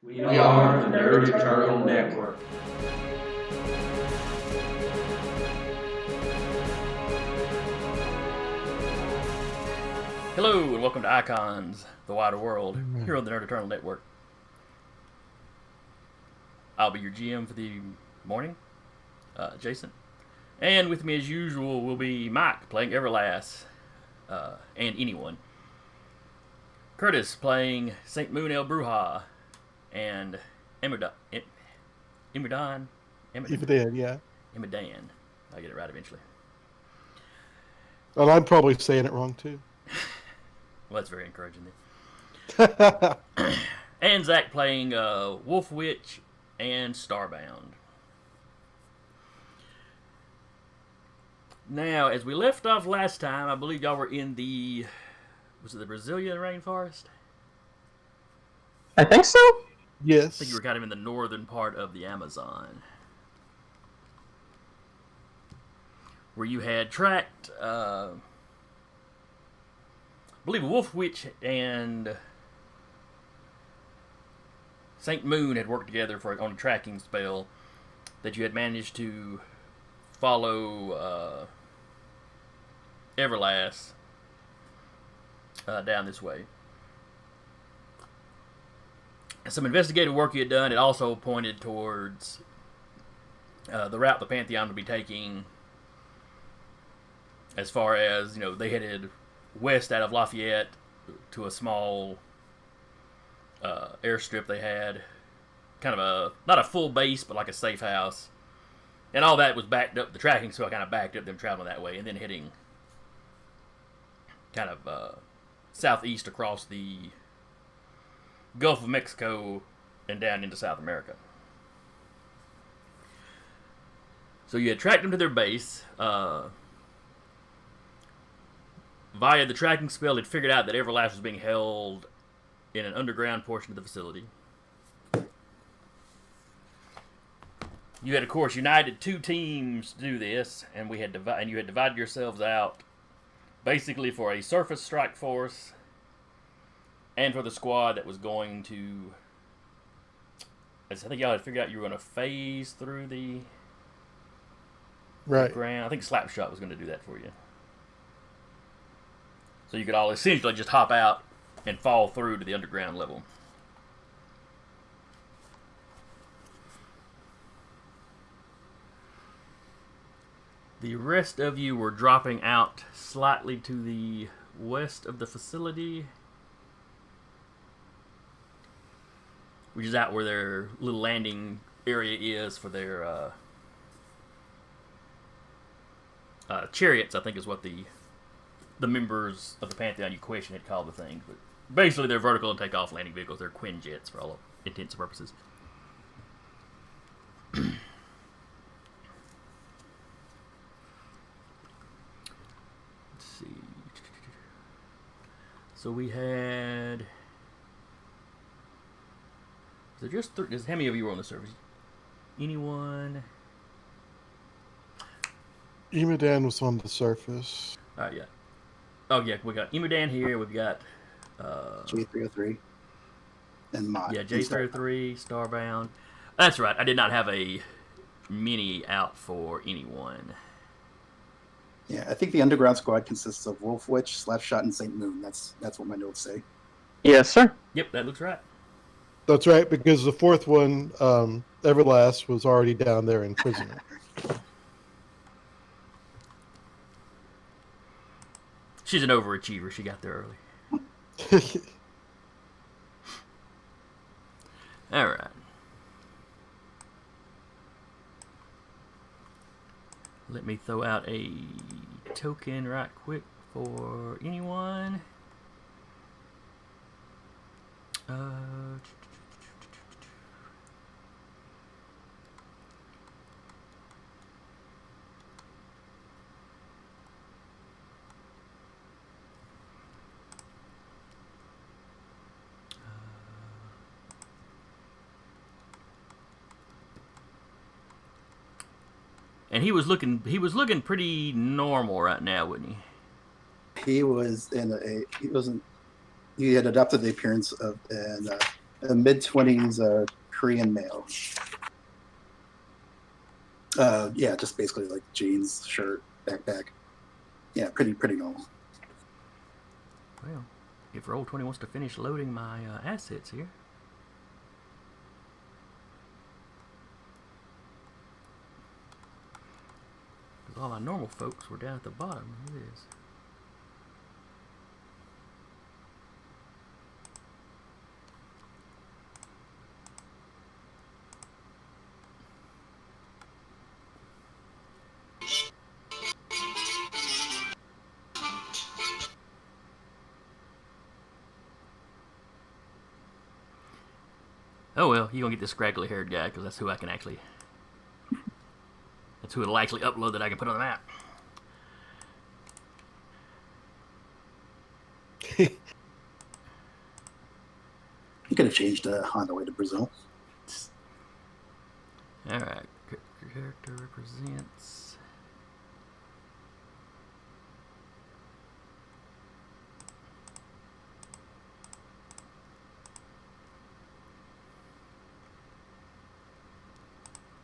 We are the Nerd Eternal Network. Hello and welcome to Icons, the Wider World, here on the Nerd Eternal Network. I'll be your GM for the morning, Jason. And with me as usual will be Mike playing Everlast, and anyone. Curtis playing St. Moon El Bruja, and Emidan, yeah. Emidan. I'll get it right eventually. And I'm probably saying it wrong too. Well, that's very encouraging then. And Zach playing Wolf Witch and Starbound. Now, as we left off last time, I believe y'all were in the... Was it the Brazilian rainforest? I think so. Yes. I think you were kind of in the northern part of the Amazon. Where you had tracked... I believe Wolf Witch and St. Moon had worked together on a tracking spell that you had managed to follow Everlast down this way. Some investigative work you had done, it also pointed towards the route the Pantheon would be taking as far as, they headed west out of Lafayette to a small airstrip they had. Kind of not a full base, but like a safe house. And all that was backed up, the tracking spell kind of backed up them traveling that way and then heading kind of southeast across the Gulf of Mexico and down into South America. So you had tracked them to their base. Via the tracking spell, it figured out that Everlast was being held in an underground portion of the facility. You had, of course, united two teams to do this, and you had divided yourselves out basically for a surface strike force and for the squad that was going to... I think y'all had figured out you were going to phase through the ground. I think Slapshot was going to do that for you. So you could all essentially just hop out and fall through to the underground level. The rest of you were dropping out slightly to the west of the facility, which is out where their little landing area is for their chariots, I think is what the members of the Pantheon you question had called the things, but basically they're vertical and takeoff landing vehicles. They're Quinjets for all intents and purposes. Let's see. So we had... So just how many of you were on the service? Anyone? Emidan was on the surface. Alright, yeah. Oh, yeah, we got Emidan here. We've got... J303. And Mod. Yeah, J303, Starbound. That's right. I did not have a mini out for anyone. Yeah, I think the underground squad consists of Wolf Witch, Slapshot, and St. Moon. That's what my notes say. Yes, sir. Yep, that looks right. That's right, because the fourth one, Everlast, was already down there in prisoner. She's an overachiever. She got there early. All right. Let me throw out a token right quick for anyone. And he was looking pretty normal right now, wouldn't he? He had adopted the appearance of Mid-20s, Korean male. Yeah, just basically like jeans, shirt, backpack. Yeah, pretty normal. Well, if Roll20 wants to finish loading my assets here. Because all my normal folks were down at the bottom. Here it is. Oh well, you're gonna get this scraggly haired guy because that's who I can actually. That's who it'll actually upload that I can put on the map. You could have changed Honda way to Brazil. Alright, character represents.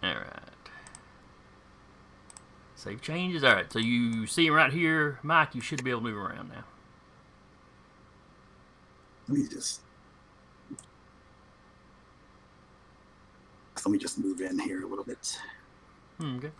Alright. Save changes. Alright, so you see him right here. Mike, you should be able to move around now. Let me just move in here a little bit. Okay.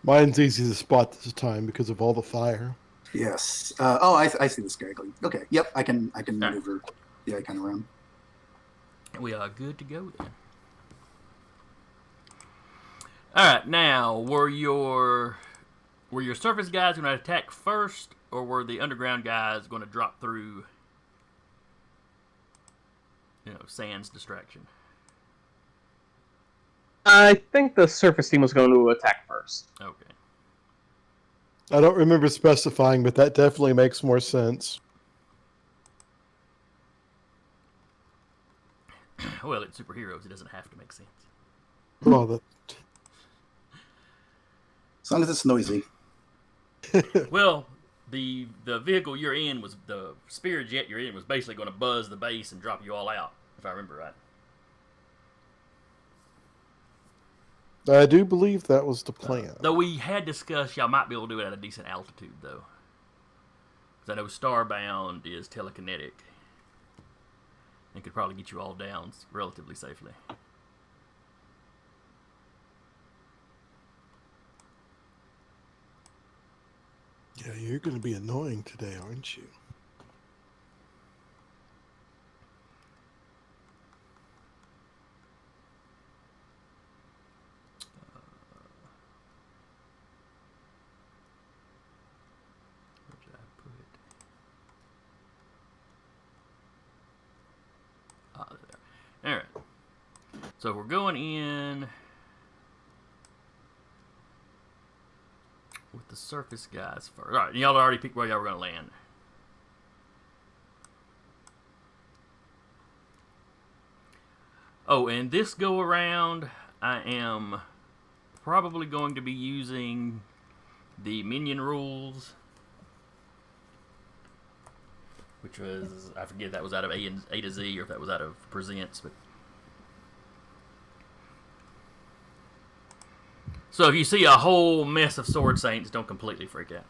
Mine's easy to spot this time because of all the fire. Yes. I see the scraggly. Okay. Yep. I can maneuver the icon around. We are good to go then. Alright, now, were your surface guys going to attack first, or were the underground guys going to drop through, Sand's distraction? I think the surface team was going to attack first. Okay. I don't remember specifying, but that definitely makes more sense. Well, it's superheroes. It doesn't have to make sense. Well, that... As long as it's noisy. Well, the vehicle you're in was the Spirit jet you're in was basically going to buzz the base and drop you all out, if I remember right. I do believe that was the plan. Though we had discussed y'all might be able to do it at a decent altitude, though. Because I know Starbound is telekinetic and could probably get you all down relatively safely. Yeah, you're going to be annoying today, aren't you? Where did I put it? There. All right. So we're going in with the surface guys first. All right, y'all already picked where y'all were going to land. Oh, and this go around, I am probably going to be using the minion rules, which was, I forget if that was out of A to Z or if that was out of Presents, but so if you see a whole mess of Sword Saints, don't completely freak out.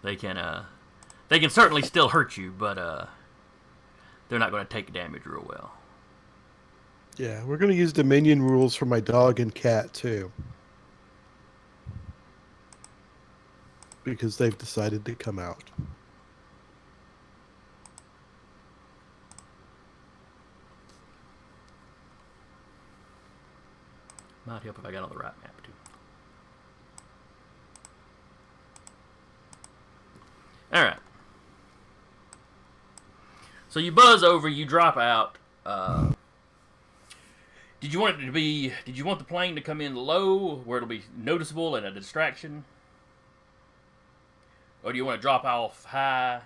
They can certainly still hurt you, but they're not going to take damage real well. Yeah, we're going to use Dominion rules for my dog and cat, too. Because they've decided to come out. Might help if I got on the right map, too. Alright. So you buzz over, you drop out. Did you want the plane to come in low, where it'll be noticeable and a distraction? Or do you want to drop off high?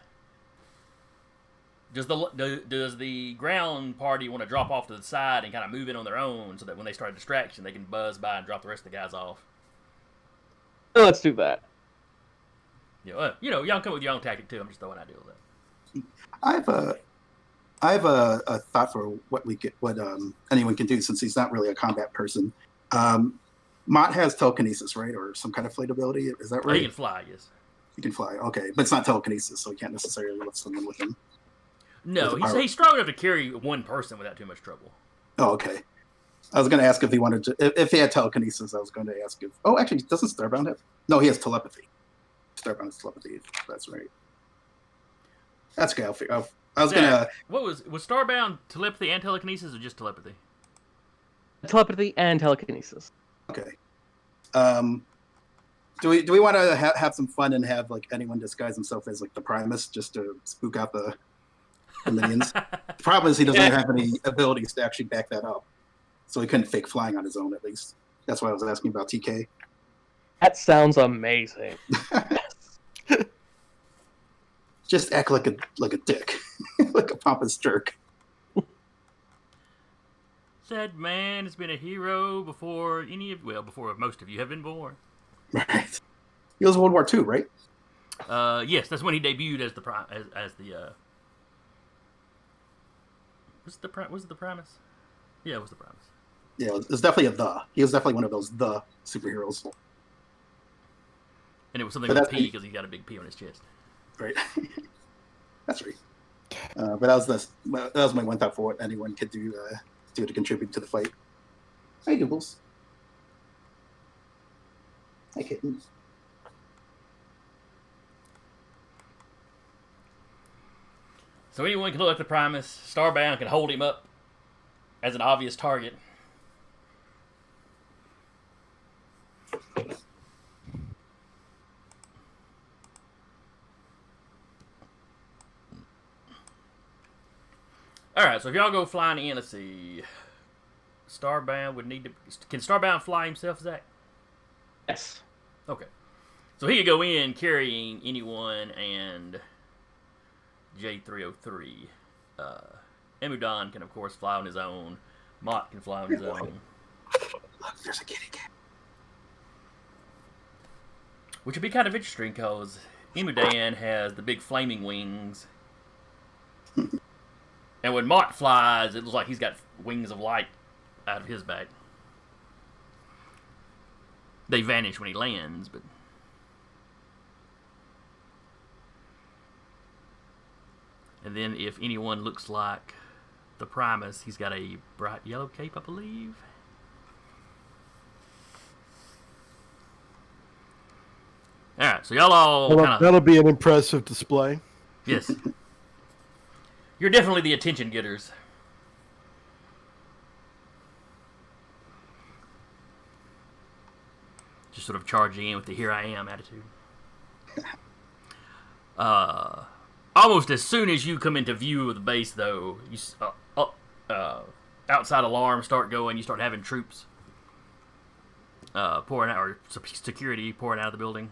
Does the ground party want to drop off to the side and kind of move in on their own so that when they start a distraction, they can buzz by and drop the rest of the guys off? Let's do that. Y'all come with your own tactic too. I'm just throwing ideas out. I have a thought for what anyone can do since he's not really a combat person. Mott has telekinesis, right, or some kind of flight ability. Is that right? He can fly, yes. He can fly. Okay, but it's not telekinesis, so he can't necessarily lift someone with him. No, he's strong enough to carry one person without too much trouble. Oh, okay. I was going to ask if he wanted to, if he had telekinesis. I was going to ask if. Oh, actually, doesn't Starbound have? No, he has telepathy. Starbound has telepathy. That's right. That's okay. I was gonna. What was Starbound telepathy and telekinesis, or just telepathy? Telepathy and telekinesis. Okay. Do we want to have some fun and have like anyone disguise himself as like the Primus just to spook out the minions? The problem is he doesn't have any abilities to actually back that up, so he couldn't fake flying on his own. At least that's why I was asking about TK. That sounds amazing. Just act like a dick, like a pompous jerk. Said man has been a hero before before most of you have been born. Right. He was World War II, right? Yes, that's when he debuted as the was it the Primus? Yeah, it was the Primus. Yeah, it was definitely he was definitely one of those superheroes. And it was something with P because he got a big P on his chest. Right. That's right. But that was my one thought for what anyone could do to contribute to the fight. Hi, Dubbles. Hi, kittens. So anyone can look like the Primus. Starbound can hold him up as an obvious target. Alright, so if y'all go flying in, let's see. Starbound would need to... Can Starbound fly himself, Zach? Yes. Okay. So he could go in carrying anyone and J303. Emudon can, of course, fly on his own. Mott can fly on his own. Look, there's a kitty cat. Which would be kind of interesting because Emudan has the big flaming wings. And when Mott flies, it looks like he's got wings of light out of his back. They vanish when he lands, but... And then if anyone looks like the Primus, he's got a bright yellow cape, I believe. Alright, so y'all all kind of... That'll be an impressive display. Yes. You're definitely the attention getters. Just sort of charging in with the here I am attitude. Almost as soon as you come into view of the base, though, you outside alarms start going. You start having troops pouring out, or security pouring out of the building.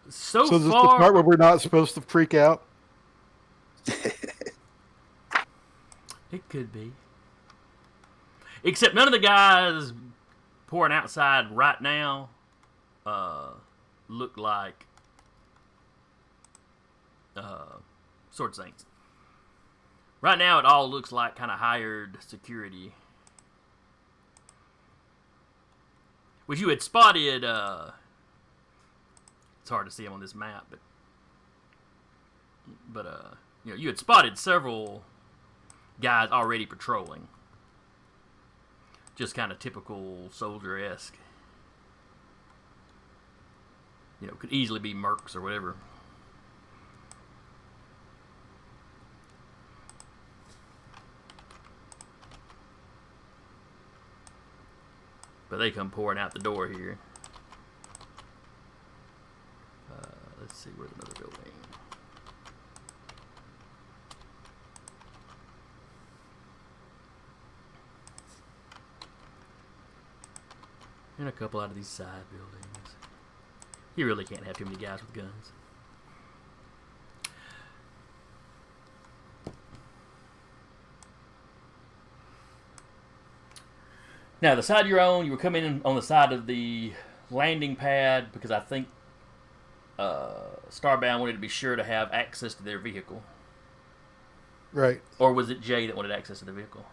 So is this far, the part where we're not supposed to freak out? It could be. Except none of the guys pouring outside right now look like Sword Saints. Right now it all looks like kind of hired security. Which you had spotted... it's hard to see them on this map, but you had spotted several guys already patrolling. Just kind of typical soldier-esque. Could easily be mercs or whatever. But they come pouring out the door here. Let's see, where's another building? And a couple out of these side buildings. You really can't have too many guys with guns. Now, the side you're on, you were coming in on the side of the landing pad because I think Starbound wanted to be sure to have access to their vehicle. Right. Or was it Jay that wanted access to the vehicle?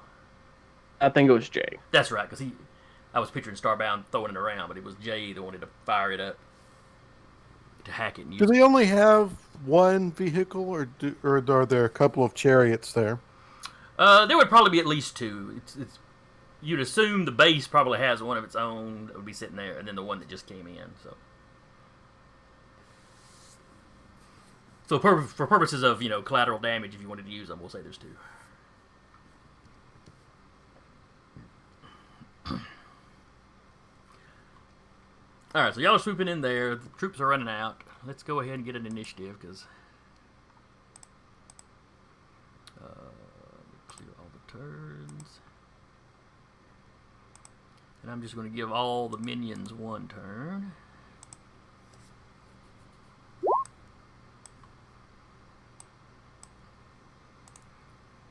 I think it was Jay. That's right, because I was picturing Starbound throwing it around, but it was Jay that wanted to fire it up to hack it and use Do it. they only have one vehicle, or are there a couple of chariots there? There would probably be at least two. You'd assume the base probably has one of its own that would be sitting there, and then the one that just came in. So for purposes of collateral damage, if you wanted to use them, we'll say there's two. All right, so y'all are swooping in there. The troops are running out. Let's go ahead and get an initiative because clear all the turns. And I'm just going to give all the minions one turn.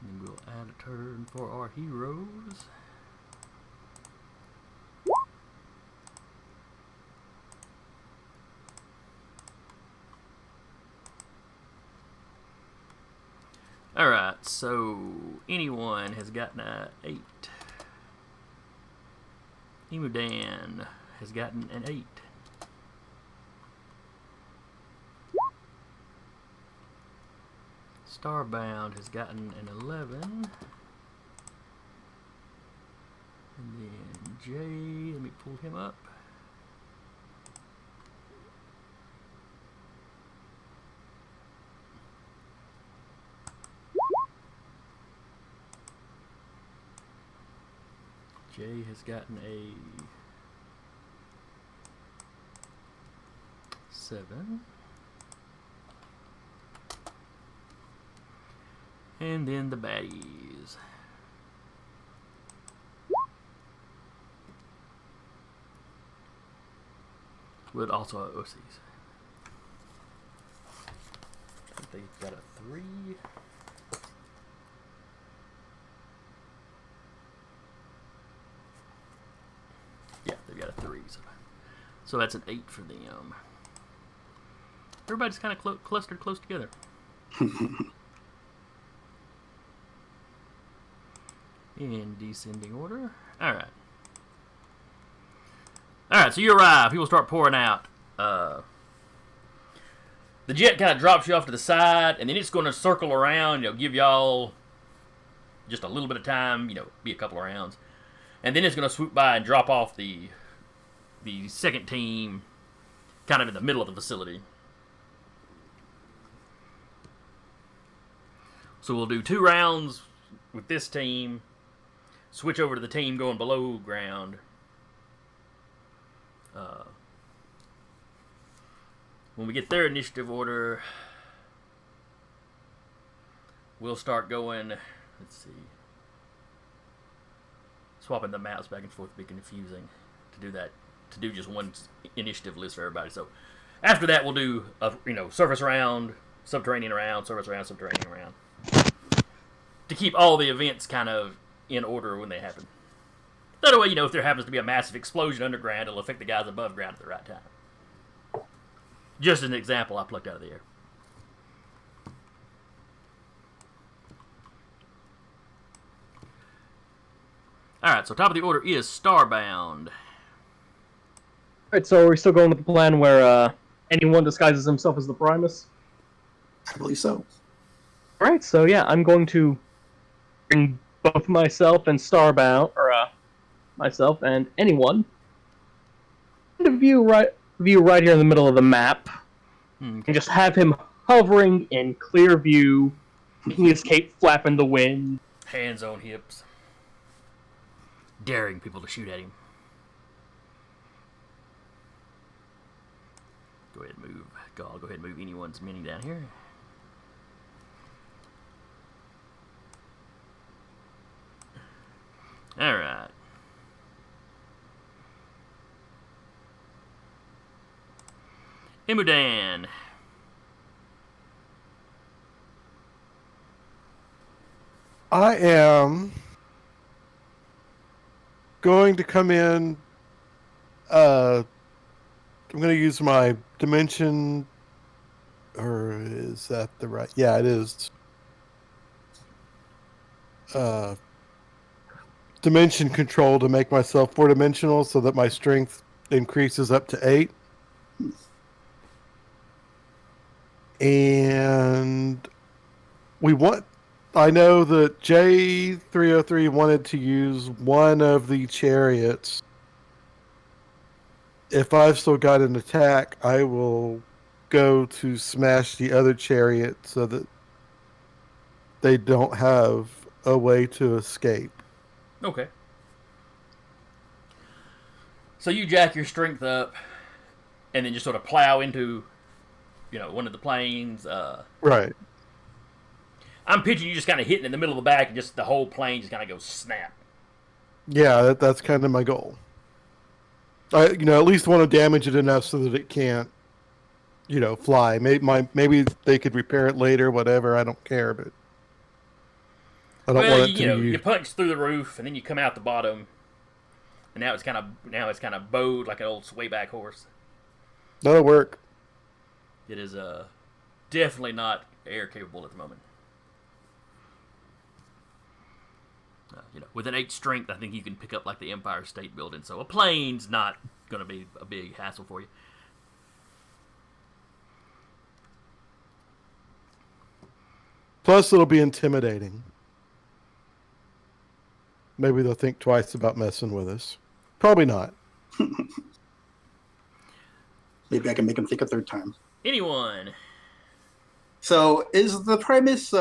And we'll add a turn for our heroes. Alright, so anyone has gotten an 8. Emudan has gotten an 8. Starbound has gotten an 11. And then Jay, let me pull him up. Jay has gotten a 7. And then the baddies. Would also have OCs. I think they've got a 3. Yeah, they've got a 3. So that's an 8 for them. Everybody's kind of clustered close together. In descending order. Alright. Alright, so you arrive. People start pouring out. The jet kind of drops you off to the side, and then it's going to circle around, give y'all just a little bit of time, be a couple of rounds. And then it's going to swoop by and drop off the second team kind of in the middle of the facility. So we'll do 2 rounds with this team, switch over to the team going below ground. When we get their initiative order, we'll start going, let's see, swapping the maps back and forth would be confusing to do that, to do just one initiative list for everybody. So after that, we'll do a surface round, subterranean round, surface round, subterranean round, to keep all the events kind of in order when they happen. That way, if there happens to be a massive explosion underground, it'll affect the guys above ground at the right time. Just an example I plucked out of the air. Alright, so top of the order is Starbound. Alright, so we're still going with the plan where anyone disguises himself as the Primus? I believe so. Alright, so yeah, I'm going to bring both myself and Starbound, or myself and anyone, to view right here in the middle of the map, and just have him hovering in clear view, making his cape flap in the wind. Hands on hips. Daring people to shoot at him. Go ahead and move. I'll go ahead and move anyone's mini down here. Alright. Imudan. I am going to come in. I'm going to use my dimension, or is that the right? Yeah, it is. Dimension control to make myself 4-dimensional, so that my strength increases up to 8. And I know that J303 wanted to use one of the chariots. If I've still got an attack, I will go to smash the other chariot so that they don't have a way to escape. Okay. So you jack your strength up, and then just sort of plow into, one of the planes. Right. I'm picturing you just kind of hitting in the middle of the back, and just the whole plane just kind of goes snap. Yeah, that's kind of my goal. I, at least want to damage it enough so that it can't, fly. Maybe they could repair it later, whatever. I don't care, but I don't want it to. You punch through the roof, and then you come out the bottom, and now it's kind of bowed like an old swayback horse. That'll work. It is definitely not air capable at the moment. With an 8 strength, I think you can pick up like the Empire State Building. So a plane's not going to be a big hassle for you. Plus, it'll be intimidating. Maybe they'll think twice about messing with us. Probably not. Maybe I can make them think a third time. Anyone? So, is the Primus,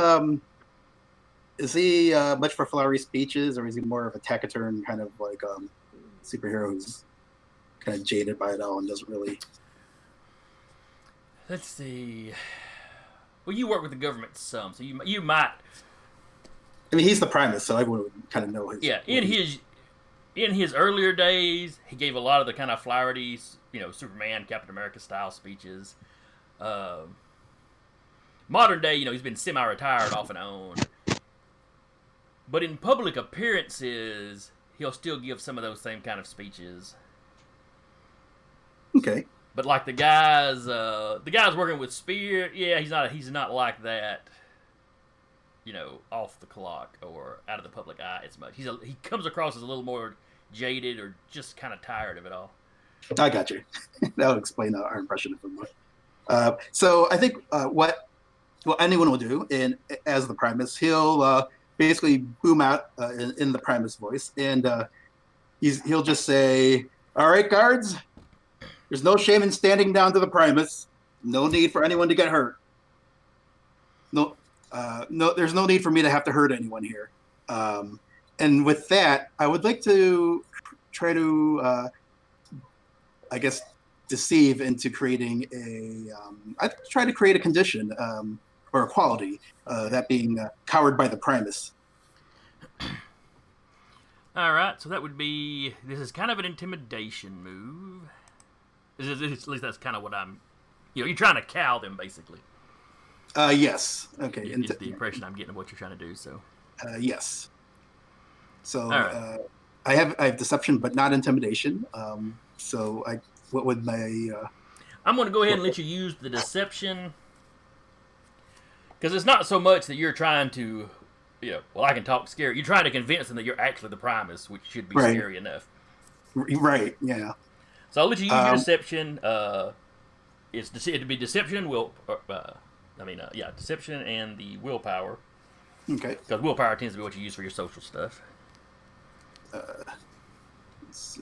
is he much for flowery speeches, or is he more of a taciturn kind of like superhero who's kind of jaded by it all and doesn't really... Let's see. Well, you work with the government some, so you might... I mean, he's the Primus, so everyone would kind of know his... Yeah, in his earlier days, he gave a lot of the kind of flowery, Superman, Captain America style speeches. Modern day, he's been semi-retired off and on. But in public appearances, he'll still give some of those same kind of speeches. Okay. But like the guys working with Spear, yeah, he's not like that. Off the clock or out of the public eye as much. He comes across as a little more jaded or just kind of tired of it all. I got you. That would explain our impression of him. So I think what anyone will do as the Primus, he'll basically boom out in the Primus voice, and he'll just say, "All right, guards, there's no shame in standing down to the Primus. No need for anyone to get hurt. No, there's no need for me to have to hurt anyone here." And with that, I would like to try to, I guess, deceive into creating I try to create a condition or a quality, that being cowered by the Primus. All right, so that would be... This is kind of an intimidation move. At least that's kind of what I'm... you're trying to cow them, basically. Yes. Okay. Is the impression I'm getting of what you're trying to do, so... Yes. So right. I have deception, but not intimidation. So what would my... I'm going to go ahead and let you use the deception... Because it's not so much that you're trying to, I can talk scary. You're trying to convince them that you're actually the Primus, which should be right. scary enough. Right, yeah. So I'll let you use your deception. It'd be deception and deception and the willpower. Okay. Because willpower tends to be what you use for your social stuff. Let's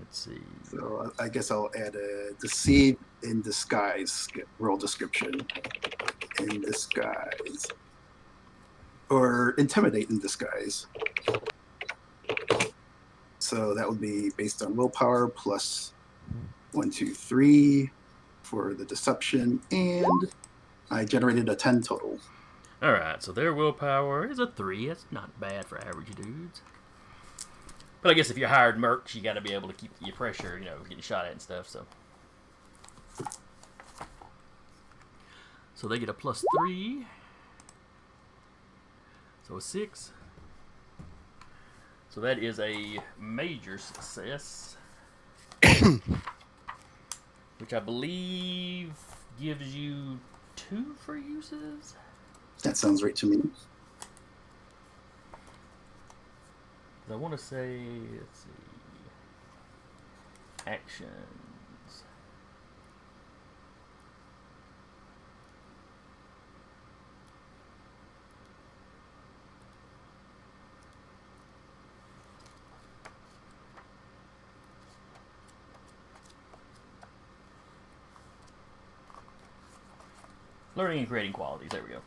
see. So I guess I'll add a deceive in disguise role description. In disguise. Or intimidate in disguise. So that would be based on willpower plus 1, 2, 3 for the deception, and I generated a 10 total. Alright, so their willpower is a 3. That's not bad for average dudes. But I guess if you're hired mercs, you got to be able to keep your pressure, getting shot at and stuff, so. So they get a +3. So a 6. So that is a major success. Which I believe gives you 2 free uses. That sounds right to me. I want to say, let's see, actions. Learning and creating qualities. There we go.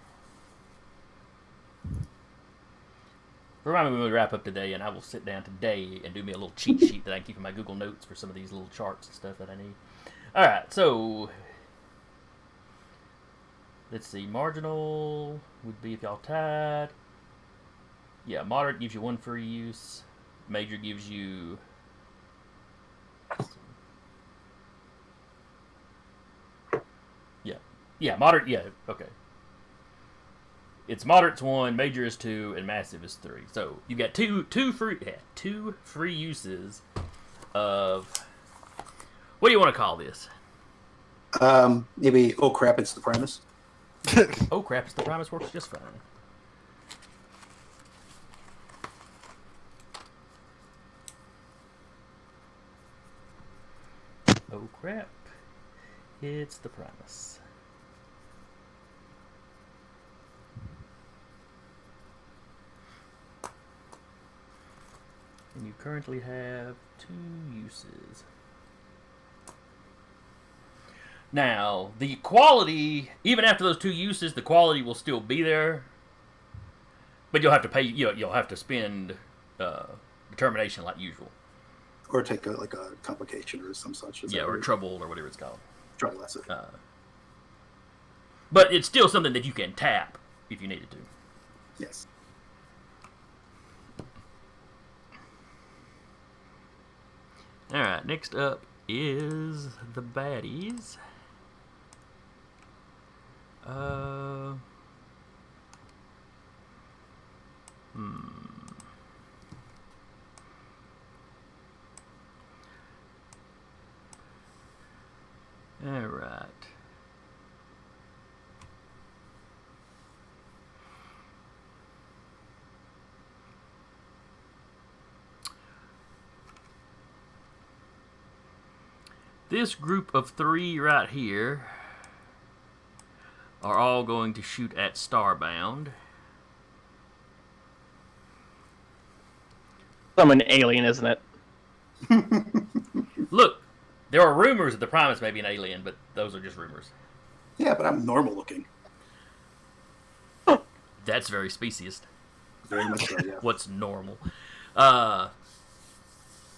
Remind me when we wrap up today, and I will sit down today and do me a little cheat sheet that I can keep in my Google Notes for some of these little charts and stuff that I need. All right, so let's see. Marginal would be if y'all tied. Yeah, moderate gives you 1 free use. Major gives you. Yeah, moderate. Yeah, okay. It's moderate's 1, major is 2, and massive is 3. So you got two free uses of. What do you want to call this? Maybe. Oh crap! It's the Primus. Oh crap! The Primus works just fine. Oh crap! It's the Primus. And you currently have 2 uses. Now, the quality, even after those 2 uses, the quality will still be there. But you'll have to pay, you'll have to spend determination like usual. Or take a complication or some such. Yeah, or trouble or whatever it's called. Trouble, that's it. But it's still something that you can tap if you needed to. Yes. Alright, next up is the baddies. Alright. This group of 3 right here are all going to shoot at Starbound. I'm an alien, isn't it? Look, there are rumors that the Primus may be an alien, but those are just rumors. Yeah, but I'm normal looking. That's very speciest. Very much so, yeah. What's normal?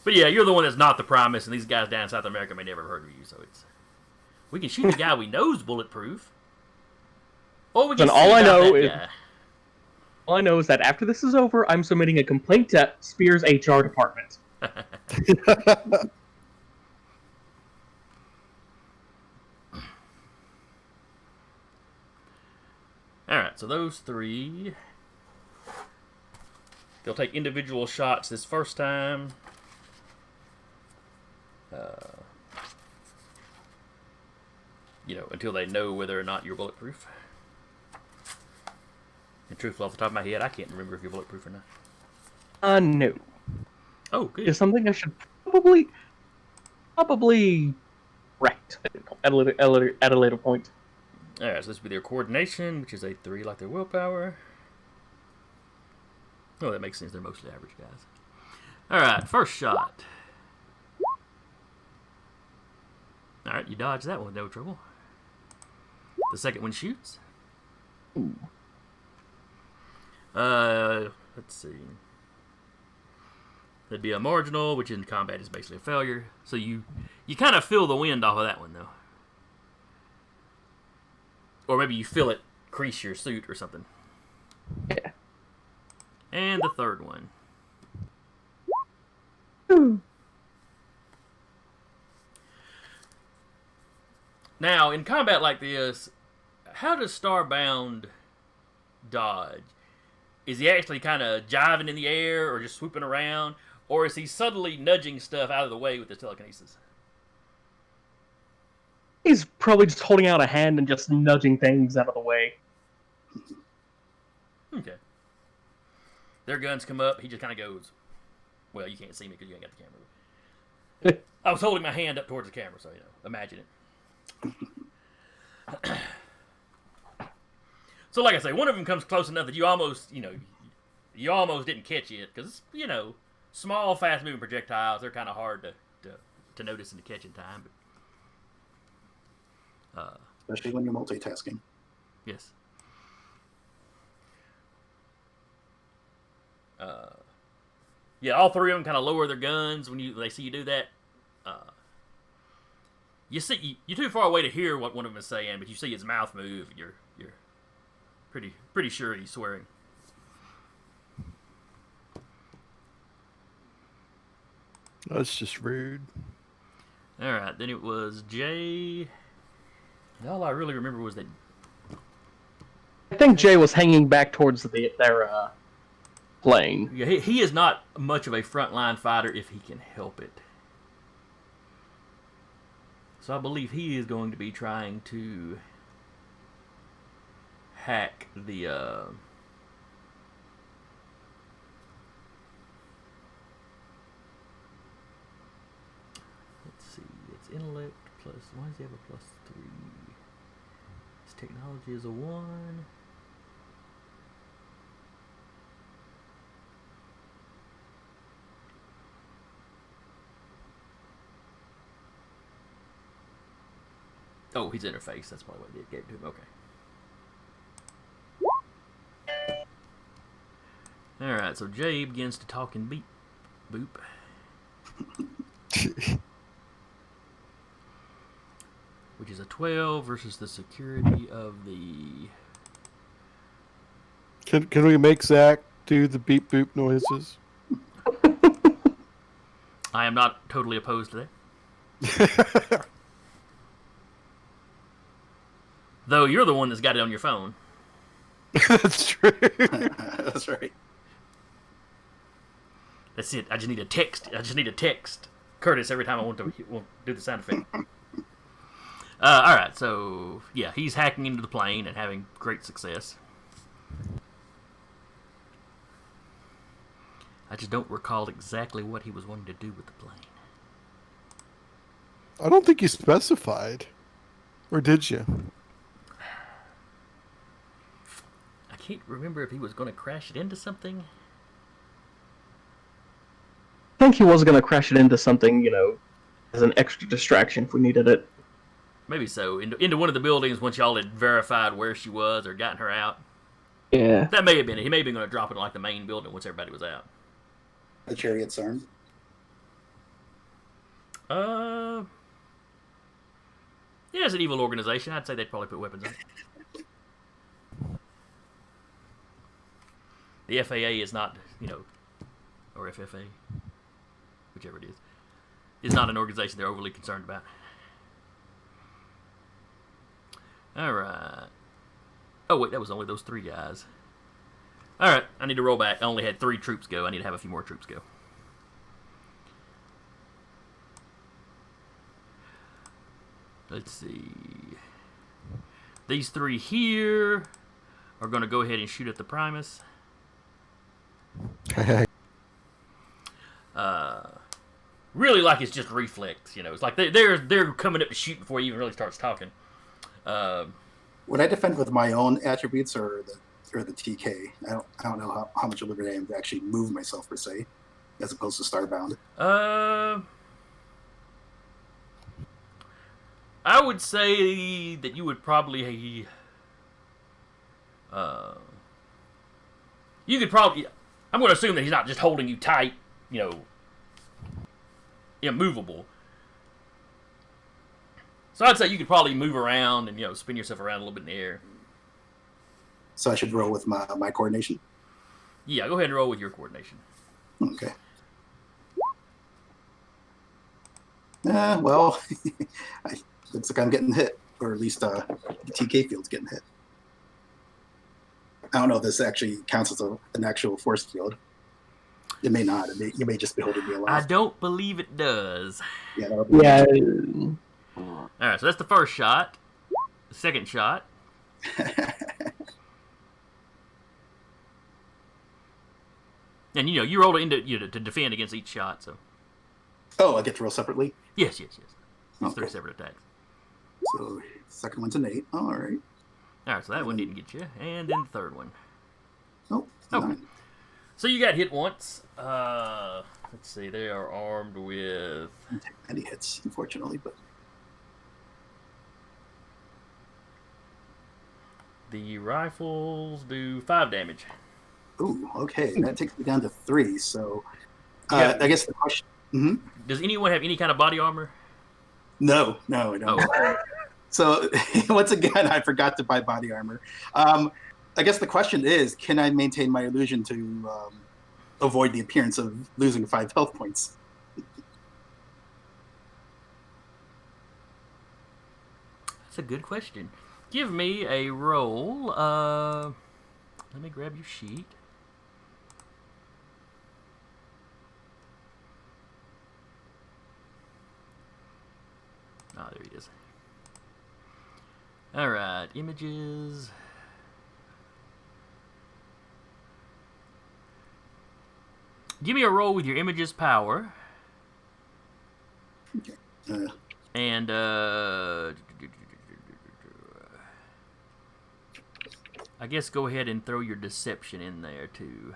But yeah, you're the one that's not the Primus, and these guys down in South America may never have heard of you, so it's... We can shoot the guy we know's bulletproof. Or we can all I know that is... guy. All I know is that after this is over, I'm submitting a complaint to Spears' HR department. Alright, so those 3... They'll take individual shots this first time. Until they know whether or not you're bulletproof. And truthfully, off the top of my head, I can't remember if you're bulletproof or not. No. Oh, good. It's something I should probably correct at a later point. Alright, so this would be their coordination, which is a 3 like their willpower. Oh, that makes sense. They're mostly average guys. Alright, first shot. Alright, you dodge that one, no trouble. The second one shoots. Ooh. Let's see. That'd be a marginal, which in combat is basically a failure. So you kind of feel the wind off of that one, though. Or maybe you feel it crease your suit or something. Yeah. And the third one. Ooh. Now, in combat like this, how does Starbound dodge? Is he actually kind of jiving in the air or just swooping around? Or is he subtly nudging stuff out of the way with his telekinesis? He's probably just holding out a hand and just nudging things out of the way. Okay. Their guns come up. He just kind of goes, well, you can't see me because you ain't got the camera. I was holding my hand up towards the camera, so, imagine it. So, like I say, one of them comes close enough that you almost, you almost didn't catch it. Because, small, fast-moving projectiles, they're kind of hard to notice and to catch in time. But, Especially when you're multitasking. yes. Yeah, all three of them kind of lower their guns when they see you do that. You're too far away to hear what one of them is saying, but you see his mouth move, and you're pretty sure he's swearing. That's just rude. All right, then it was Jay. And all I really remember was that. I think Jay was hanging back towards their plane. Yeah, he is not much of a frontline fighter if he can help it. So I believe he is going to be trying to hack the let's see, it's intellect plus, why does he have a plus 3? His technology is a 1. Oh, his interface. That's probably what they gave it to him. Okay. Alright, so Jay begins to talk and beep. Boop. Which is a 12 versus the security of the... Can we make Zach do the beep boop noises? I am not totally opposed to that. Though you're the one that's got it on your phone. That's true. That's right. That's it. I just need to text Curtis every time I want to do the sound effect. All right, so yeah, he's hacking into the plane and having great success. I just don't recall exactly what he was wanting to do with the plane. I don't think you specified. Or did you? I can't remember if he was going to crash it into something. I think he was going to crash it into something, as an extra distraction if we needed it. Maybe so. Into one of the buildings once y'all had verified where she was or gotten her out. Yeah. That may have been it. He may have been going to drop it in like the main building once everybody was out. The Chariot's armed. Yeah, it's an evil organization. I'd say they'd probably put weapons on it. The FAA is not, or FFA, whichever it is not an organization they're overly concerned about. All right. Oh, wait, that was only those 3 guys. All right, I need to roll back. I only had 3 troops go. I need to have a few more troops go. Let's see. These 3 here are going to go ahead and shoot at the Primus. Really, like it's just reflex. It's like they're coming up to shoot before he even really starts talking. Would I defend with my own attributes or the TK? I don't know how much liberty I am to actually move myself per se, as opposed to starbound. I would say that you would probably you could probably. I'm going to assume that he's not just holding you tight, immovable. So I'd say you could probably move around and spin yourself around a little bit in the air. So I should roll with my coordination? Yeah, go ahead and roll with your coordination. Okay. Well, looks like I'm getting hit. or at least the TK field's getting hit. I don't know if this actually counts as an actual force field. It may not. You may just be holding me alive. I don't believe it does. Yeah. That'll be Yeah. All right, so that's the first shot. The second shot. And you roll it into to defend against each shot. So. Oh, I get to roll separately? Yes. It's Okay. 3 separate attacks. So, second one's an 8. All right. All right, so that one didn't get you, and then the third one. Nope. Okay. 9. So you got hit once. Let's see, they are armed with. Didn't take any hits, unfortunately, but The rifles do 5 damage. ooh, okay. That takes me down to 3. So, Yeah. I guess the question. Mm-hmm. Does anyone have any kind of body armor? No, I don't. Oh. So once again, I forgot to buy body armor. I guess the question is, can I maintain my illusion to avoid the appearance of losing 5 health points? That's a good question. Give me a roll. Let me grab your sheet. Ah, there he is. All right, images. Give me a roll with your images power. Okay. And I guess go ahead and throw your deception in there too.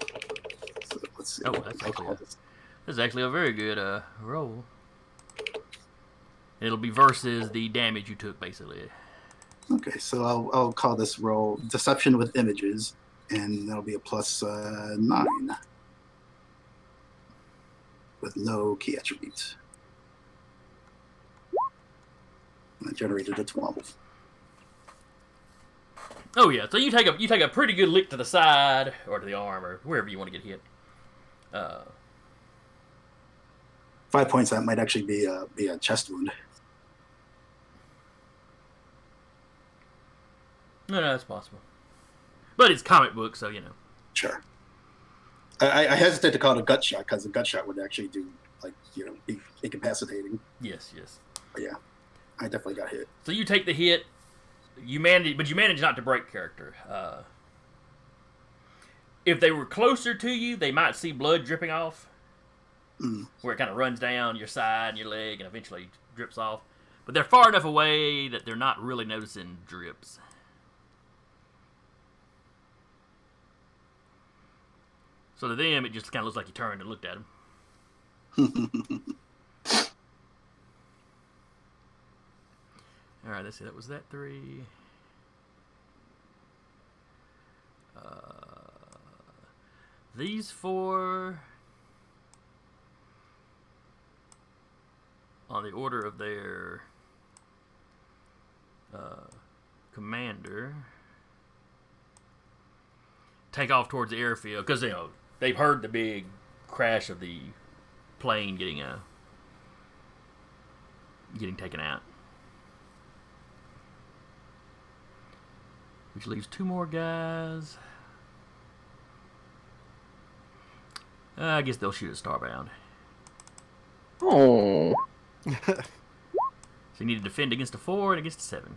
So let's see. Oh, that's actually a very good roll. It'll be versus the damage you took, basically. Okay, so I'll call this roll Deception with Images, and that'll be a plus 9 with no key attributes. And I generated a 12. Oh yeah, so you take a pretty good lick to the side or to the arm or wherever you want to get hit. 5 points. That might actually be a chest wound. No, that's possible. But it's comic book, so you know. Sure. I hesitate to call it a gut shot because a gut shot would actually do be incapacitating. Yes. But yeah, I definitely got hit. So you take the hit. You manage not to break character. If they were closer to you, they might see blood dripping off, where it kind of runs down your side and your leg and eventually drips off. But they're far enough away that they're not really noticing drips. So to them, it just kind of looks like you turned and looked at them. All right, let's see. That was that 3. These 4 on the order of their commander take off towards the airfield because they've heard the big crash of the plane getting taken out. Which leaves 2 more guys. I guess they'll shoot at Starbound. Oh. So you need to defend against a 4 and against a 7.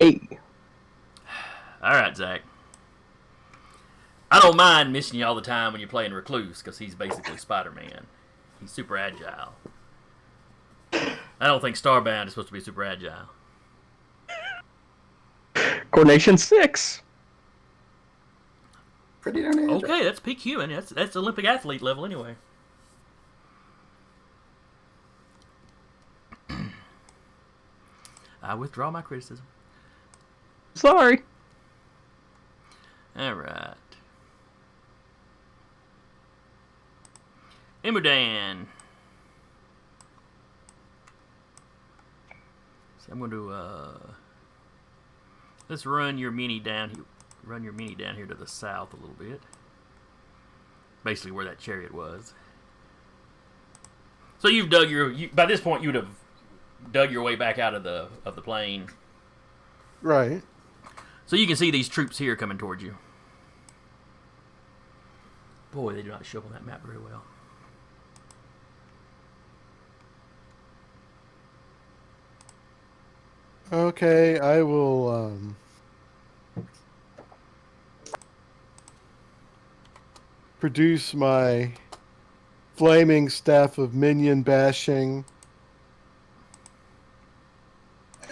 Hey. Alright, Zach. I don't mind missing you all the time when you're playing Recluse, because he's basically Spider-Man. He's super agile. I don't think Starbound is supposed to be super agile. Coordination 6. Pretty darn agile. Okay, that's peak human. That's Olympic athlete level anyway. I withdraw my criticism. Sorry. Alright. Emudan. So I'm going to let's run your mini down here. Run your mini down here to the south a little bit. Basically where that chariot was. So you've dug by this point you would have dug your way back out of the plane. Right. So you can see these troops here coming towards you. Boy, they do not show up on that map very well. Okay, I will produce my flaming staff of minion bashing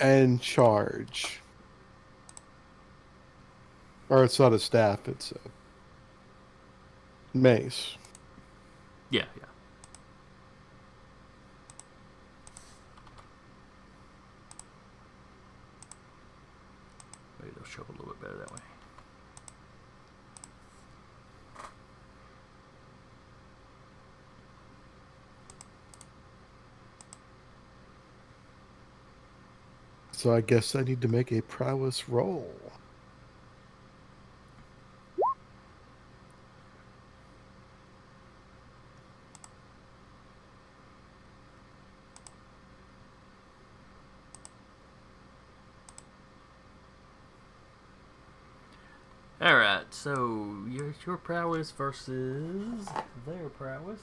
and charge. Or it's not a staff, it's a mace. Yeah. Maybe they'll show up a little bit better that way. So I guess I need to make a prowess roll. Alright, so your prowess versus their prowess.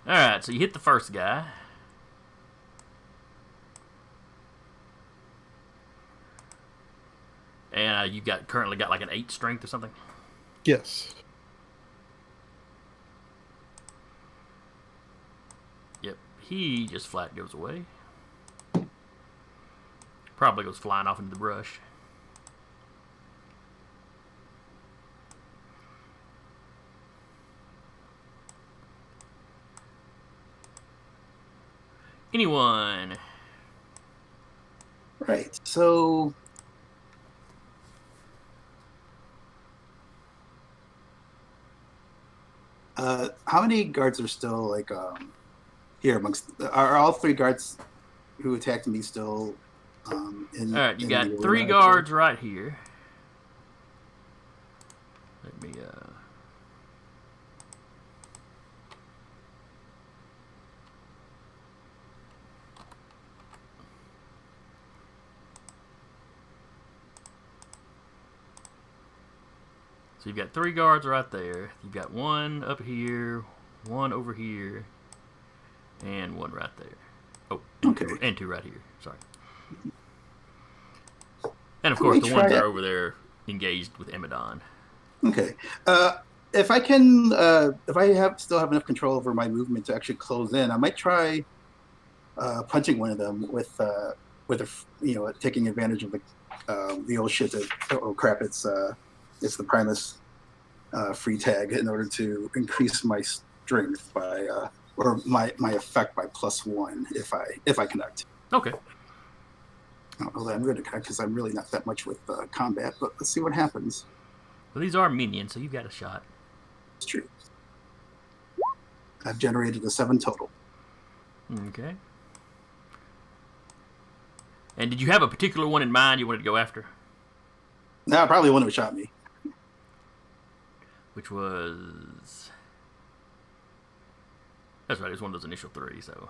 Alright, so you hit the first guy. And you currently got like an 8 strength or something? Yes. Yep, he just flat goes away. Probably goes flying off into the brush. Anyone? Right. So how many guards are still like here amongst? Are all 3 guards who attacked me still? In, All right, you in got the 3 arena? guards right here. Let me So you've got 3 guards right there. You've got 1 up here, 1 over here, and 1 right there. Oh, Okay. and 2 right here. Sorry. And of course, the ones that are over there engaged with Emidon. Okay. If I can, if I still have enough control over my movement to actually close in, I might try punching one of them with taking advantage of the old shit that it's the Primus free tag in order to increase my strength by or my effect by +1 if I connect. Okay. I don't know that I'm going to connect because I'm really not that much with combat, but let's see what happens. Well, these are minions, so you've got a shot. It's true. I've generated a 7 total. Okay. And did you have a particular one in mind you wanted to go after? No, probably one who shot me. Which was... That's right, it was one of those initial 3, so...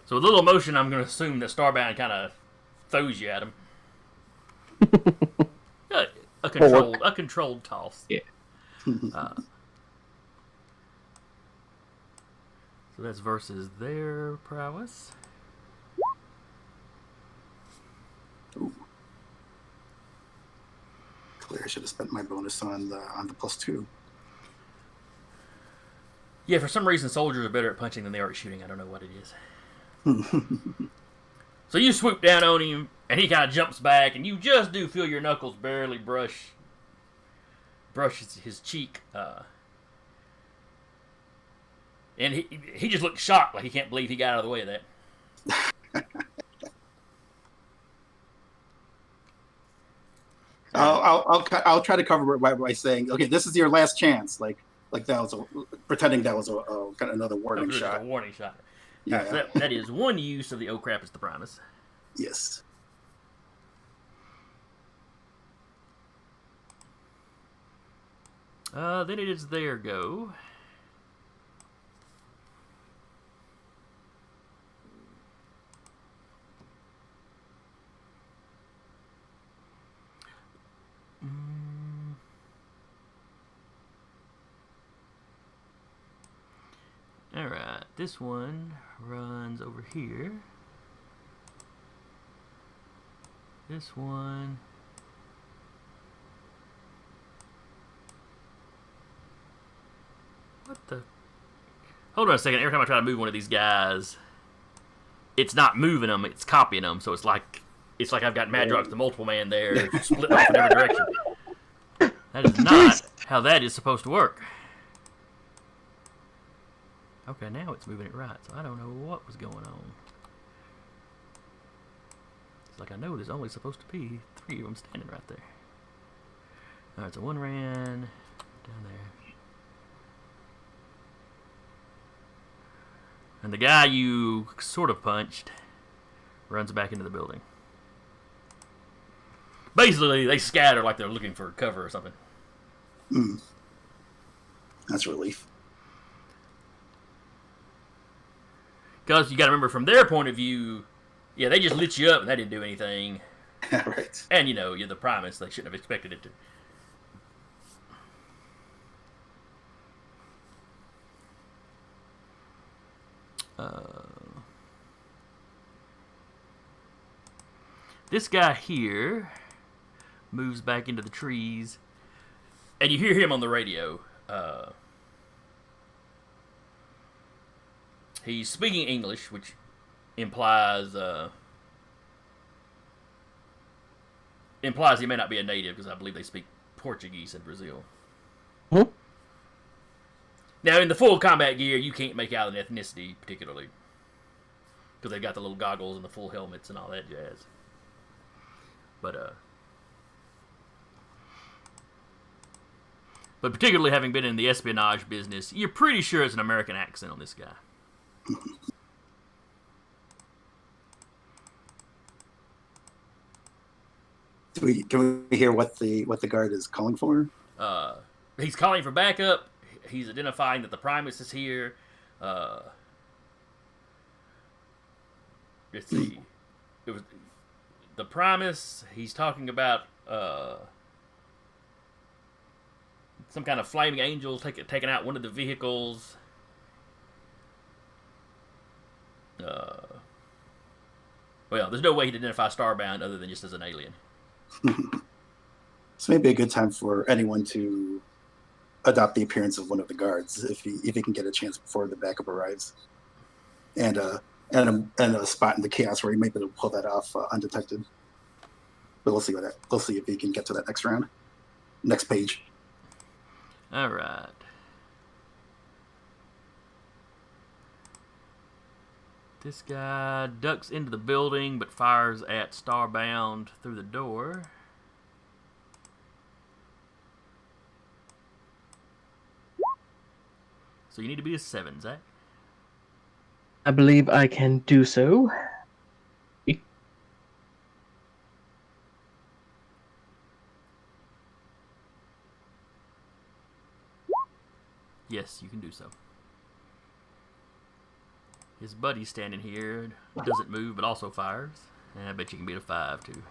So with a little emotion, I'm going to assume that Starbound kind of throws you at him. a controlled toss. Yeah. So that's versus their prowess. Ooh. Clearly, I should have spent my bonus on the +2. Yeah, for some reason, soldiers are better at punching than they are at shooting. I don't know what it is. So you swoop down on him, and he kind of jumps back, and you just do feel your knuckles barely brush his cheek. And he just looks shocked, like he can't believe he got out of the way of that. I'll try to cover it by saying, okay, this is your last chance. Like that was pretending that was a kind of another warning shot. A warning shot. Yeah. So that is 1 use of the Oh Crap, It's the Primus. Yes. Then it is their go. Alright, this one runs over here. This one... What the... Hold on a second. Every time I try to move one of these guys, it's not moving them, it's copying them. So it's like I've got Madrox the Multiple Man there, split off in every direction. That is not how that is supposed to work. Okay, now it's moving it right, so I don't know what was going on. It's like I know there's only supposed to be 3 of them standing right there. Alright, so one ran down there. And the guy you sort of punched runs back into the building. Basically, they scatter like they're looking for cover or something. That's a relief. Because you got to remember, from their point of view, yeah, they just lit you up and that didn't do anything. Right. And, you know, you're the Primus. They shouldn't have expected it to. This guy here moves back into the trees, and you hear him on the radio. He's speaking English, which implies he may not be a native, because I believe they speak Portuguese in Brazil. Hmm? Now, in the full combat gear, you can't make out an ethnicity particularly, because they've got the little goggles and the full helmets and all that jazz. But particularly having been in the espionage business, you're pretty sure it's an American accent on this guy. Can we hear what the guard is calling for? He's calling for backup. He's identifying that the Primus is here. Let's see. It was the Primus. He's talking about some kind of flaming angel taking out one of the vehicles. Well, there's no way he'd identify Starbound other than just as an alien. This may be a good time for anyone to adopt the appearance of one of the guards if he can get a chance before the backup arrives, and a spot in the chaos where he might be able to pull that off undetected. But we'll see if he can get to that next round, next page. All right. This guy ducks into the building but fires at Starbound through the door. So you need to be a 7, Zach. I believe I can do so. Yes, you can do so. His buddy's standing here, doesn't move, but also fires. And I bet you can beat a 5, too.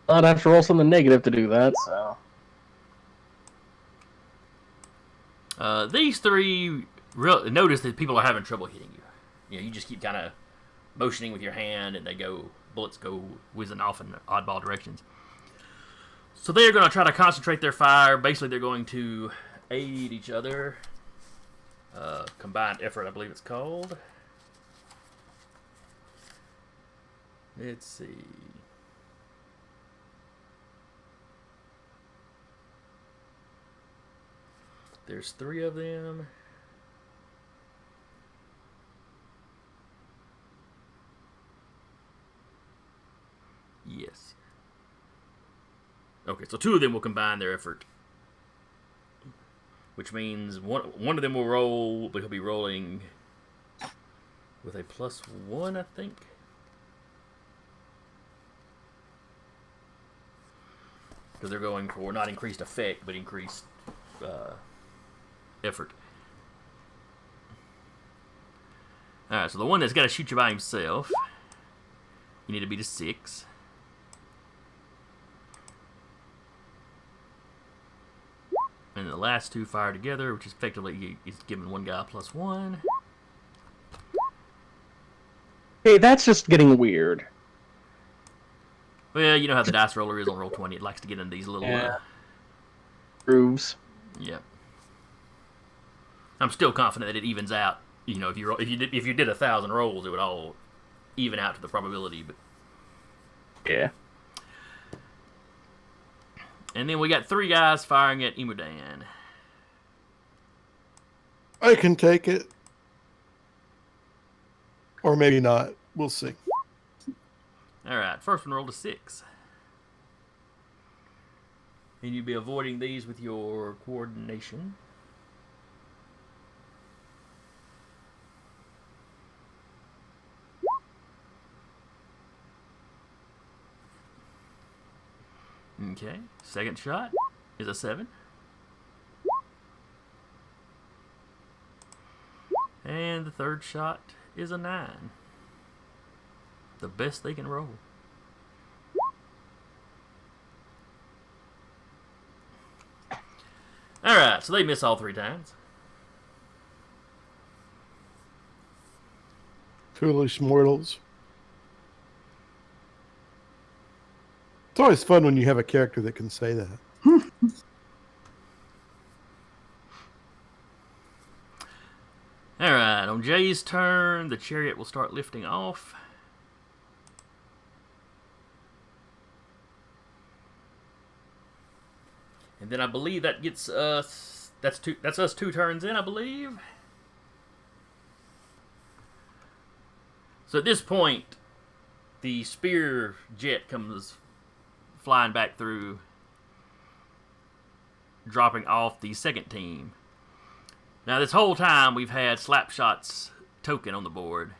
I'd have to roll something negative to do that, so... These 3 notice that people are having trouble hitting you. You know, you just keep kind of motioning with your hand, and bullets go whizzing off in oddball directions. So they're going to try to concentrate their fire. Basically, they're going to aid each other. Combined effort, I believe it's called. Let's see. There's 3 of them. Yes. Okay, so 2 of them will combine their effort. Which means one of them will roll, but he'll be rolling with a +1, I think. Because they're going for not increased effect, but increased effort. Alright, so the one that's got to shoot you by himself, you need to beat a 6. And the last two fire together, which is effectively is giving one guy a +1. Hey, that's just getting weird. Well, you know how the dice roller is on Roll20. It likes to get into these little... Yeah. Grooves. Yeah. I'm still confident that it evens out. You know, if you did 1,000 rolls, it would all even out to the probability. But Yeah. and then we got 3 guys firing at Imudan. I can take it. Or maybe not. We'll see. All right, first one rolled a 6. And you'd be avoiding these with your coordination. Okay, second shot is a 7. And the third shot is a 9. The best they can roll. Alright, so they miss all 3 times. Foolish mortals. It's always fun when you have a character that can say that. Alright, on Jay's turn, the chariot will start lifting off. And then I believe that gets us... That's us 2 turns in, I believe. So at this point, the spear jet comes flying back through, dropping off the second team. Now this whole time we've had Slapshot's token on the board.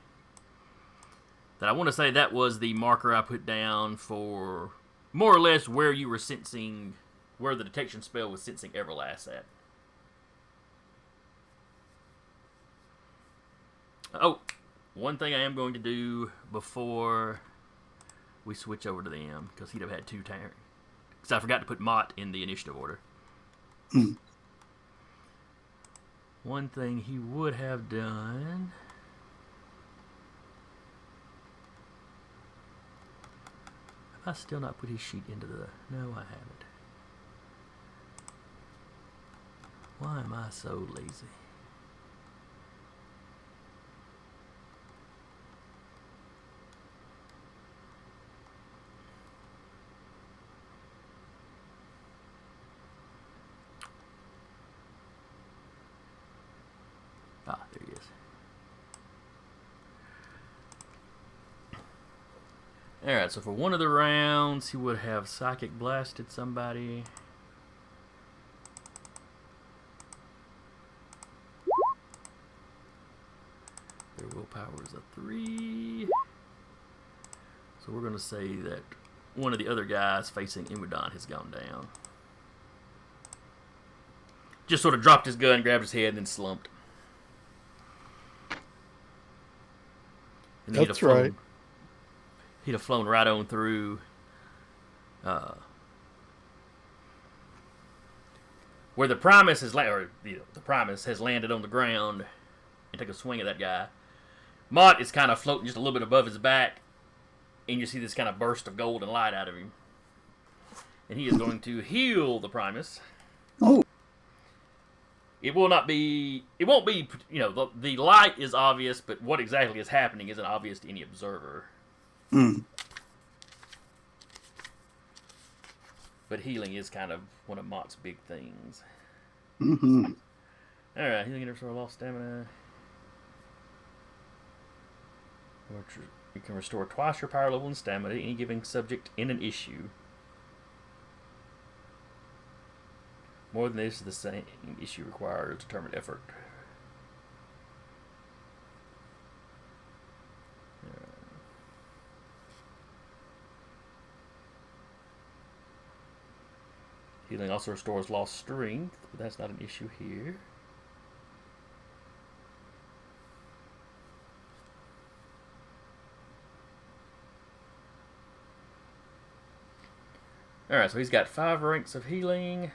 That I want to say that was the marker I put down for more or less where you were sensing, where the detection spell was sensing Everlast at. Oh, one thing I am going to do before we switch over to them, because he'd have had 2 turns. Because I forgot to put Mott in the initiative order. One thing he would have done... Have I still not put his sheet into the... No, I haven't. Why am I so lazy? Ah, there he is. Alright, so for one of the rounds, he would have Psychic Blasted somebody. Their willpower is a 3. So we're going to say that one of the other guys facing Imudan has gone down. Just sort of dropped his gun, grabbed his head, and then slumped. And That's right. He'd have flown right on through where the Primus has the Primus has landed on the ground and took a swing at that guy. Mott is kind of floating just a little bit above his back, and you see this kind of burst of golden light out of him. And he is going to heal the Primus. Oh. It won't be, the light is obvious, but what exactly is happening isn't obvious to any observer. But healing is kind of one of Mott's big things. Mm-hmm. Alright, healing and restore lost stamina. You can restore twice your power level and stamina to any given subject in an issue. More than this, the same issue requires determined effort. Healing also restores lost strength, but that's not an issue here. Alright, so he's got 5 ranks of healing.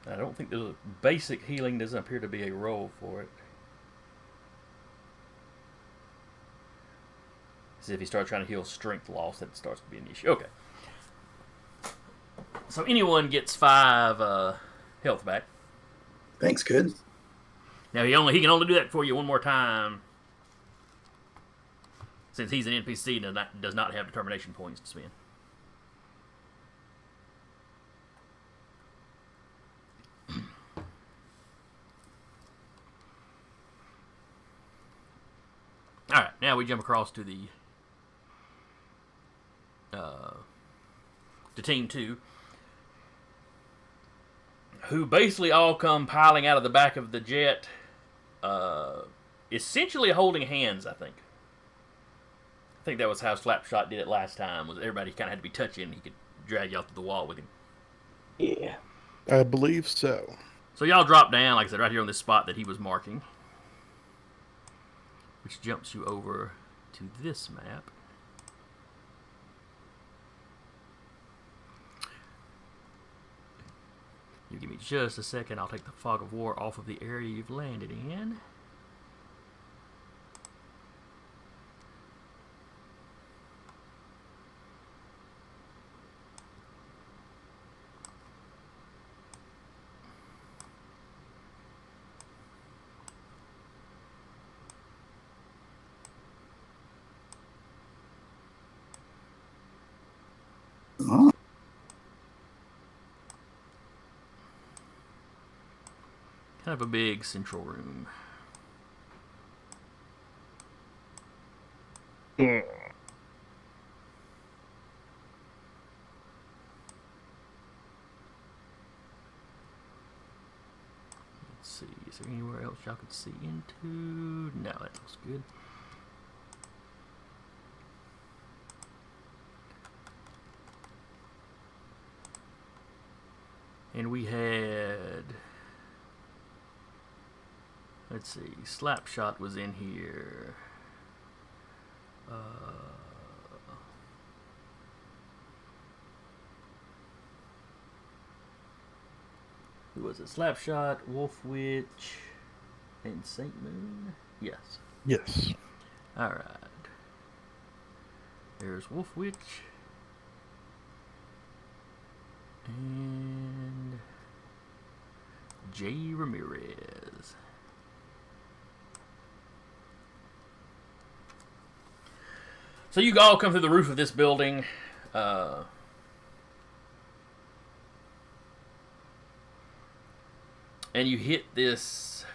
I don't think there's a basic healing doesn't appear to be a role for it. See if he starts trying to heal strength loss, that starts to be an issue. Okay. So anyone gets 5 health back. Thanks, kid. Now he can only do that for you one more time, since he's an NPC and does not have determination points to spend. All right, now we jump across to the to Team 2, who basically all come piling out of the back of the jet, essentially holding hands, I think. I think that was how Slapshot did it last time, was everybody kind of had to be touching, and he could drag you off to the wall with him. Yeah. I believe so. So y'all drop down, like I said, right here on this spot that he was marking, which jumps you over to this map. You give me just a second, I'll take the fog of war off of the area you've landed in. Oh, Kind of a big central room. Yeah. Let's see, is there anywhere else y'all could see into? No, that looks good. And we had, let's see, Slapshot was in here. Who was it? Slapshot, Wolf Witch, and Saint Moon? Yes. Yes. Alright. There's Wolf Witch. And Jay Ramirez. So you all come through the roof of this building. And you hit this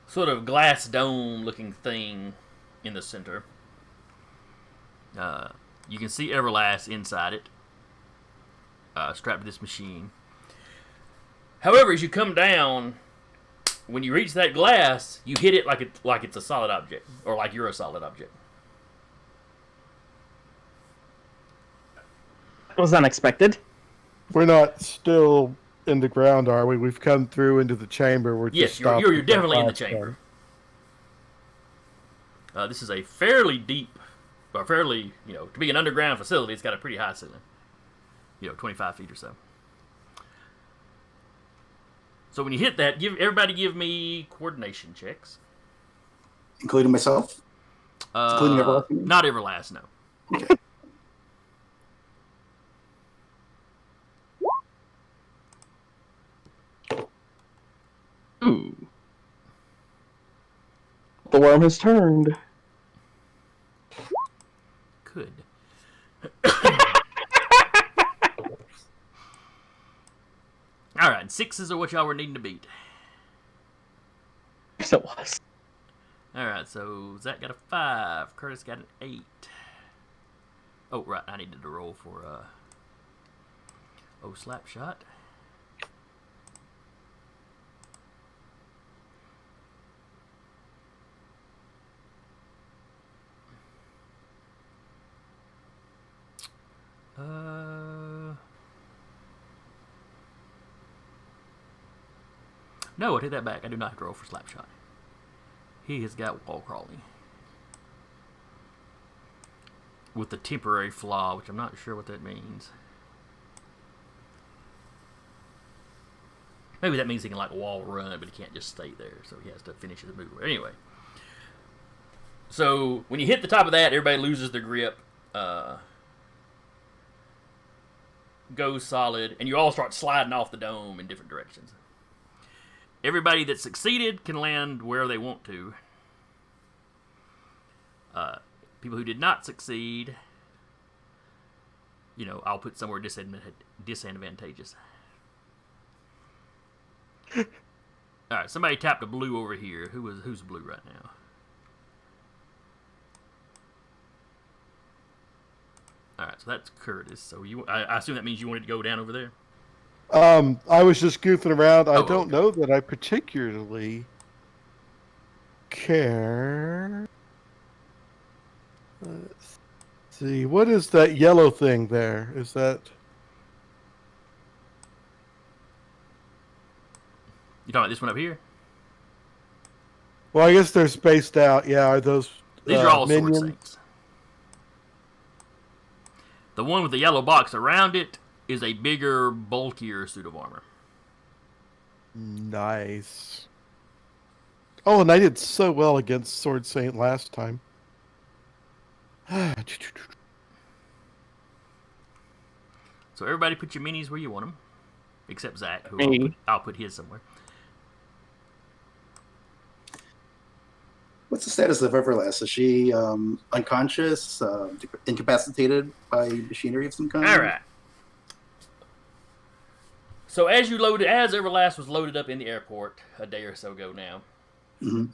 sort of glass dome looking thing in the center. You can see Everlast inside it, strapped to this machine. However, as you come down, when you reach that glass, you hit it like it's a solid object, or like you're a solid object. Was unexpected. We're not still in the ground, are we? We've come through into the chamber. We're Yes, just you're stopped definitely in the last chamber. time. This is a fairly deep, or fairly, to be an underground facility, it's got a pretty high ceiling. 25 feet or so. So when you hit that, everybody give me coordination checks. including myself? Including Everlast? Not Everlast, no. Okay. Ooh. The worm has turned. Could. Alright, 6s are what y'all were needing to beat. Yes, it was. Alright, so Zach got a 5. Curtis got an 8. Oh, right, I needed to roll for, Slapshot. No, I take that back. I do not have to roll for Slapshot. He has got wall crawling. With the temporary flaw, which I'm not sure what that means. Maybe that means he can like wall run, but he can't just stay there, so he has to finish his move. Anyway. So, when you hit the top of that, everybody loses their grip. Goes solid, and you all start sliding off the dome in different directions. Everybody that succeeded can land where they want to. People who did not succeed, I'll put somewhere disadvantageous. All right, somebody tapped a blue over here. Who's blue right now? All right, so that's Curtis. So I assume that means you wanted to go down over there. I was just goofing around. I don't Okay. know that I particularly care. Let's see. What is that yellow thing there? Is that... You talking about this one up here? Well, I guess they're spaced out. Yeah, are those These are all minions? Sword Saints. The one with the yellow box around it is a bigger, bulkier suit of armor. Nice. Oh, and I did so well against Sword Saint last time. So everybody put your minis where you want them. Except Zach, who Me. I'll put his somewhere. What's the status of Everlast? Is she unconscious, incapacitated by machinery of some kind? All right. So as Everlast was loaded up in the airport a day or so ago now, Mm-hmm.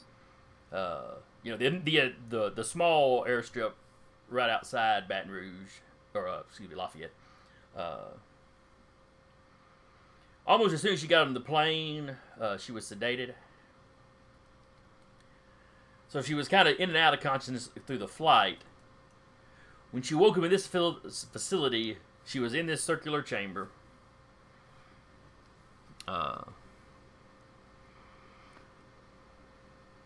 the small airstrip right outside Baton Rouge, or Lafayette. Almost as soon as she got on the plane, she was sedated. So she was kind of in and out of consciousness through the flight. When she woke up in this facility, she was in this circular chamber.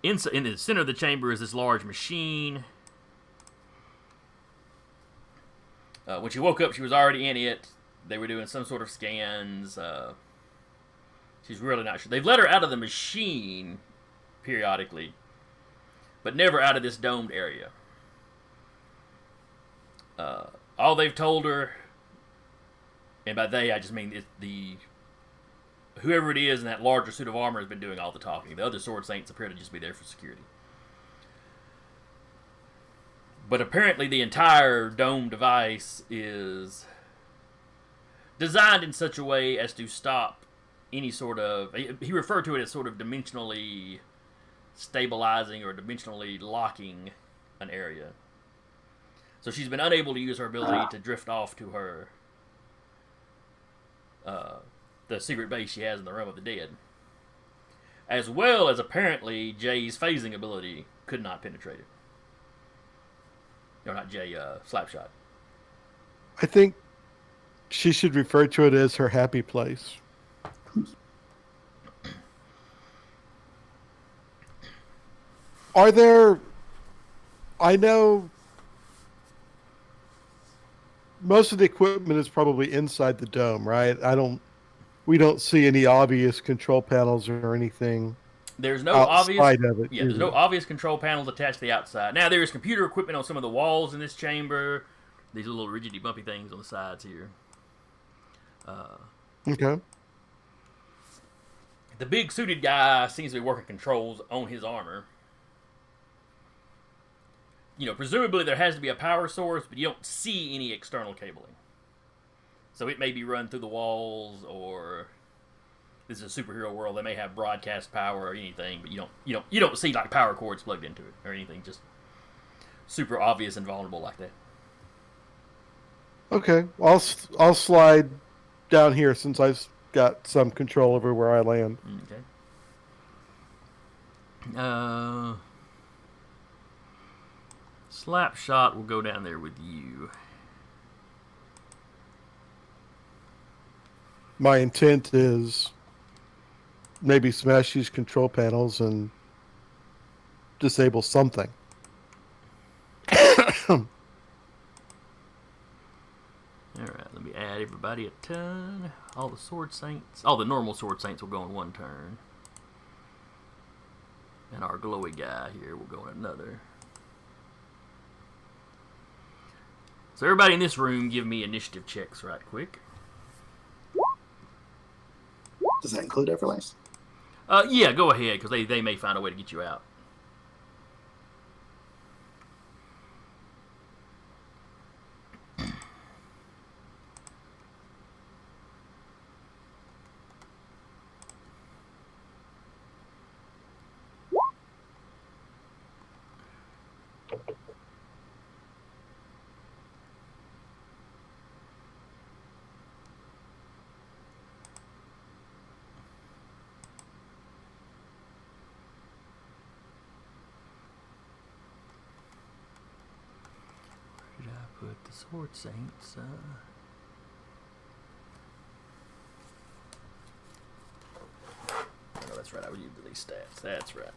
In the center of the chamber is this large machine. When she woke up, she was already in it. They were doing some sort of scans. She's really not sure. They've let her out of the machine periodically, but never out of this domed area. All they've told her, and by they I just mean whoever it is in that larger suit of armor has been doing all the talking. The other Sword Saints appear to just be there for security. But apparently the entire dome device is designed in such a way as to stop any sort of... He referred to it as sort of dimensionally stabilizing or dimensionally locking an area. So she's been unable to use her ability to drift off to her... the secret base she has in the Realm of the Dead. As well as apparently Jay's phasing ability could not penetrate it. No, not Jay, Slapshot. I think she should refer to it as her happy place. Are there... I know most of the equipment is probably inside the dome, right? We don't see any obvious control panels or anything. There's no outside obvious... of it. Yeah, there's no obvious control panels attached to the outside. Now, there is computer equipment on some of the walls in this chamber. These little rigidy, bumpy things on the sides here. Okay. The big suited guy seems to be working controls on his armor. Presumably there has to be a power source, but you don't see any external cabling. So it may be run through the walls, or this is a superhero world. They may have broadcast power or anything, but you don't see like power cords plugged into it or anything just super obvious and vulnerable like that. Okay. I'll slide down here since I've got some control over where I land. Okay. Slapshot will go down there with you. my intent is maybe smash these control panels and disable something. Alright, let me add everybody a ton. All the Sword Saints. All the normal Sword Saints will go in one turn. And our glowy guy here will go in another. So everybody in this room give me initiative checks right quick. Does that include Everlast? Yeah, go ahead, because they may find a way to get you out. Where did I put the Sword Saints? Oh, that's right. I would use these stats. That's right.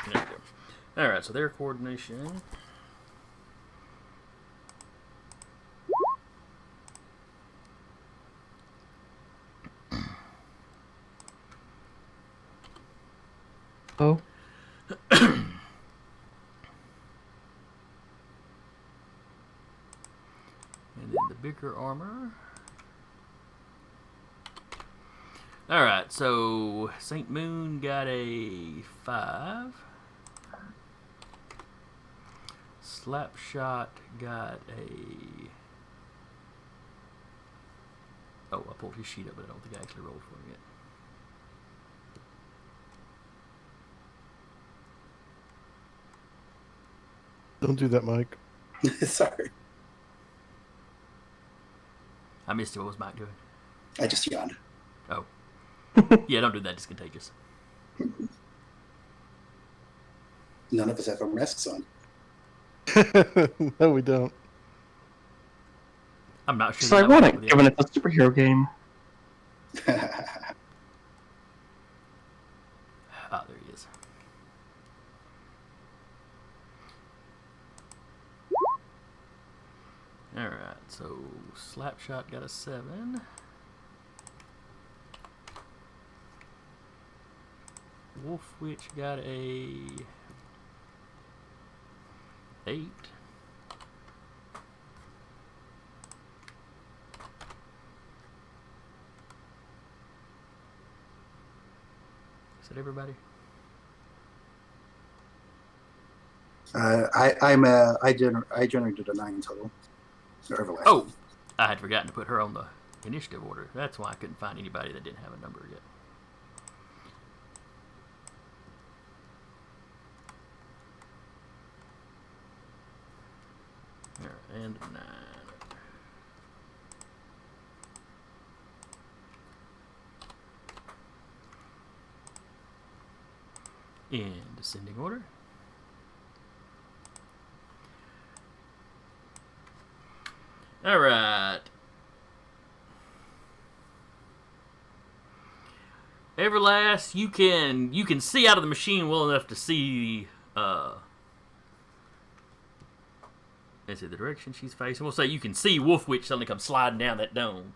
There we go. Alright, so their coordination. Oh. And then the bigger armor. Alright, so St. Moon got a 5. Slapshot got a... Oh, I pulled his sheet up, but I don't think I actually rolled for him yet. Don't do that, Mike. Sorry. I missed it. What was Mike doing? I just yawned. Oh. Yeah, don't do that. It's contagious. None of us have our masks on. No, we don't. I'm not sure. It's ironic, given it's a superhero game. Ah, there he is. Alright, so Slapshot got a 7. Wolf Witch got a 8. Is that everybody? I generated a 9 total. Everlast. Oh, I had forgotten to put her on the initiative order. That's why I couldn't find anybody that didn't have a number yet. Alright, and 9. In descending order. All right. Everlast, you can see out of the machine well enough to see let's see the direction she's facing. We'll say you can see Wolf Witch suddenly come sliding down that dome.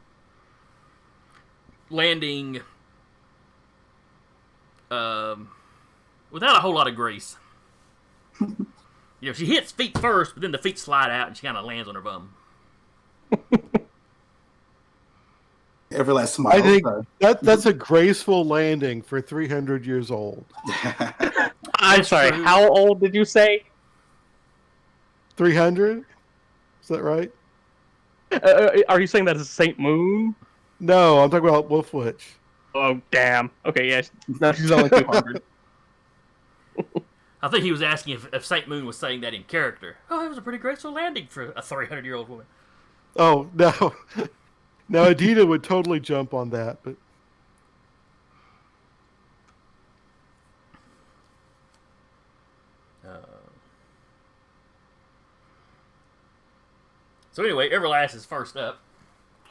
Landing without a whole lot of grace. You know, she hits feet first, but then the feet slide out and she kind of lands on her bum. Everlast smile. I think that's a graceful landing for 300 years old. I'm sorry, true. how old did you say? 300? Is that right? Are you saying that is Saint Moon? No, I'm talking about Wolf Witch. Oh, damn. Okay, yes. No, she's only 200. I think he was asking if St. Moon was saying that in character. Oh, it was a pretty graceful landing for a 300-year-old woman. Oh, no. Now, Adita would totally jump on that, but So anyway, Everlast is first up.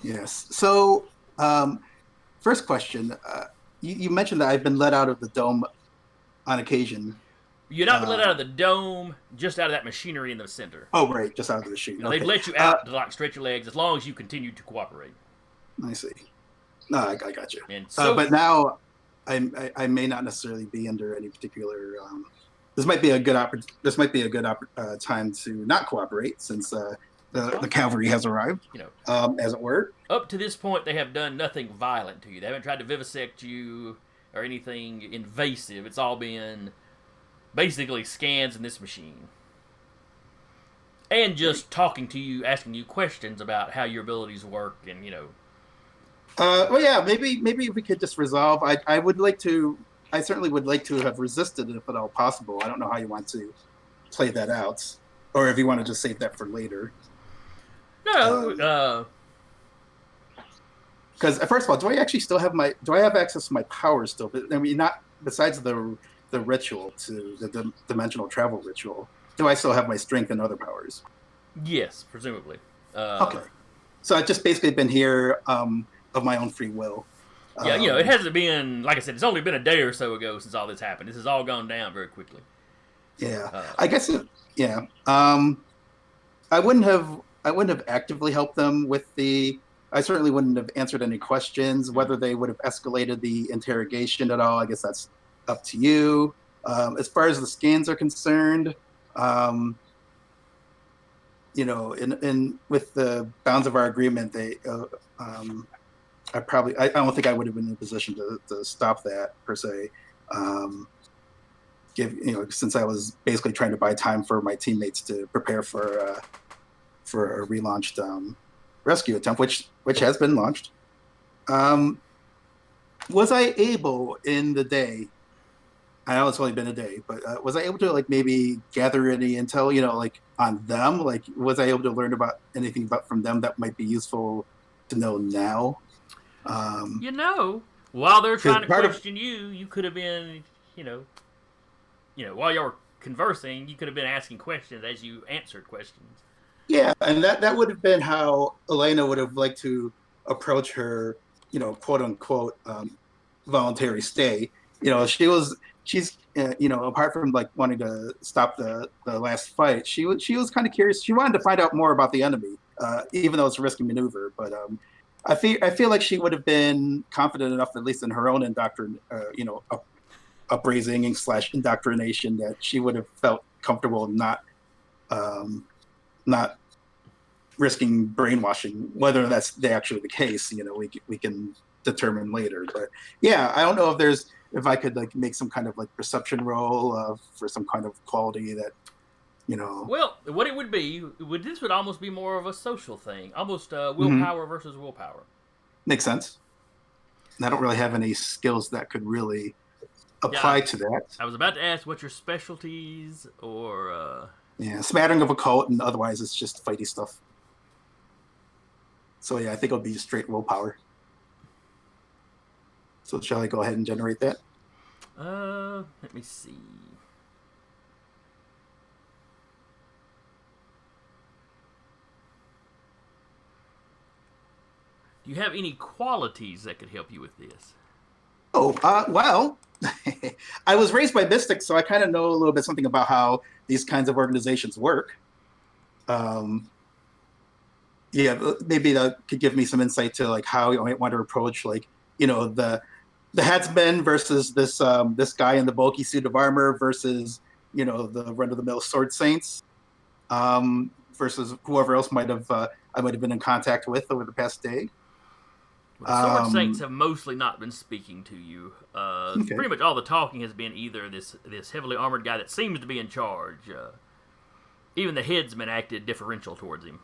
Yes. So, first question. You mentioned that I've been let out of the dome on occasion. You're not been let out of the dome, just out of that machinery in the center. Oh, right, just out of the machine. They've let you out to like stretch your legs as long as you continue to cooperate. I see. No, I got you. And so, but now, I may not necessarily be under any particular. This might be a good time to not cooperate since the cavalry has arrived. As it were. Up to this point, they have done nothing violent to you. They haven't tried to vivisect you or anything invasive. It's all been basically scans in this machine. And just talking to you, asking you questions about how your abilities work, and Well, yeah, maybe we could just resolve. I would like to. I certainly would like to have resisted it if at all possible. I don't know how you want to play that out, or if you want to just save that for later. No. Because first of all, do I actually still have do I have access to my powers still? I mean, not besides the ritual, to the dimensional travel ritual. Do I still have my strength and other powers? Yes, presumably. Okay. So I've just basically been here of my own free will. Yeah, it hasn't been, like I said, it's only been a day or so ago since all this happened. This has all gone down very quickly. Yeah, I guess. I wouldn't have actively helped them with the. I certainly wouldn't have answered any questions. Whether they would have escalated the interrogation at all, I guess that's up to you. As far as the scans are concerned, in with the bounds of our agreement, I don't think I would have been in a position to stop that per se. Since I was basically trying to buy time for my teammates to prepare for a relaunched rescue attempt, which has been launched. Was I able in the day? I know it's only been a day, but was I able to maybe gather any intel, on them? Was I able to learn about anything from them that might be useful to know now? While they're trying to question you, you could have been, while you were conversing, you could have been asking questions as you answered questions. Yeah, and that would have been how Elena would have liked to approach her, quote unquote, voluntary stay. She's apart from wanting to stop the last fight, she was kind of curious. She wanted to find out more about the enemy, even though it's a risky maneuver. But I feel like she would have been confident enough, at least in her own upraising / indoctrination, that she would have felt comfortable not risking brainwashing. Whether that's actually the case, we can determine later. But yeah, I don't know if I could make some kind of perception roll for some kind of quality that. Well, what it would be, this would almost be more of a social thing, almost willpower versus willpower. Makes sense. And I don't really have any skills that could really apply to that. I was about to ask what your specialties or. Yeah, smattering of occult, and otherwise it's just fighty stuff. So yeah, I think it'll be straight willpower. So shall I go ahead and generate that? Let me see. Do you have any qualities that could help you with this? Oh, well, I was raised by mystics, so I kind of know a little bit something about how these kinds of organizations work. Maybe that could give me some insight to how you might want to approach the headsman versus this guy in the bulky suit of armor versus the run-of-the-mill sword saints versus whoever else I might have been in contact with over the past day. Well, the sword saints have mostly not been speaking to you. Okay. Pretty much all the talking has been either this heavily armored guy that seems to be in charge. Even the headsman acted differential towards him.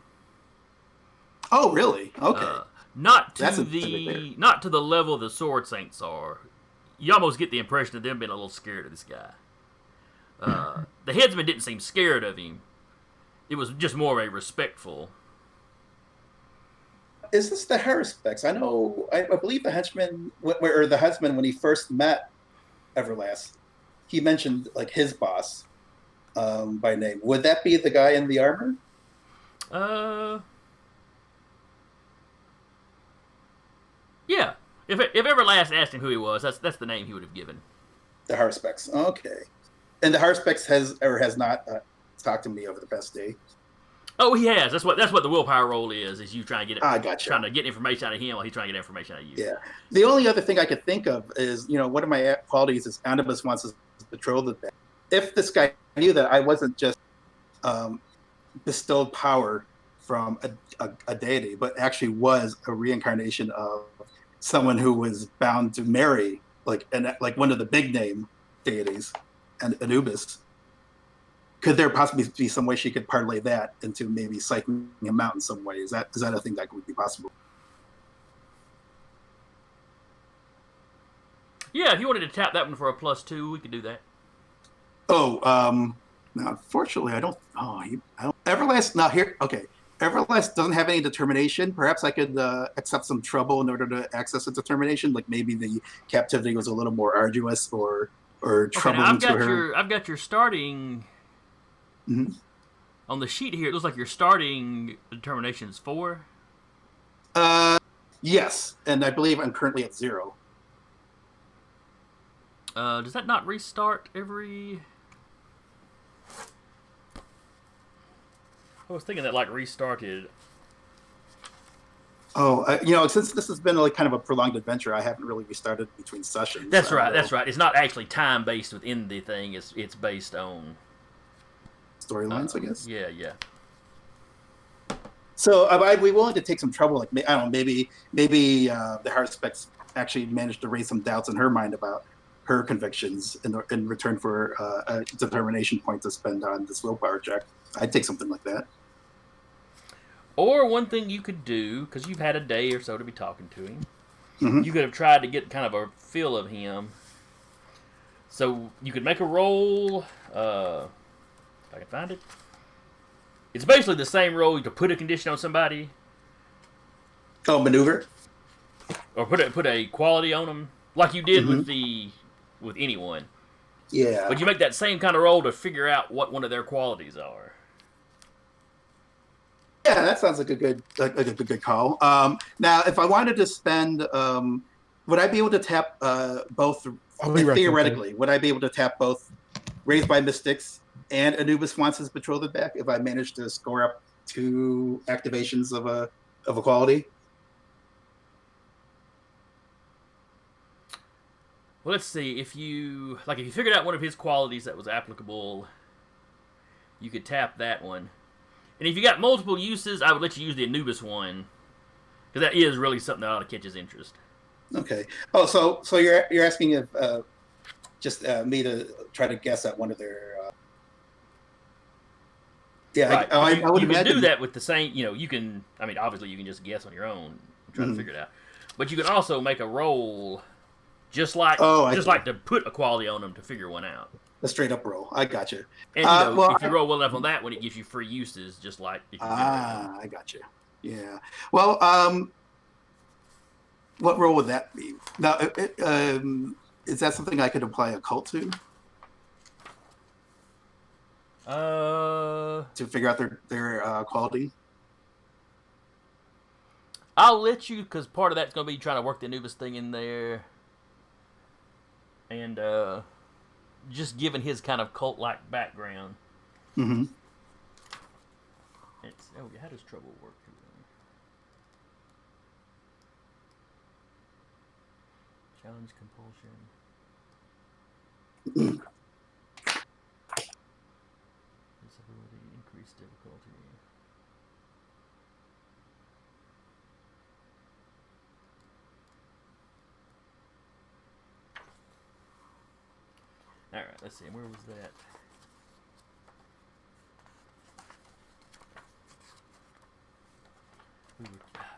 Oh, really? Okay. Not to the level the sword saints are. You almost get the impression of them being a little scared of this guy. The headsman didn't seem scared of him. It was just more of a respectful. Is this the Haruspex? I believe the headsman, when he first met Everlast, he mentioned his boss by name. Would that be the guy in the armor? If Everlast asked him who he was, that's the name he would have given. The Haruspex. Okay. And the Haruspex has not talked to me over the past day. Oh, he has. That's what the willpower roll is you trying to get Gotcha. trying to get information out of him while he's trying to get information out of you. Yeah. The only other thing I could think of is, one of my qualities is Anubis wants his betrothed back. If this guy knew that I wasn't just bestowed power from a deity, but actually was a reincarnation of someone who was bound to marry like one of the big name deities, and Anubis, could there possibly be some way she could parlay that into maybe psyching him out in some way? Is that a thing that would be possible? Yeah, if you wanted to tap that one for a +2, we could do that. Oh, now unfortunately, I don't. Everlast. Now here, okay. Everlast doesn't have any determination. Perhaps I could accept some trouble in order to access a determination. Like maybe the captivity was a little more arduous or troubling to her. I've got your starting. Mm-hmm. On the sheet here, it looks like your starting determination is 4. Yes, and I believe I'm currently at 0. Does that not restart every? I was thinking that restarted. Oh, since this has been kind of a prolonged adventure, I haven't really restarted between sessions. That's right. That's right. It's not actually time based within the thing. It's based on storylines, I guess. Yeah. So I'd be willing to take some trouble. I don't know. Maybe the Haruspex actually managed to raise some doubts in her mind about her convictions in return for a determination point to spend on this willpower check. I'd take something like that. Or one thing you could do, because you've had a day or so to be talking to him, mm-hmm. You could have tried to get kind of a feel of him. So you could make a roll. If I can find it. It's basically the same roll to put a condition on somebody. Oh, maneuver? Or put a quality on them, like you did mm-hmm. with anyone. Yeah. But you make that same kind of roll to figure out what one of their qualities are. Yeah, that sounds like a good call. Now, if I wanted to spend, would I be able to tap both? Theoretically, would I be able to tap both Raised by Mystics and Anubis wants his betrothed back if I managed to score up 2 activations of a quality? Well, let's see. If you figured out one of his qualities that was applicable, you could tap that one. And if you got multiple uses, I would let you use the Anubis one, because that is really something that ought to catch his interest. Okay. Oh, so you're asking if just me to try to guess at one of their. Yeah, right. I would you can imagine do that with the same. You can. I mean, obviously, you can just guess on your own and try to figure it out. But you can also make a roll, just like to put a quality on them to figure one out. A straight up roll. I got you. And if you roll well enough on that one, it gives you free uses, just like if you I got you. Yeah. Well, what role would that be? Now, is that something I could apply a cult to? To figure out their quality? I'll let you, because part of that's going to be trying to work the Anubis thing in there. And, just given his kind of cult-like background. Mm-hmm. How does trouble work? Challenge compulsion. Disability, increased difficulty. Alright, let's see. Where was that?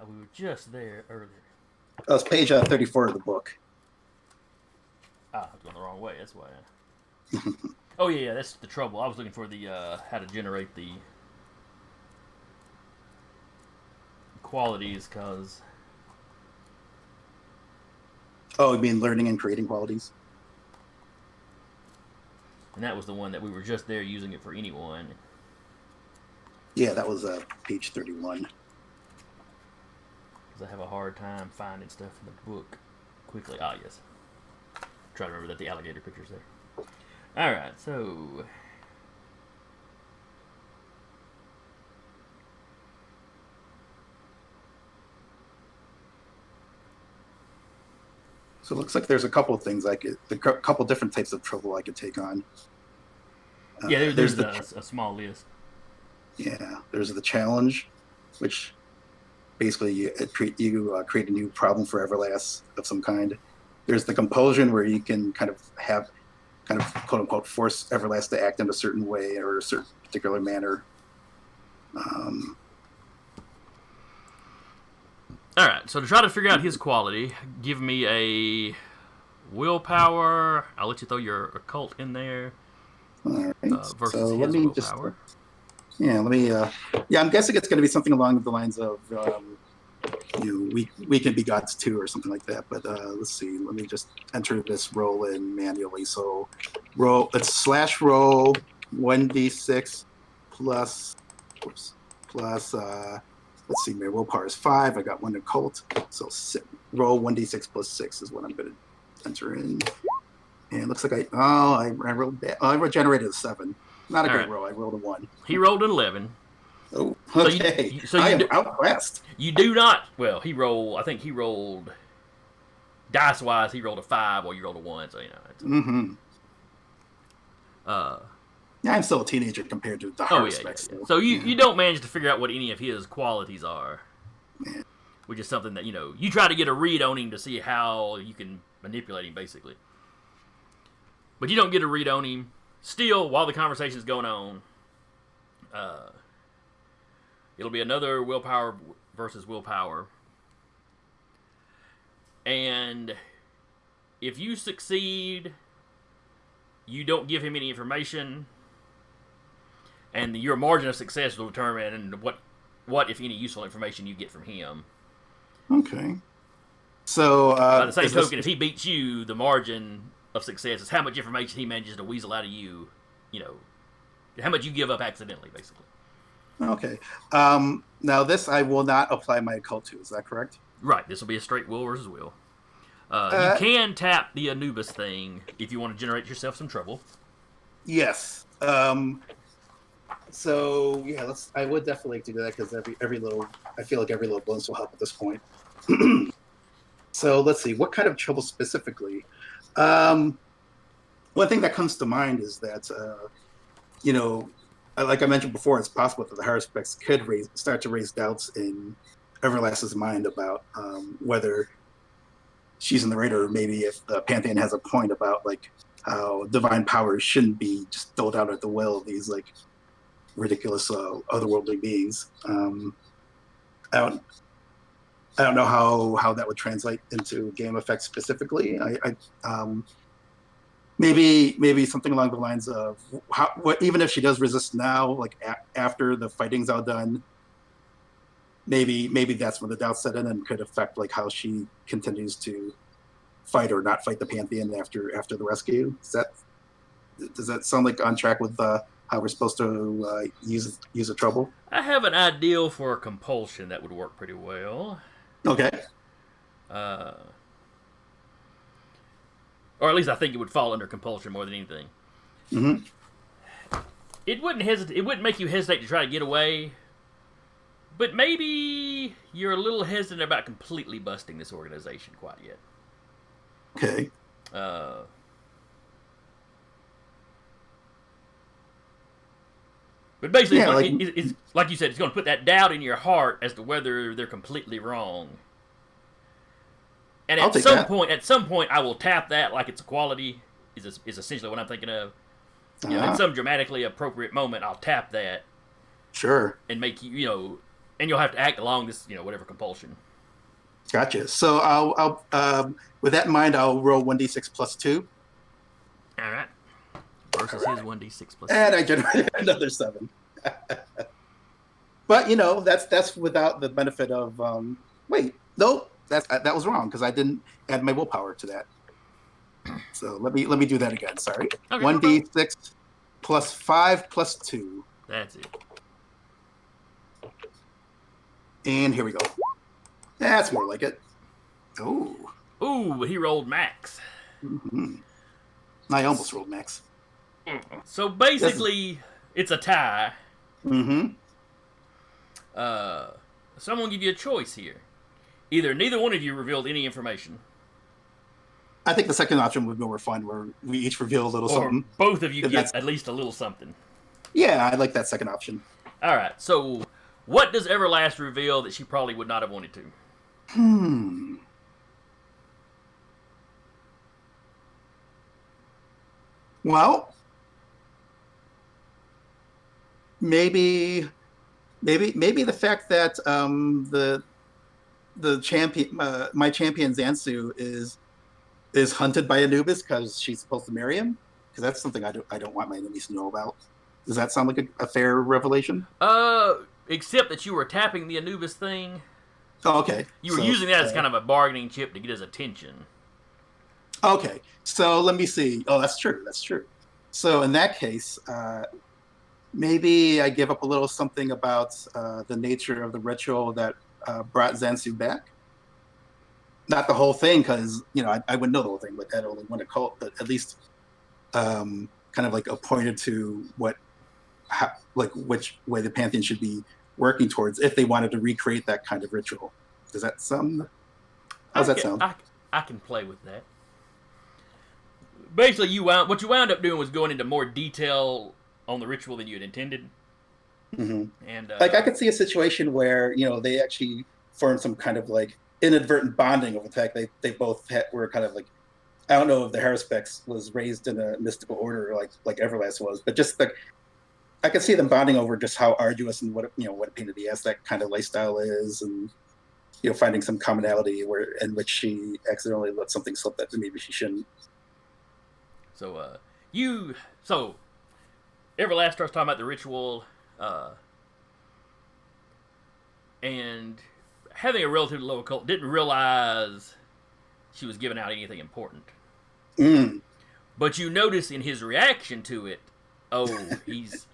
We were just there earlier. That was page 34 of the book. I was going the wrong way. That's why. Oh yeah, that's the trouble. I was looking for the how to generate the qualities, cause. Oh, you mean learning and creating qualities? And that was the one that we were just there using it for anyone. Yeah, that was page 31. Because I have a hard time finding stuff in the book. quickly. Ah, yes. Try to remember that the alligator picture's there. All right, so So it looks like there's a couple of things a couple different types of trouble I could take on. yeah, there's the a small list. Yeah, there's the challenge, which basically you create a new problem for Everlast of some kind. There's the compulsion, where you can kind of quote unquote force Everlast to act in a certain way or a certain particular manner. All right, so to try to figure out his quality, give me a willpower. I'll let you throw your occult in there. All right. Versus So let his me willpower. I'm guessing it's going to be something along the lines of, we can be gods too, or something like that. But let's see. Let me just enter this roll in manually. So let's /roll 1d6 plus, let's see, my willpower is 5. I got 1 occult. So roll 1d6 plus 6 is what I'm going to enter in. And it looks like I rolled bad. I regenerated a 7. Not a great roll. I rolled a 1. He rolled an 11. Oh, okay. I am outclassed. You do not. Well, I think he rolled dice wise. He rolled a 5, or you rolled a 1. So Yeah, I'm still a teenager compared to the Haruspex. Yeah. So you don't manage to figure out what any of his qualities are, which is something that you try to get a read on him to see how you can manipulate him, basically. But you don't get a read on him. Still, while the conversation is going on, it'll be another willpower versus willpower. And if you succeed, you don't give him any information, and your margin of success will determine what if any, useful information you get from him. Okay. So, by the same token, if he beats you, the margin of success is how much information he manages to weasel out of you, how much you give up accidentally, basically. Okay. Now this I will not apply my occult to, is that correct? Right, this will be a straight will versus will. You can tap the Anubis thing if you want to generate yourself some trouble. Yes. So yeah, I would definitely do that, because I feel like every little bonus will help at this point. So let's see, what kind of trouble specifically? One thing that comes to mind is that like I mentioned before, it's possible that the Haruspex could start to raise doubts in Everlast's mind about whether she's in the right, or maybe if the Pantheon has a point about like how divine powers shouldn't be just doled out at the will of these like ridiculous otherworldly beings. I don't know how that would translate into game effects specifically. Maybe something along the lines of even if she does resist now, like after the fighting's all done, maybe that's when the doubts set in and could affect like how she continues to fight or not fight the Pantheon after the rescue. Does that sound like on track with how we're supposed to use the trouble? I have an ideal for a compulsion that would work pretty well. Okay. Or at least I think it would fall under compulsion more than anything. Mm-hmm. It wouldn't make you hesitate to try to get away, but maybe you're a little hesitant about completely busting this organization quite yet. Okay. But basically, it's like you said, it's going to put that doubt in your heart as to whether they're completely wrong. And at some point, I will tap that like it's a quality. Is essentially what I'm thinking of. At some dramatically appropriate moment, I'll tap that. Sure. And make you, and you'll have to act along this, whatever compulsion. Gotcha. So I'll with that in mind, I'll roll 1d6 plus 2. All right. Versus his 1d6 plus 2. And I generated another 7. But that's without the benefit of wait, no, that was wrong, because I didn't add my willpower to that. So let me do that again. Sorry. Okay, 1d6 plus 5 plus 2. That's it. And here we go. That's more like it. Oh. Ooh, he rolled max. Mhm. I almost rolled max. So basically, it's a tie. Mm-hmm. Someone give you a choice here. Either neither one of you revealed any information, I think the second option would be more fun, where we each reveal a little or something. both of you If get that's- at least a little something. Yeah, I like that second option. All right. So, what does Everlast reveal that she probably would not have wanted to? Well, maybe the fact that the champion, my champion Zansu, is hunted by Anubis because she's supposed to marry him. Because that's something I don't want my enemies to know about. Does that sound like a fair revelation? Except that you were tapping the Anubis thing. Oh, okay. You were using that as kind of a bargaining chip to get his attention. Okay, so let me see. Oh, that's true. That's true. So in that case, maybe I give up a little something about the nature of the ritual that brought Zansu back. Not the whole thing, because I wouldn't know the whole thing, but that only one occult. But at least kind of like pointed to which way the Pantheon should be working towards if they wanted to recreate that kind of ritual. Does that sound? How's that sound? I can play with that. Basically, what you wound up doing was going into more detail on the ritual than you had intended. Mm-hmm. And like I could see a situation where they actually formed some kind of like inadvertent bonding over the fact they both were kind of like, I don't know if the Haruspex was raised in a mystical order like Everlast was, but just like I could see them bonding over just how arduous and what a pain in the ass that kind of lifestyle is, and finding some commonality in which she accidentally let something slip that maybe she shouldn't. So Everlast starts talking about the ritual, and having a relatively low occult, didn't realize she was giving out anything important. But you notice in his reaction to it, he's,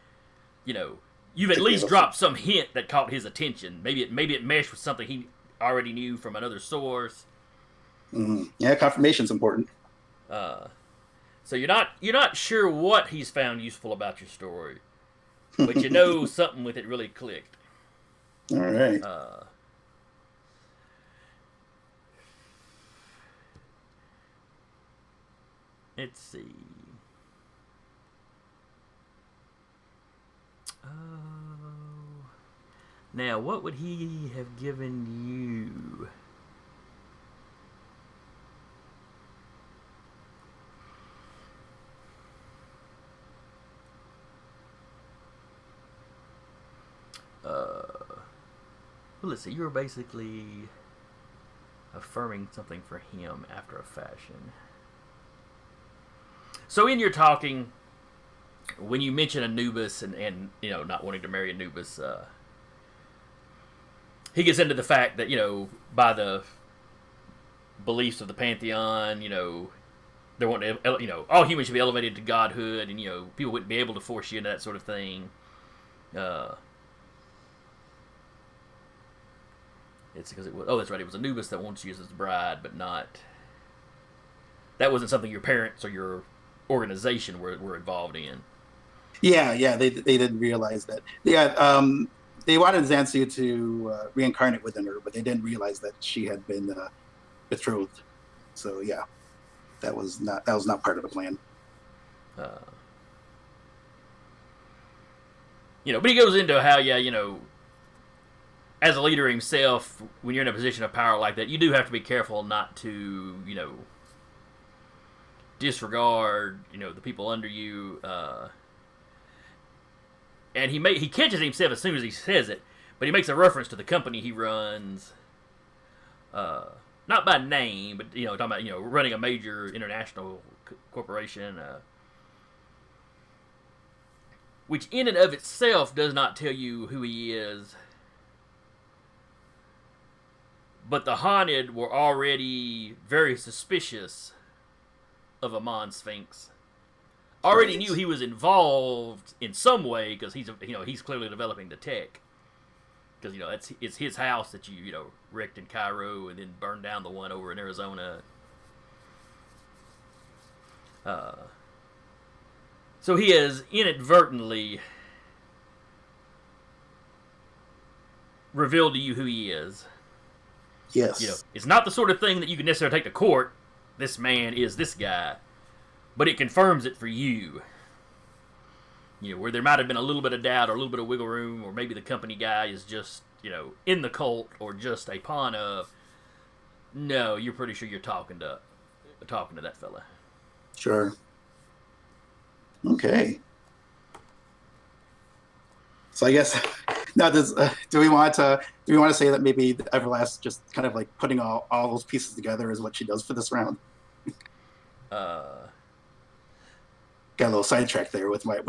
you've at least dropped some hint that caught his attention. Maybe it meshed with something he already knew from another source. Yeah, confirmation's important. So you're not sure what he's found useful about your story, but something with it really clicked. All right. Let's see. Now, what would he have given you? Well, let's see. You were basically affirming something for him after a fashion. So in your talking, when you mention Anubis and not wanting to marry Anubis, he gets into the fact that by the beliefs of the Pantheon, they want to all humans should be elevated to godhood, and people wouldn't be able to force you into that sort of thing. It's because it was that's right, it was Anubis that wants you as his bride, but that wasn't something your parents or your organization were involved in. Yeah, they didn't realize that. Yeah, they wanted Zansu to reincarnate within her, but they didn't realize that she had been betrothed. So yeah, that was not part of the plan. But he goes into how as a leader himself, when you're in a position of power like that, you do have to be careful not to disregard the people under you. And he catches himself as soon as he says it, but he makes a reference to the company he runs, not by name, but talking about running a major international corporation, which in and of itself does not tell you who he is. But the Haunted were already very suspicious of Amon Sphinx. Already knew he was involved in some way because he's clearly developing the tech. Because it's his house that you wrecked in Cairo and then burned down the one over in Arizona. So he has inadvertently revealed to you who he is. Yes. You know, it's not the sort of thing that you can necessarily take to court. This man is this guy, but it confirms it for you. You know, where there might have been a little bit of doubt or a little bit of wiggle room, or maybe the company guy is just, you know, in the cult or just a pawn of. No, you're pretty sure you're talking to that fella. Sure. Okay. So I guess now, do we want to say that maybe Everlast just kind of like putting all those pieces together is what she does for this round? Got a little sidetracked there with my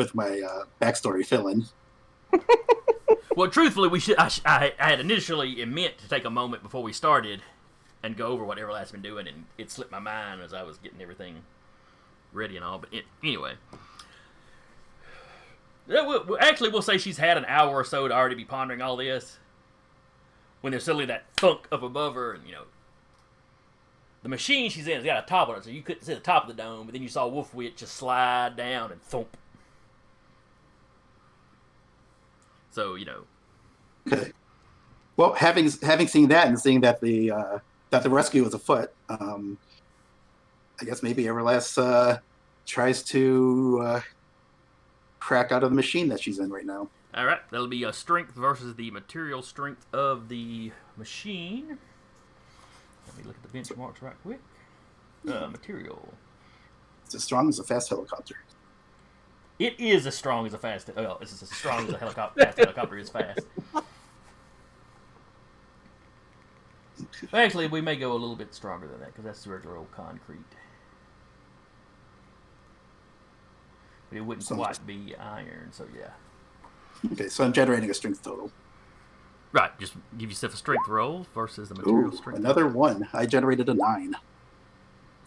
backstory fill-in. Well, truthfully, I had initially meant to take a moment before we started and go over what Everlast's been doing, and it slipped my mind as I was getting everything ready and all. But anyway, we'll say she's had an hour or so to already be pondering all this. When there's suddenly that thunk up above her, and you know, the machine she's in has got a top on it, so you couldn't see the top of the dome. But then you saw Wolf Witch just slide down and thump. So you know. Okay. Well, having seen that and seeing that the rescue was afoot, I guess maybe Everlast tries to crack out of the machine that she's in right now. All right, that'll be a strength versus the material strength of the machine. Let me look at the benchmarks right quick. Material. It's as strong as a fast helicopter. It is as strong as a fast. Well, it's as strong as a helicopter. Fast helicopter is fast. Actually, we may go a little bit stronger than that because that's the regular old concrete. But it wouldn't quite be iron, so yeah. Okay, so I'm generating a strength total. Right, just give yourself a strength roll versus the material strength. Another 1. I generated a 9.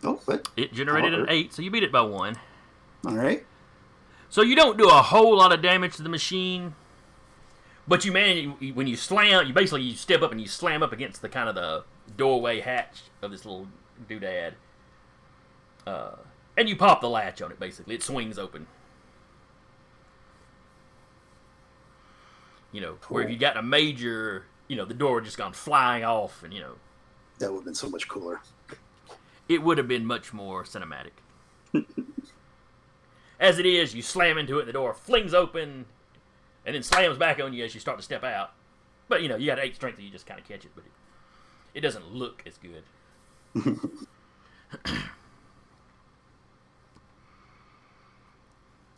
Oh, but it generated an 8, so you beat it by 1. All right. So you don't do a whole lot of damage to the machine, but you manage, when you slam, you step up and you slam up against the kind of the doorway hatch of this little doodad, and you pop the latch on it. Basically, it swings open. You know, Cool. where if you got a major, you know, the door would just gone flying off, and you know, That would have been so much cooler. it would have been much more cinematic. As it is, you slam into it, the door flings open, and then slams back on you as you start to step out. But, you know, you got 8 strength, and you just kind of catch it, but it doesn't look as good.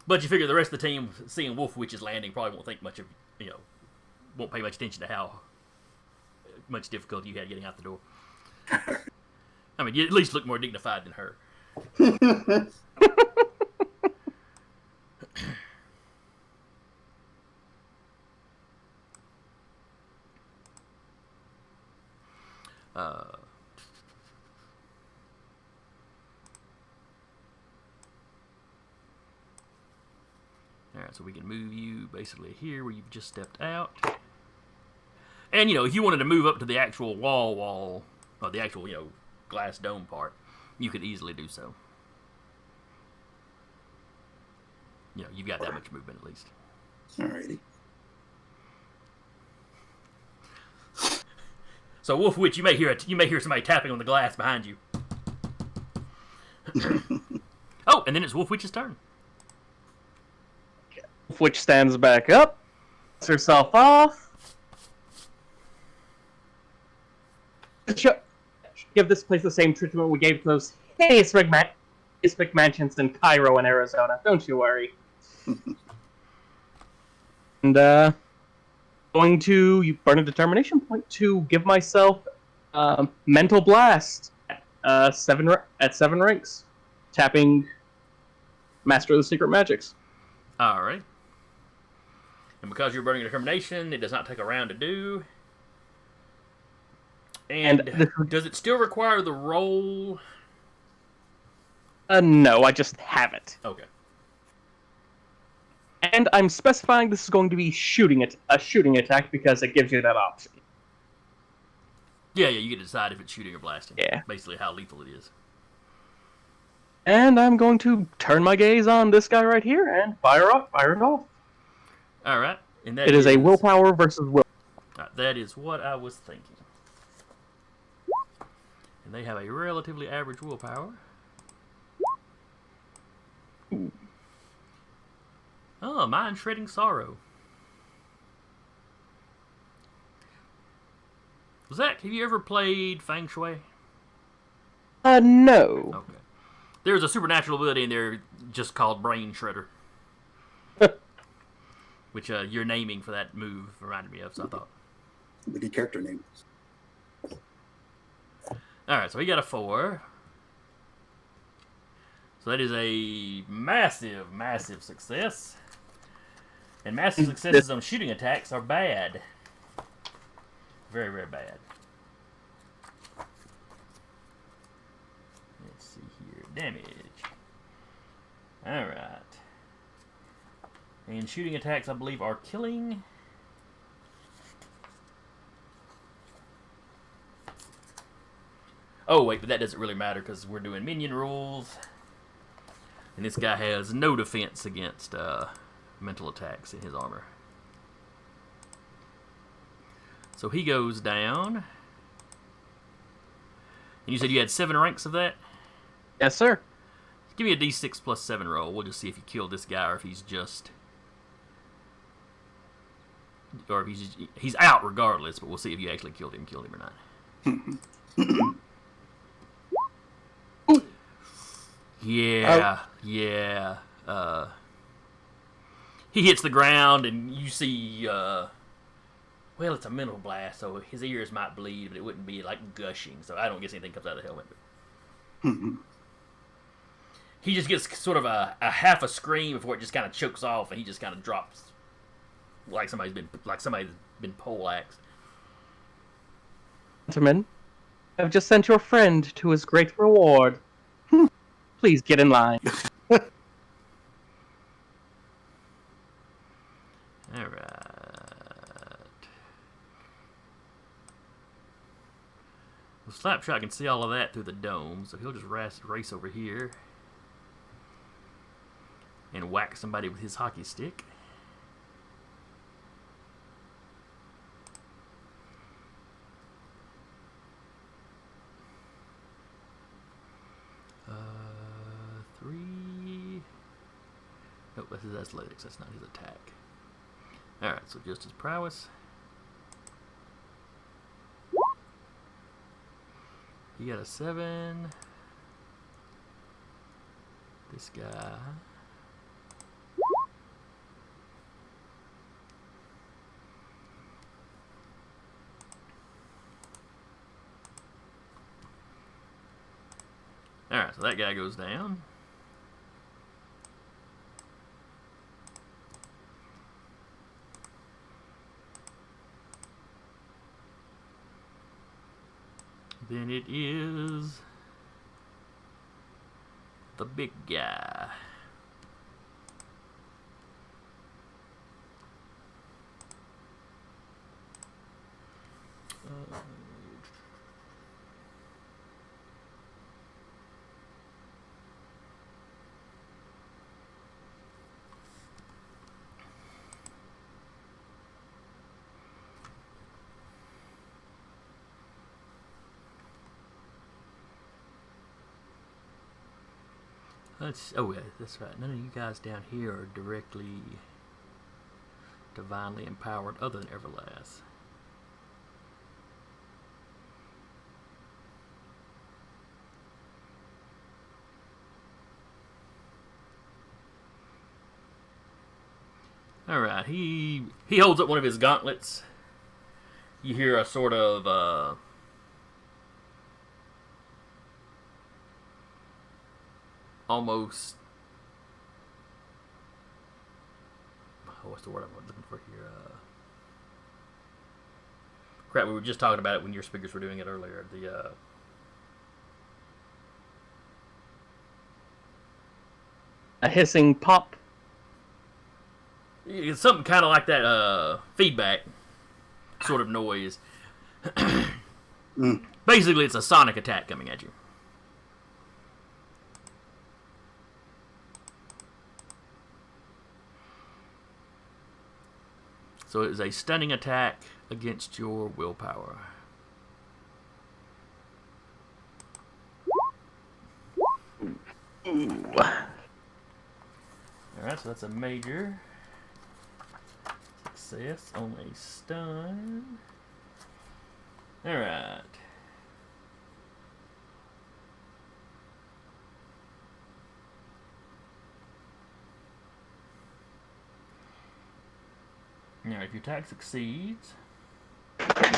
But you figure the rest of the team, seeing Wolf Witch's landing, probably won't think much of, you know, won't pay much attention to how much difficulty you had getting out the door. I mean, you at least look more dignified than her. Alright, so we can move you basically here where you've just stepped out. And, you know, if you wanted to move up to the actual wall, or the actual, you know, glass dome part, you could easily do so. You know, you've got that much movement at least. Alrighty. So, Wolf Witch, you may hear somebody tapping on the glass behind you. Oh, and then it's Wolf Witch's turn. Wolf Witch stands back up, puts herself off. Give this place the same treatment we gave to those hideous McMansions in Cairo and Arizona. Don't you worry. And going to burn a determination point to give myself mental blast at 7 ranks, tapping Master of the Secret Magics. All right. And because you're burning a determination, it does not take a round to do. And does it still require the roll? No, I just have it. Okay. And I'm specifying this is going to be a shooting attack because it gives you that option. Yeah, you get to decide if it's shooting or blasting. Yeah. Basically how lethal it is. And I'm going to turn my gaze on this guy right here and fire it off. All right, and that It is a willpower versus will. That is what I was thinking. And they have a relatively average willpower. Oh, mind shredding sorrow. Zach, have you ever played Feng Shui? No. Okay. There's a supernatural ability in there just called Brain Shredder. Which your naming for that move reminded me of, so I thought. The good character name. Alright, so he got a 4. So that is a massive, massive success. And massive successes on shooting attacks are bad. Very, very bad. Let's see here. Damage. Alright. And shooting attacks, I believe, are killing. Oh, wait, but that doesn't really matter because we're doing minion rules. And this guy has no defense against mental attacks in his armor. So he goes down. And you said you had 7 ranks of that? Yes, sir. Give me a d6 plus 7 roll. We'll just see if you killed this guy or if he's just... Or if he's out regardless, but we'll see if you actually killed him or not. Yeah. He hits the ground and you see... well, it's a mental blast, so his ears might bleed, but it wouldn't be like gushing, so I don't guess anything comes out of the helmet. He just gets sort of a half a scream before it just kind of chokes off, and he just kind of drops like somebody's been poleaxed. Gentlemen, I've just sent your friend to his great reward. Please get in line. Alright. Well, Slapshot can see all of that through the dome, so he'll just race over here and whack somebody with his hockey stick. Three. Nope, that's his athletics. That's not his attack. Alright, so just his prowess. He got a 7. This guy. Alright, so that guy goes down. Then it is the big guy. Oh yeah, that's right. None of you guys down here are directly divinely empowered other than Everlast. Alright, he holds up one of his gauntlets. You hear a sort of almost, what's the word I'm looking for here? Crap, we were just talking about it when your speakers were doing it earlier. A hissing pop. It's something kind of like that feedback sort of noise. Basically, it's a sonic attack coming at you. So it is a stunning attack against your willpower. Ooh. Alright, so that's a major success on a stun. Alright. Now, if your attack succeeds, okay.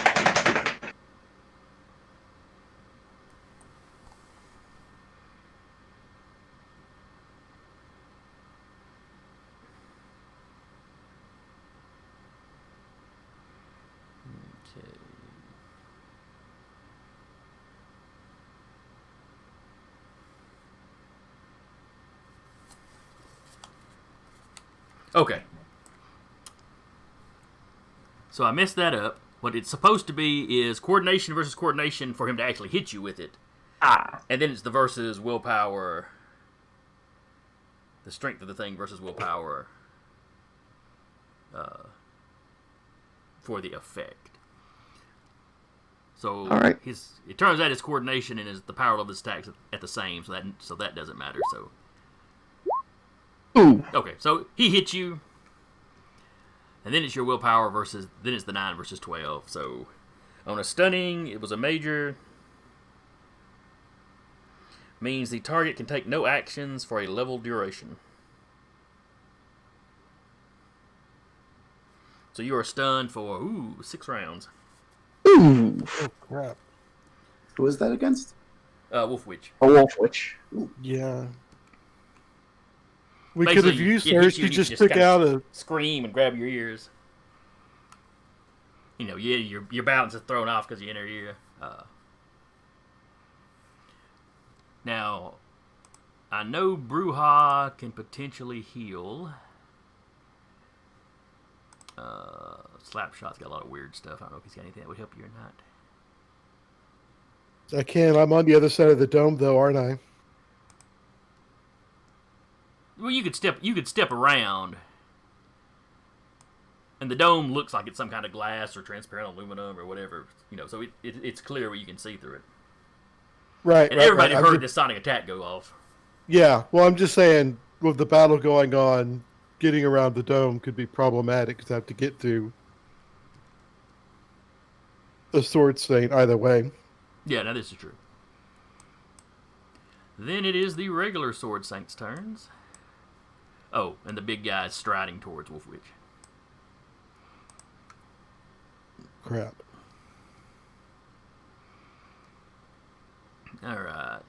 Okay. So I messed that up. What it's supposed to be is coordination versus coordination for him to actually hit you with it. And then it's the versus willpower. The strength of the thing versus willpower for the effect. So All right. it turns out his coordination and the power of his attacks at the same, so that doesn't matter. So Ooh. okay, so he hits you. And then it's your willpower then it's the 9 versus 12. So on a stunning, it was a major. Means the target can take no actions for a level duration. So you are stunned for, 6 rounds. Ooh. Oh crap. Who is that against? Wolf Witch. A wolf witch. Yeah. We could Basically, have used it her. hits you She and you just took kinda out a. Scream and grab your ears. You know, your balance is thrown off because you're in her ear. Now, I know Bruja can potentially heal. Slapshot's got a lot of weird stuff. I don't know if he's got anything that would help you or not. I can. I'm on the other side of the dome, though, aren't I? Well, you could step around, and the dome looks like it's some kind of glass or transparent aluminum or whatever. You know, so it's clear where you can see through it. Right. And right, everybody right. heard this sonic attack go off. Yeah. Well, I'm just saying, with the battle going on, getting around the dome could be problematic because I have to get to the sword saint either way. Yeah, now this is true. Then it is the regular sword saint's turns. Oh, and the big guy is striding towards Wolf Witch. Crap. Alright.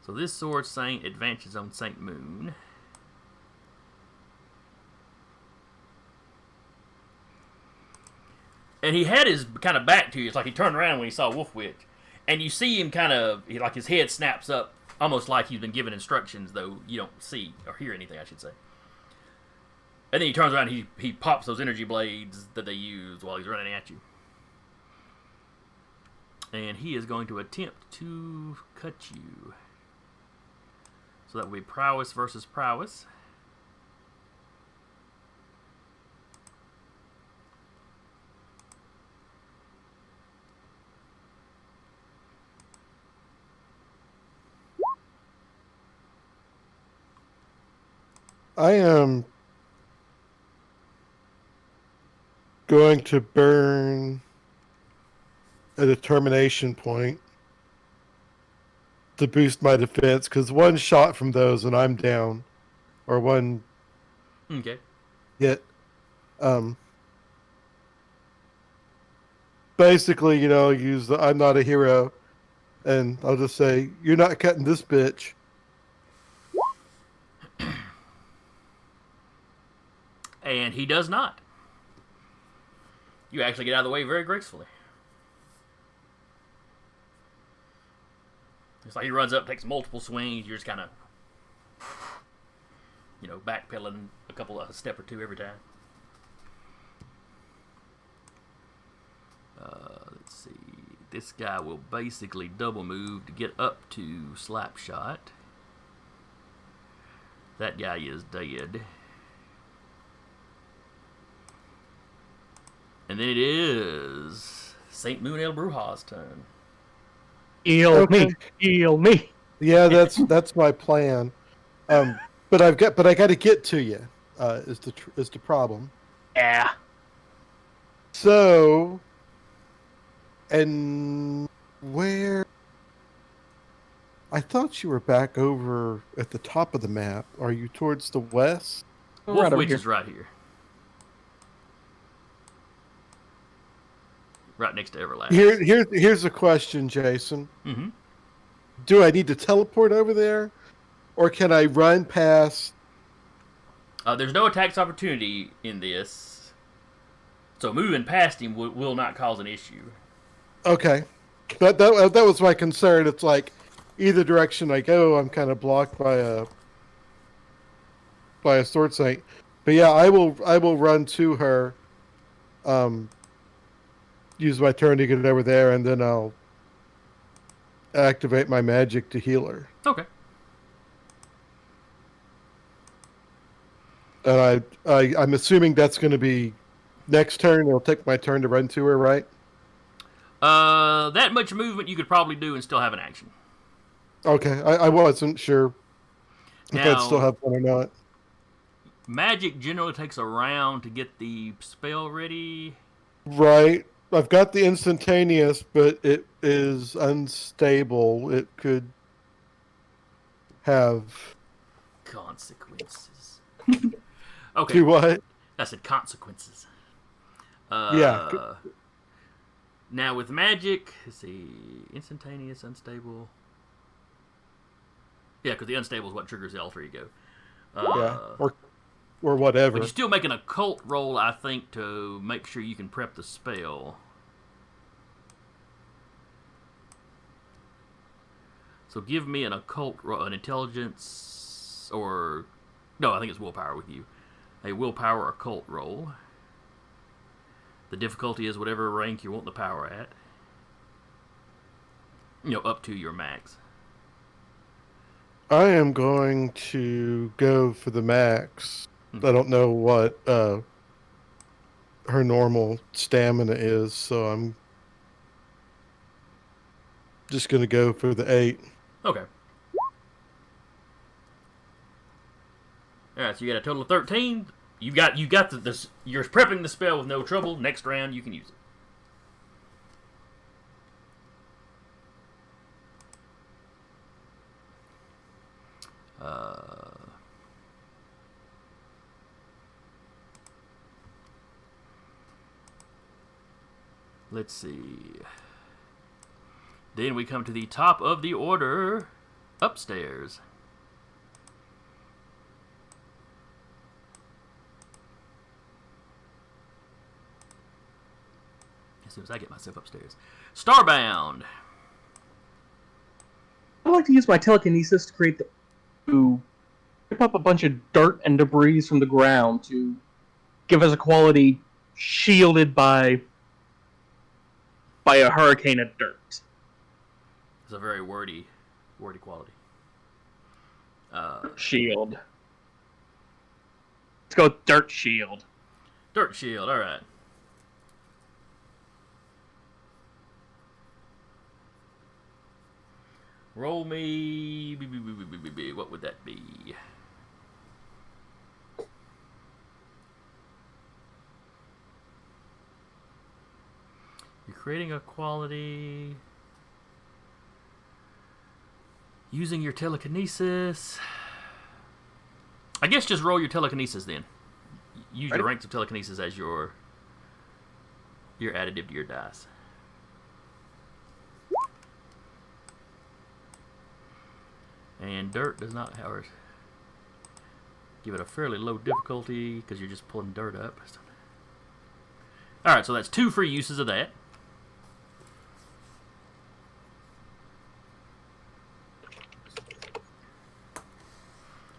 So this sword saint advances on Saint Moon. And he had his kind of back to you. It's like he turned around when he saw Wolf Witch. And you see him kind of, like his head snaps up, almost like he's been given instructions, though you don't see or hear anything, I should say. And then he turns around and he pops those energy blades that they use while he's running at you. And he is going to attempt to cut you. So that will be prowess versus prowess. I am going to burn a determination point to boost my defense because one shot from those and I'm down, or one Okay. hit. Basically, use the "I'm not a hero," and I'll just say, "You're not cutting this bitch." And he does not. You actually get out of the way very gracefully. It's like he runs up, takes multiple swings. You're just kind of, backpedaling a step or two every time. Let's see. This guy will basically double move to get up to Slapshot. That guy is dead. And then it is St. Moon El Bruja's turn. Heal Okay. me. Heal me. Yeah, that's my plan. But I got to get to you. Is the problem? Yeah. So, and where? I thought you were back over at the top of the map. Are you towards the west? Wolf Right over Witch here. is right here. Right next to Everlast. Here's a question, Jason. Mm-hmm. Do I need to teleport over there, or can I run past? There's no attacks opportunity in this, so moving past him will not cause an issue. Okay, that was my concern. It's like either direction I go, I'm kind of blocked by a sword sight. But yeah, I will run to her. Use my turn to get it over there, and then I'll activate my magic to heal her. Okay. And I'm assuming that's going to be next turn. It'll take my turn to run to her, right? That much movement you could probably do and still have an action. Okay, I wasn't sure if I'd Now- still have one or not. Magic generally takes a round to get the spell ready. Right. I've got the instantaneous, but it is unstable. It could have Consequences. Okay. do what? I said consequences. Yeah. Now with magic, let's see, instantaneous, unstable. Yeah, because the unstable is what triggers the alter ego. Yeah, or whatever. But you still make an occult roll, I think, to make sure you can prep the spell. So give me an occult roll, an intelligence, or no, I think it's willpower with you. A willpower occult roll. The difficulty is whatever rank you want the power at. Up to your max. I am going to go for the max. I don't know what her normal stamina is, so I'm just going to go for the 8. Okay. All right, so you got a total of 13. You got this. You're prepping the spell with no trouble. Next round, you can use it. Let's see. Then we come to the top of the order, upstairs. As soon as I get myself upstairs. Starbound. I'd like to use my telekinesis to rip up a bunch of dirt and debris from the ground to give us a quality shielded by a hurricane of dirt. It's a very wordy quality. Shield. Let's go dirt shield. Dirt shield, alright. Roll me... What would that be? You're creating a quality... Using your telekinesis... I guess just roll your telekinesis then. Use your ranks of telekinesis as your additive to your dice. And dirt does not, however, give it a fairly low difficulty because you're just pulling dirt up. Alright, so that's 2 free uses of that.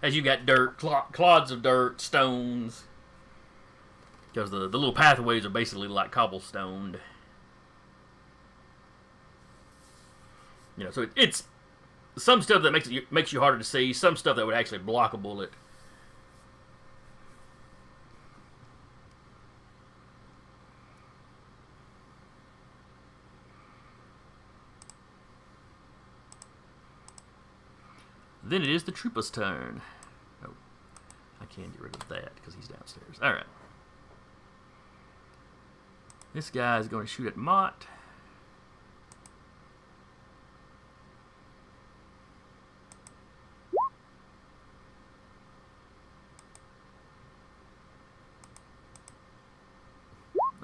As you got dirt, clods of dirt, stones. Because the little pathways are basically like cobblestoned. So it's some stuff that makes you harder to see, some stuff that would actually block a bullet. Then it is the trooper's turn. Oh, I can get rid of that because he's downstairs. All right. This guy is going to shoot at Mott.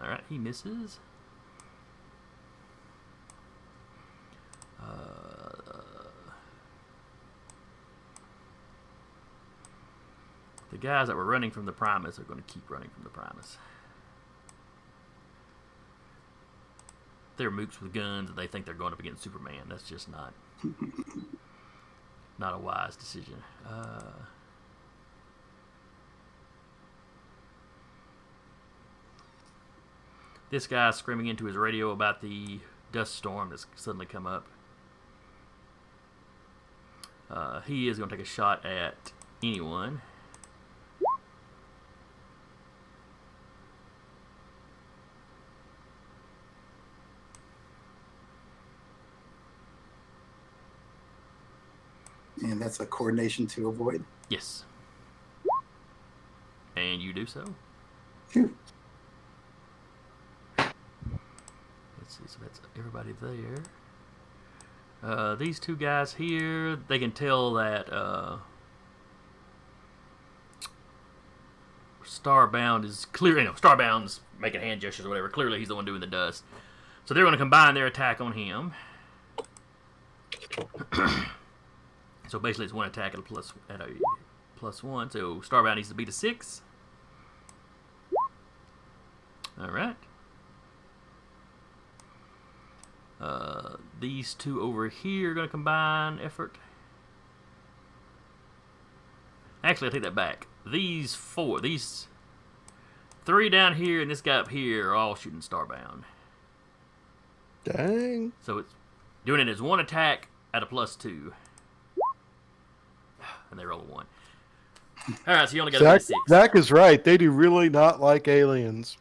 All right, he misses. The guys that were running from the Primus are going to keep running from the Primus. They're mooks with guns and they think they're going up against Superman. That's just not a wise decision. This guy's screaming into his radio about the dust storm that's suddenly come up. He is going to take a shot at anyone. And that's a coordination to avoid. Yes. And you do so. Phew. Let's see, so that's everybody there. These two guys here, they can tell that Starbound is clear. Starbound's making hand gestures or whatever. Clearly, he's the one doing the dust. So they're going to combine their attack on him. So basically, it's one attack at a plus one. So Starbound needs to beat a 6. All right. These two over here are going to combine effort. Actually, I take that back. These 3 down here and this guy up here are all shooting Starbound. Dang. So it's doing it as one attack at a plus 2. And they roll a 1. All right, so you only got a 6. Zach is right. They do really not like aliens.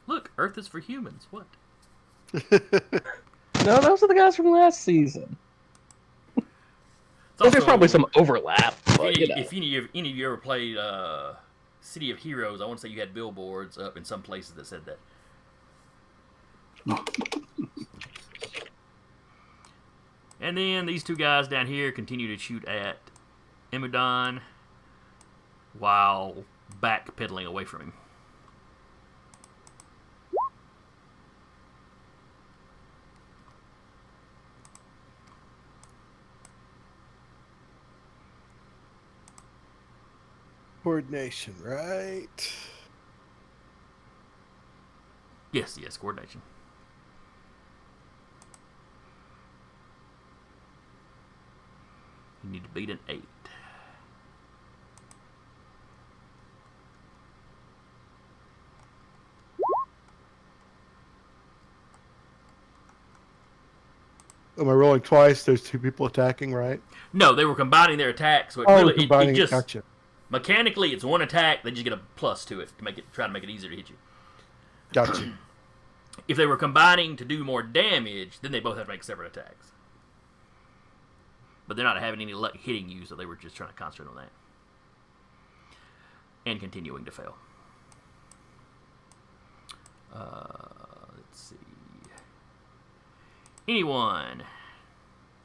Look, Earth is for humans. What? No, those are the guys from last season. There's probably some overlap. But, if any of you ever played City of Heroes, I want to say you had billboards up in some places that said that. And then these two guys down here continue to shoot at Emudon while backpedaling away from him. Coordination, right? Yes, coordination. You need to beat an 8. Am I rolling twice? There's 2 people attacking, right? No, they were combining their attacks. So Combining. it just Gotcha. mechanically it's one attack. They just get a plus to it to try to make it easier to hit you. Gotcha. If they were combining to do more damage, then they both have to make separate attacks. But they're not having any luck hitting you, so they were just trying to concentrate on that. And continuing to fail. Let's see. Anyone?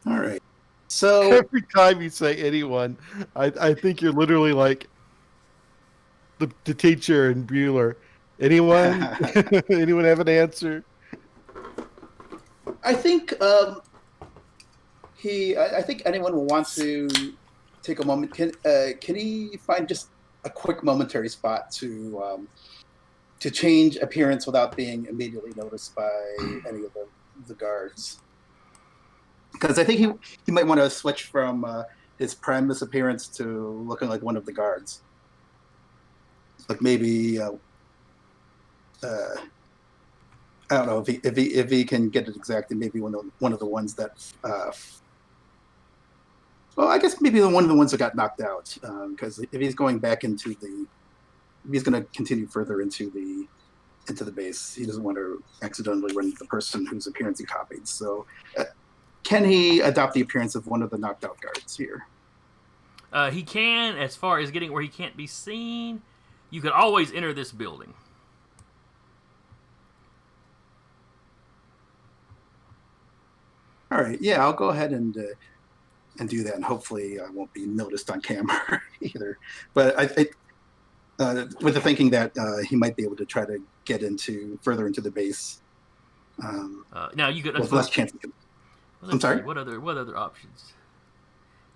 All right. So Every time you say anyone, I think you're literally like the teacher in Bueller. Anyone? Anyone have an answer? I think I think anyone will want to take a moment. Can he find just a quick momentary spot to change appearance without being immediately noticed by any of the guards? Because I think he might want to switch from his Primus appearance to looking like one of the guards. Like maybe I don't know if he can get it exactly. Maybe one of the ones that. Well, I guess maybe one of the ones that got knocked out. Because if he's going back if he's going to continue further into the base, he doesn't want to accidentally run into the person whose appearance he copied. So can he adopt the appearance of one of the knocked out guards here? He can, as far as getting where he can't be seen. You could always enter this building. All right, yeah, I'll go ahead and do that, and hopefully I won't be noticed on camera either. But with the thinking that he might be able to try to get further into the base. Now you could. With less chance. I'm sorry. What other options?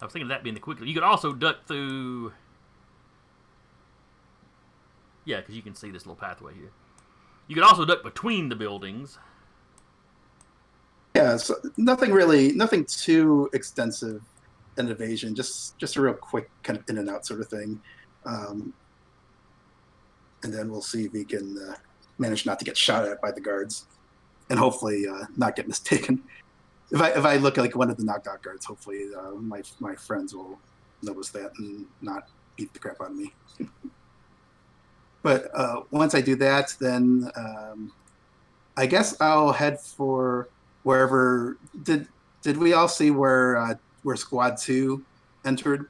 I was thinking of that being the quick. You could also duck through. Yeah, because you can see this little pathway here. You could also duck between the buildings. Yeah, so nothing too extensive in evasion. Just a real quick kind of in and out sort of thing. And then we'll see if he can manage not to get shot at by the guards, and hopefully not get mistaken. If I look like one of the knocked out guards, hopefully my friends will notice that and not beat the crap out of me. But once I do that, then I guess I'll head for wherever. Did we all see where Squad 2 entered?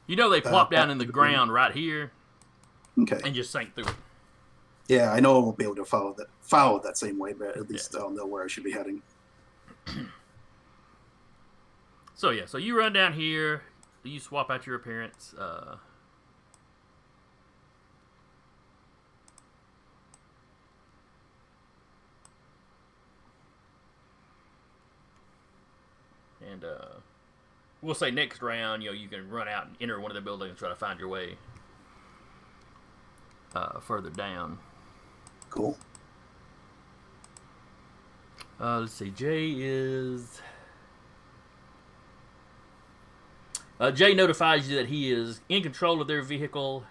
You know they plopped down in the ground right here. Okay. And just sank through it. Yeah, I know I won't be able to follow that same way, but at least I'll know where I should be heading. So you run down here. You swap out your appearance. And we'll say next round, you can run out and enter one of the buildings and try to find your way further down. Cool. Let's see. Jay notifies you that he is in control of their vehicle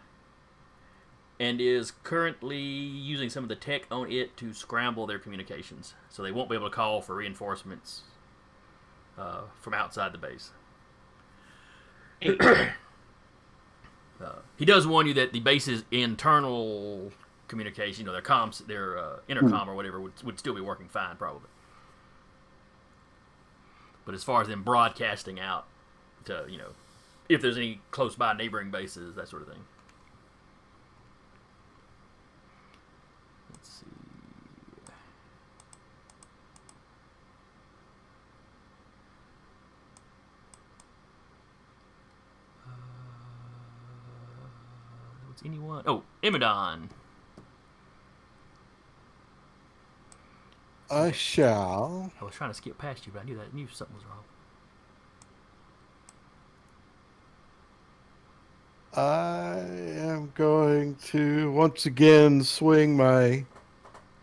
and is currently using some of the tech on it to scramble their communications, so they won't be able to call for reinforcements from outside the base. He does warn you that the base's internal communication, their comms, their intercom or whatever, would still be working fine, probably. But as far as them broadcasting out to, if there's any close by neighboring bases, that sort of thing. Let's see. What's anyone? Oh, Imidon. I shall. I was trying to skip past you, but I knew something was wrong. I am going to once again swing my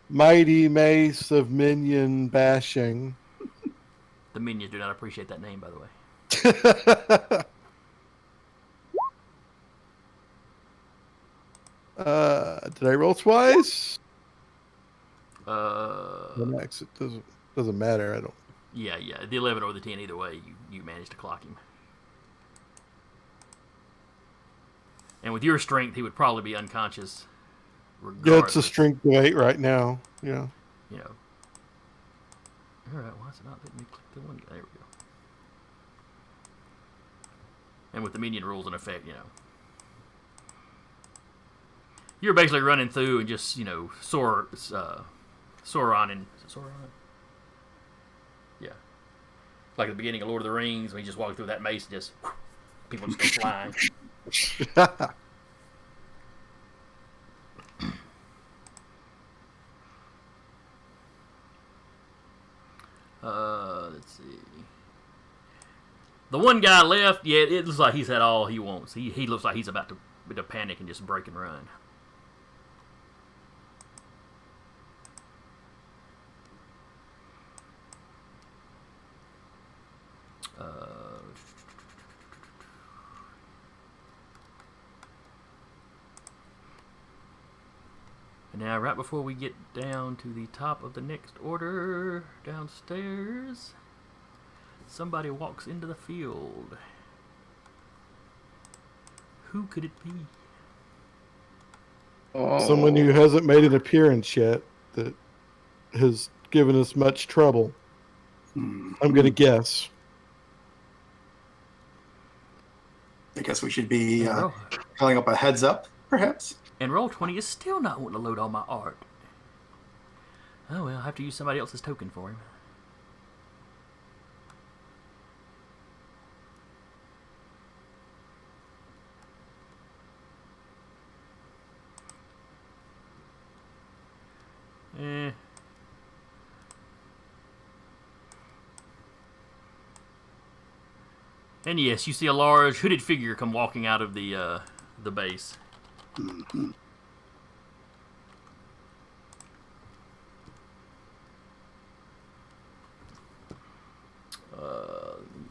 mighty mace of minion bashing. The minions do not appreciate that name, by the way. Did I roll twice? Max, it doesn't matter. I don't. Yeah. The 11 or the 10, either way, you managed to clock him. And with your strength, he would probably be unconscious. Yeah, it's a strength of 8 right now. Yeah. All right. Why is it not letting me click the one? There we go. And with the minion rules in effect, you're basically running through and just Sauron and is it Sauron? Yeah. Like at the beginning of Lord of the Rings, when you just walk through that mace and just people just go flying. Let's see. The one guy left, it looks like he's had all he wants. He looks like he's about to panic and just break and run. And now, right before we get down to the top of the next order, downstairs, somebody walks into the field. Who could it be? Someone who hasn't made an appearance yet that has given us much trouble. I'm going to guess. I guess we should be And calling up a heads up, perhaps. and Roll20 is still not wanting to load all my art. Oh well, I'll have to use somebody else's token for him. Eh. And yes, you see a large hooded figure come walking out of the base. Mm-hmm.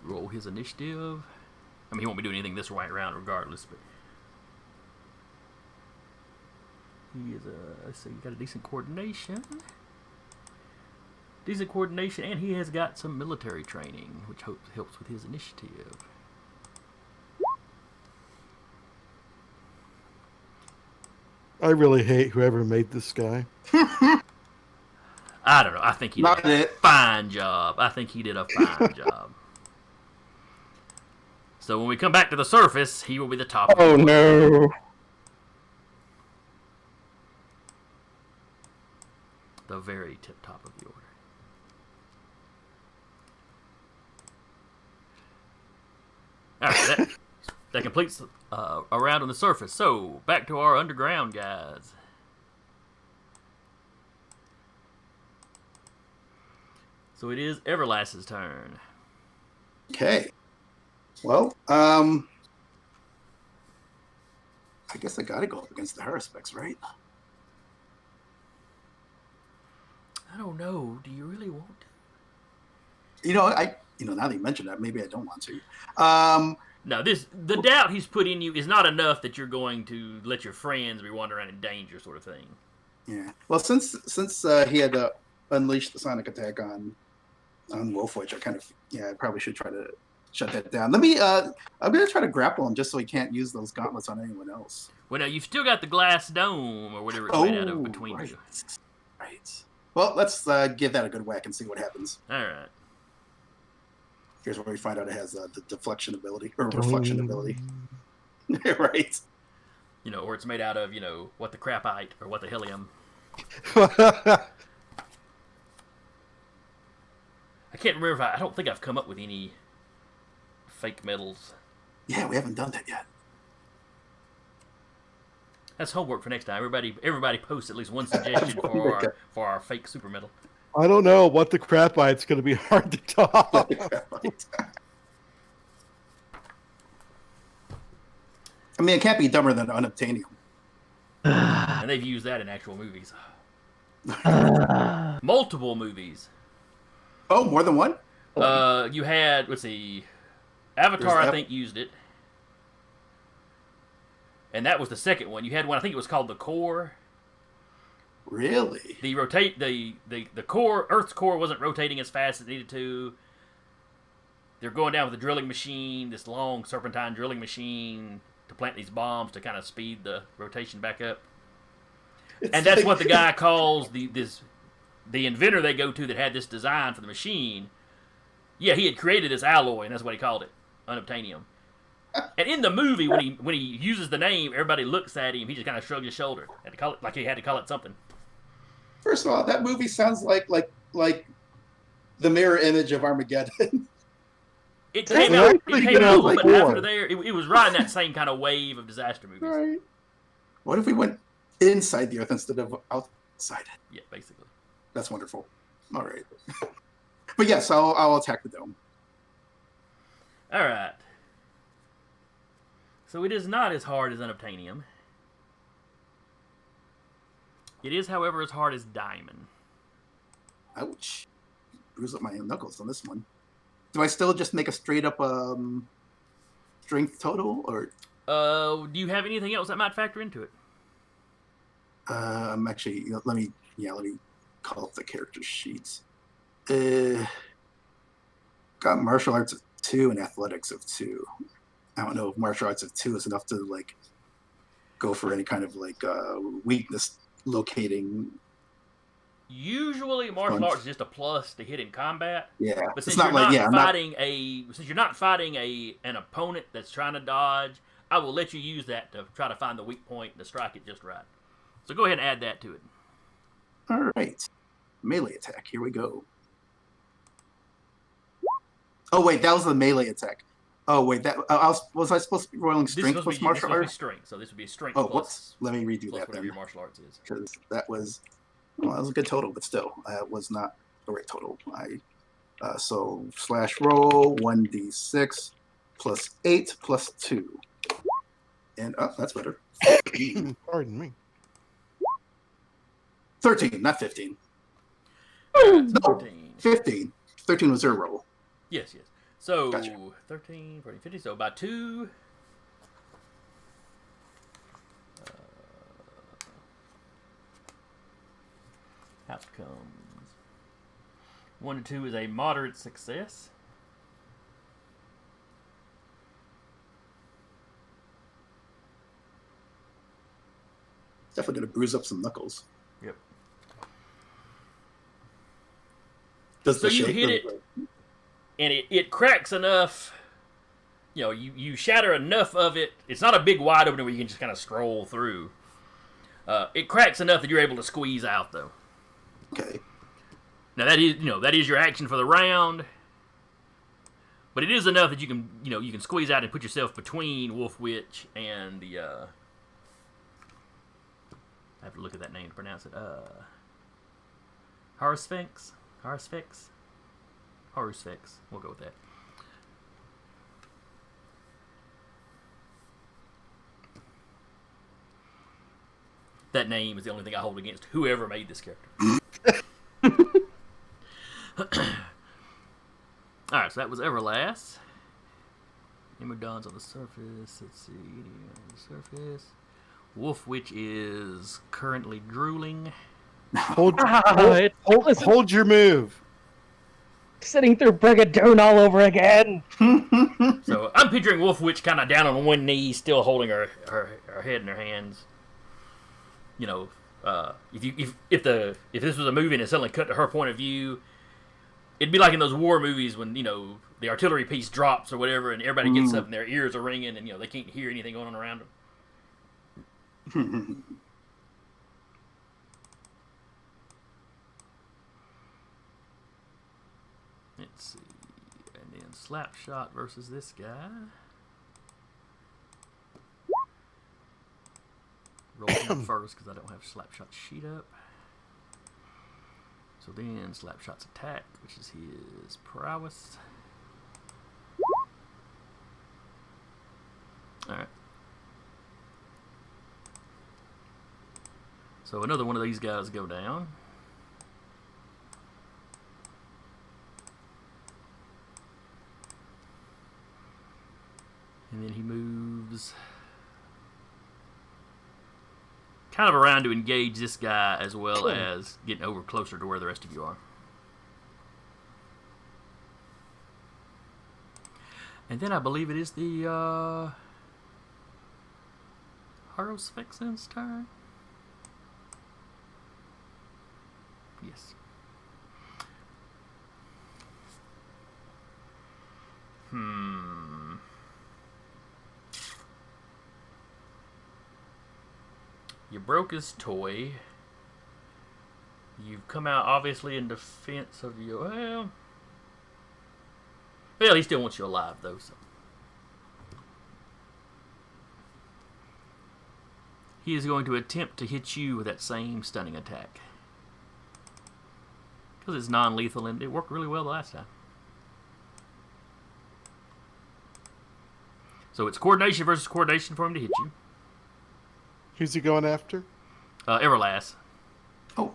Roll his initiative. I mean, he won't be doing anything this right round regardless, but he is let's see, he got a decent coordination. Decent coordination, and he has got some military training, which helps with his initiative. I really hate whoever made this guy. I don't know. I think he Not did a it. fine job. I think he did a fine job. So when we come back to the surface, he will be the top. Oh no! The very tip top of the order. Alright, that completes a round on the surface. So, back to our underground guys. So it is Everlast's turn. Okay. Well, I guess I gotta go up against the Haruspex, right? I don't know. Do you really want to? Now that you mention that, maybe I don't want to. No, the doubt he's put in you is not enough that you're going to let your friends be wandering around in danger, sort of thing. Yeah. Well, since he had unleashed the sonic attack on Wolfwitch, I probably should try to shut that down. I'm gonna try to grapple him just so he can't use those gauntlets on anyone else. Well, now you've still got the glass dome or whatever it's made out of between right. you. Right. Well, let's give that a good whack and see what happens. All right. Here's where we find out it has the deflection ability or reflection ability. Right. Or it's made out of, what the crapite or what the helium. I can't remember I don't think I've come up with any fake metals. Yeah, we haven't done that yet. That's homework for next time. Everybody posts at least one suggestion for our fake super metal. I don't know what the crapite's going to be hard to top. I mean, it can't be dumber than unobtainium. And they've used that in actual movies. Multiple movies. Oh, more than one? You had, let's see, Avatar, I think, used it. And that was the second one. You had one, I think it was called the Core. Really? The core, Earth's core wasn't rotating as fast as it needed to. They're going down with a drilling machine, this long serpentine drilling machine, to plant these bombs to kind of speed the rotation back up. And that's what the guy calls the inventor they go to that had this design for the machine. Yeah, he had created this alloy, and that's what he called it, unobtainium. And in the movie, when he uses the name, everybody looks at him. He just kind of shrugs his shoulder. Had to call it, like he had to call it something. First of all, that movie sounds like the mirror image of Armageddon. It came out a little bit after there. It was riding that same kind of wave of disaster movies. Right. What if we went inside the Earth instead of outside it? Yeah, basically. That's wonderful. All right. But yes, I'll attack the dome. All right. So it is not as hard as unobtainium. It is, however, as hard as diamond. Ouch. Bruise up my knuckles on this one. Do I still just make a straight up strength total, or? Do you have anything else that might factor into it? I'm actually. Let me call up the character sheets. Got martial arts of 2 and athletics of 2. I don't know if martial arts of 2 is enough to go for any kind of weakness locating Usually, martial arts is just a plus to hit in combat. Yeah, But since it's not like since you're not fighting an opponent that's trying to dodge, I will let you use that to try to find the weak point and to strike it just right. So go ahead and add that to it. All right, melee attack. Here we go. Oh wait, that was the melee attack. Oh wait, that was I supposed to be rolling strength plus martial arts? Strength, so this would be a strength Oh, plus. whoops. Let me redo plus that whatever then. your martial arts is. Because that was a good total, but still, that was not the right total. So slash roll 1d6 plus 8 plus 2, and that's better. Pardon me. 13, not 15. No, 15. 13 was your roll. Yes. So, Gotcha. 13, 14, 15, so by 2. Outcomes. 1 to 2 is a moderate success. It's definitely going to bruise up some knuckles. Yep. So you hit it, and it cracks enough. You shatter enough of it. It's not a big wide opening where you can just kind of stroll through. It cracks enough that you're able to squeeze out, though. Okay. Now that is your action for the round, but it is enough that you can squeeze out and put yourself between Wolf Witch and the. I have to look at that name to pronounce it. Haruspex. We'll go with that. That name is the only thing I hold against whoever made this character. Alright, so that was Everlast. Imodon's on the surface. Let's see. On the surface. Wolf Witch is currently drooling. Hold Hold your move. sitting through Brigadoon all over again. So I'm picturing Wolf Witch kind of down on one knee, still holding her head in her hands. If this was a movie and it suddenly cut to her point of view, it'd be like in those war movies when the artillery piece drops or whatever, and everybody gets up and their ears are ringing and they can't hear anything going on around them. Let's see, and then Slapshot versus this guy. Roll him first because I don't have Slapshot's sheet up. So then Slapshot's attack, which is his prowess. Alright. So another one of these guys go down. And then he moves kind of around to engage this guy as well as getting over closer to where the rest of you are. And then I believe it is the Haruspex's turn. Yes. You broke his toy. You've come out obviously in defense of your... Well, he still wants you alive, though, so... He is going to attempt to hit you with that same stunning attack. Because it's non-lethal and it worked really well the last time. So it's coordination versus coordination for him to hit you. Who's he going after? Everlast. Oh.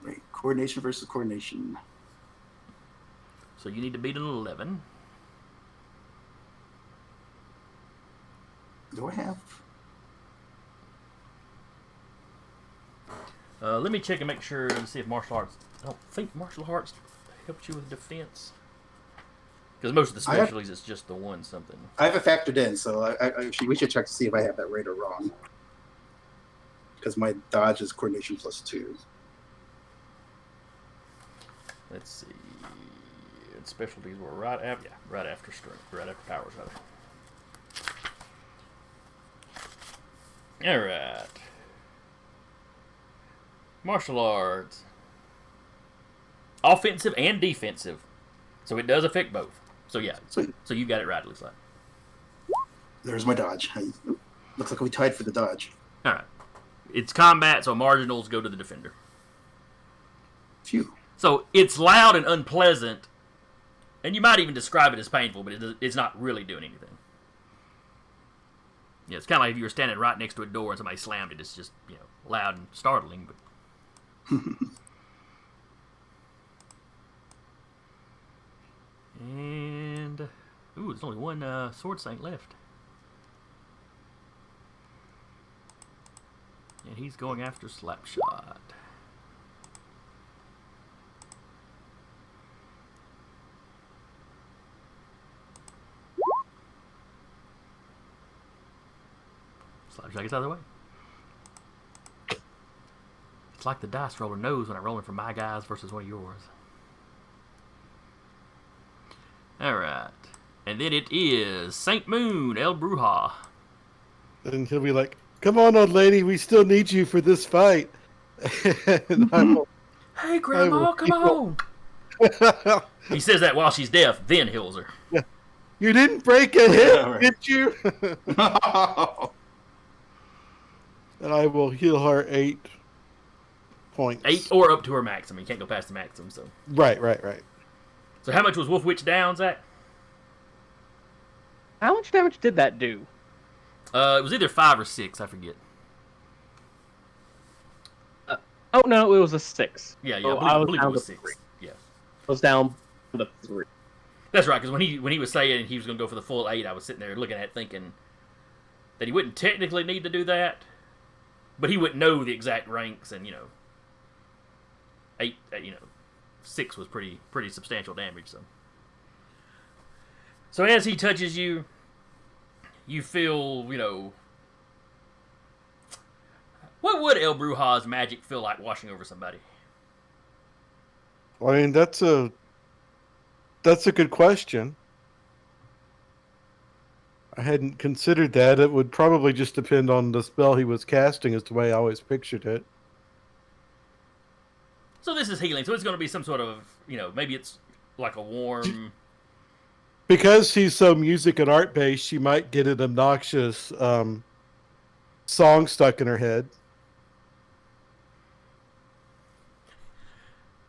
Right. Coordination versus coordination. So you need to beat an 11. Do I have? Let me check and make sure and see if martial arts... I don't think martial arts helps you with defense. Because most of the specialties, it's just the one something. I have it factored in, so we should check to see if I have that right or wrong. because my dodge is coordination +2. Let's see. And specialties were right after strength, right after powers. All right. Martial arts. Offensive and defensive. So it does affect both. So yeah. Sweet. So you got it right, it looks like. There's my dodge. Looks like we tied for the dodge. All right. It's combat, so marginals go to the defender. Phew. So it's loud and unpleasant, and you might even describe it as painful, but it's not really doing anything. Yeah, it's kind of like if you were standing right next to a door and somebody slammed it. It's just, loud and startling, but... And... Ooh, there's only one sword saint left. And he's going after Slapshot. Slapshot gets out of the way. It's like the dice roller knows when I'm rolling for my guys versus one of yours. Alright. And then it is Saint Moon, El Bruja. And he'll be like, "Come on, old lady, we still need you for this fight." And I will, Hey, Grandma, come on! He says that while she's deaf, then heals her. "You didn't break a hip, Yeah, right. did you?" And I will heal her 8 points. 8 or up to her maximum. You can't go past the maximum, so. Right. So how much was Wolf Witch down, Zach? How much damage did that do? It was either 5 or 6, I forget. Oh no, it was a 6. Yeah, So I believe it down was to 6. 3. Yeah. I was down to 3. That's right, because when he was saying he was going to go for the full 8, I was sitting there looking at it thinking that he wouldn't technically need to do that, but he wouldn't know the exact ranks, and 8, 6 was pretty substantial damage. So as he touches you, you feel, what would El Bruja's magic feel like washing over somebody? I mean, that's a good question. I hadn't considered that. It would probably just depend on the spell he was casting, is the way I always pictured it. So this is healing, so it's going to be some sort of, maybe it's like a warm... Because he's so music and art based, she might get an obnoxious song stuck in her head.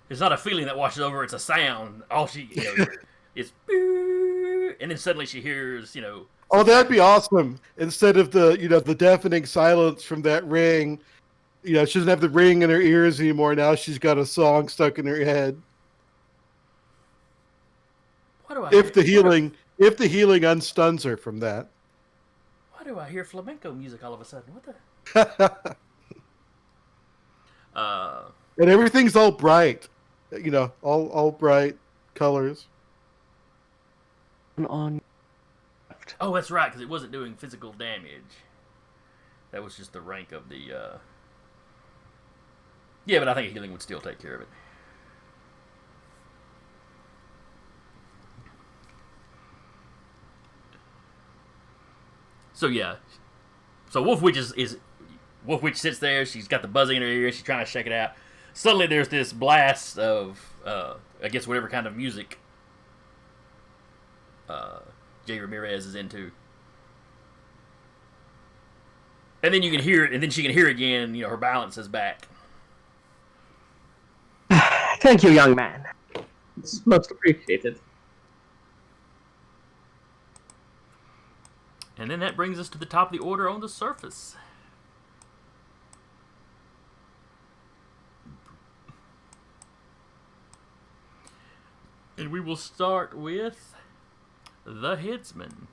It's not a feeling that washes over, it's a sound. All she, is... "Boo," and then suddenly she hears, Oh, that'd be awesome. Instead of the deafening silence from that ring, she doesn't have the ring in her ears anymore. Now she's got a song stuck in her head. What do I If the hear? healing unstuns her from that. Why do I hear flamenco music all of a sudden? What the... And everything's all bright. All bright colors. On. Oh, that's right, because it wasn't doing physical damage. That was just the rank of the... Yeah, but I think healing would still take care of it. So yeah. So Wolf Witch Wolf Witch sits there, she's got the buzzing in her ear, she's trying to shake it out. Suddenly there's this blast of, I guess whatever kind of music Jay Ramirez is into. And then you can hear it, and then she can hear again, her balance is back. Thank you, young man. It's most appreciated. And then that brings us to the top of the order on the surface. And we will start with the Headsman.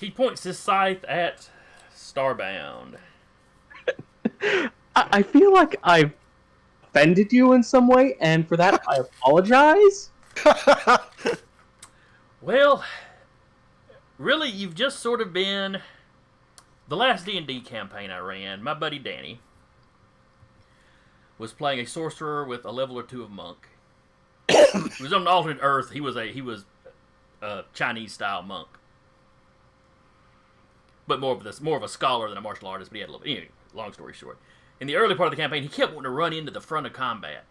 He points his scythe at Starbound. I feel like I've offended you in some way, and for that I apologize. Well, really, you've just sort of been... The last D&D campaign I ran, my buddy Danny was playing a sorcerer with a level or 2 of monk. He was on an alternate Earth. He was a Chinese-style monk. But more of a scholar than a martial artist, but he had a little... Anyway, long story short. In the early part of the campaign, he kept wanting to run into the front of combat.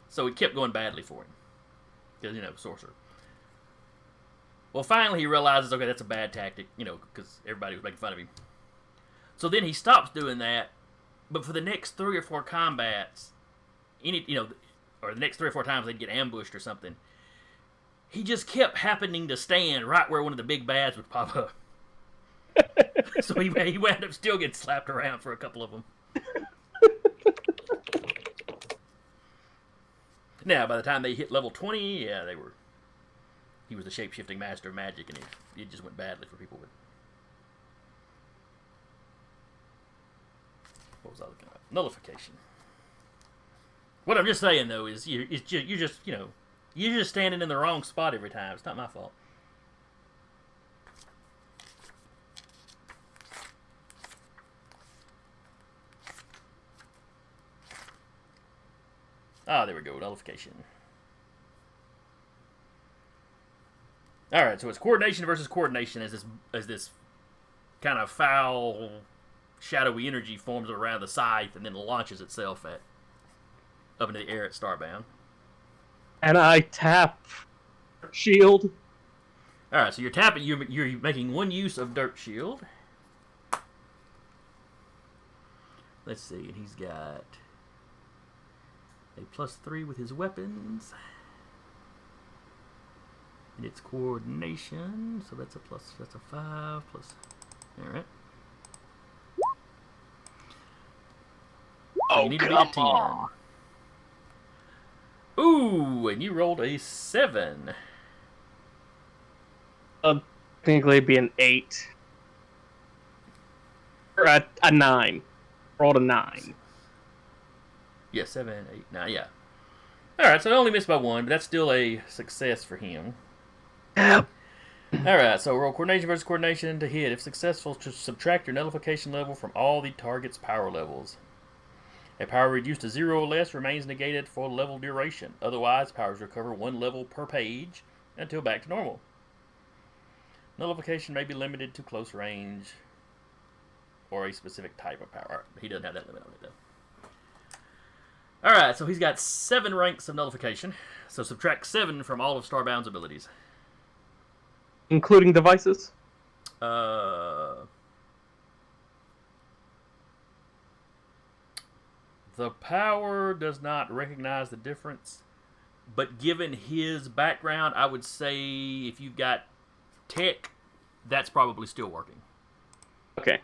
So it kept going badly for him. Because, sorcerer. Well, finally he realizes, okay, that's a bad tactic, because everybody was making fun of him. So then he stops doing that, but for the next 3 or 4 combats, or the next 3 or 4 times they'd get ambushed or something, he just kept happening to stand right where one of the big bads would pop up. So he wound up still getting slapped around for a couple of them. Now, by the time they hit level 20, yeah, he was the shape-shifting master of magic, and it just went badly for people with... What was I looking at? Nullification. What I'm just saying, though, is you're just standing in the wrong spot every time. It's not my fault. Ah, there we go. Nullification. Alright, so it's coordination versus coordination as this kind of foul, shadowy energy forms around the scythe and then launches itself up into the air at Starbound. And I tap shield. Alright, so you're tapping, you're making one use of Dirt Shield. Let's see, and he's got a +3 with his weapons. And it's coordination, so that's a 5 plus. Alright. So you need to beat a 10. On. Ooh, and you rolled a 7. Technically it'd be an 8. Or a 9. Rolled a 9. Yeah, 7, 8, 9, yeah. Alright, so I only missed by 1, but that's still a success for him. Yep. Alright, so roll coordination versus coordination to hit. If successful, subtract your nullification level from all the target's power levels. A power reduced to 0 or less remains negated for level duration. Otherwise, powers recover 1 level per page until back to normal. Nullification may be limited to close range or a specific type of power. He doesn't have that limit on it, though. Alright, so he's got 7 ranks of nullification. So subtract 7 from all of Starbound's abilities. Including devices? The power does not recognize the difference, but given his background, I would say if you've got tech, that's probably still working. Okay.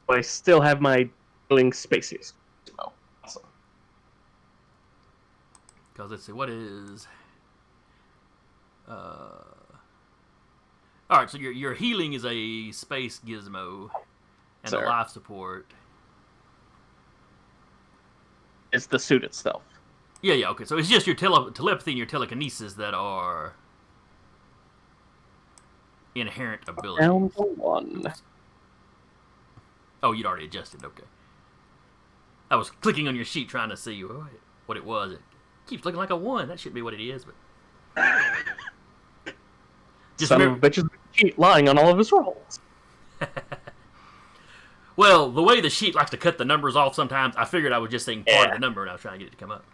But I still have my healing spaces. Oh, awesome. Because let's see, what is... Alright, so your healing is a space gizmo, and the life support... It's the suit itself. Yeah, okay. So it's just your telepathy and your telekinesis that are inherent abilities. Down to 1. Oh, you'd already adjusted. Okay. I was clicking on your sheet trying to see what it was. It keeps looking like a 1. That shouldn't be what it is, but... Just Son of a bitch's sheet lying on all of his rolls. Well, the way the sheet likes to cut the numbers off sometimes, I figured I was just saying part of the number, and I was trying to get it to come up.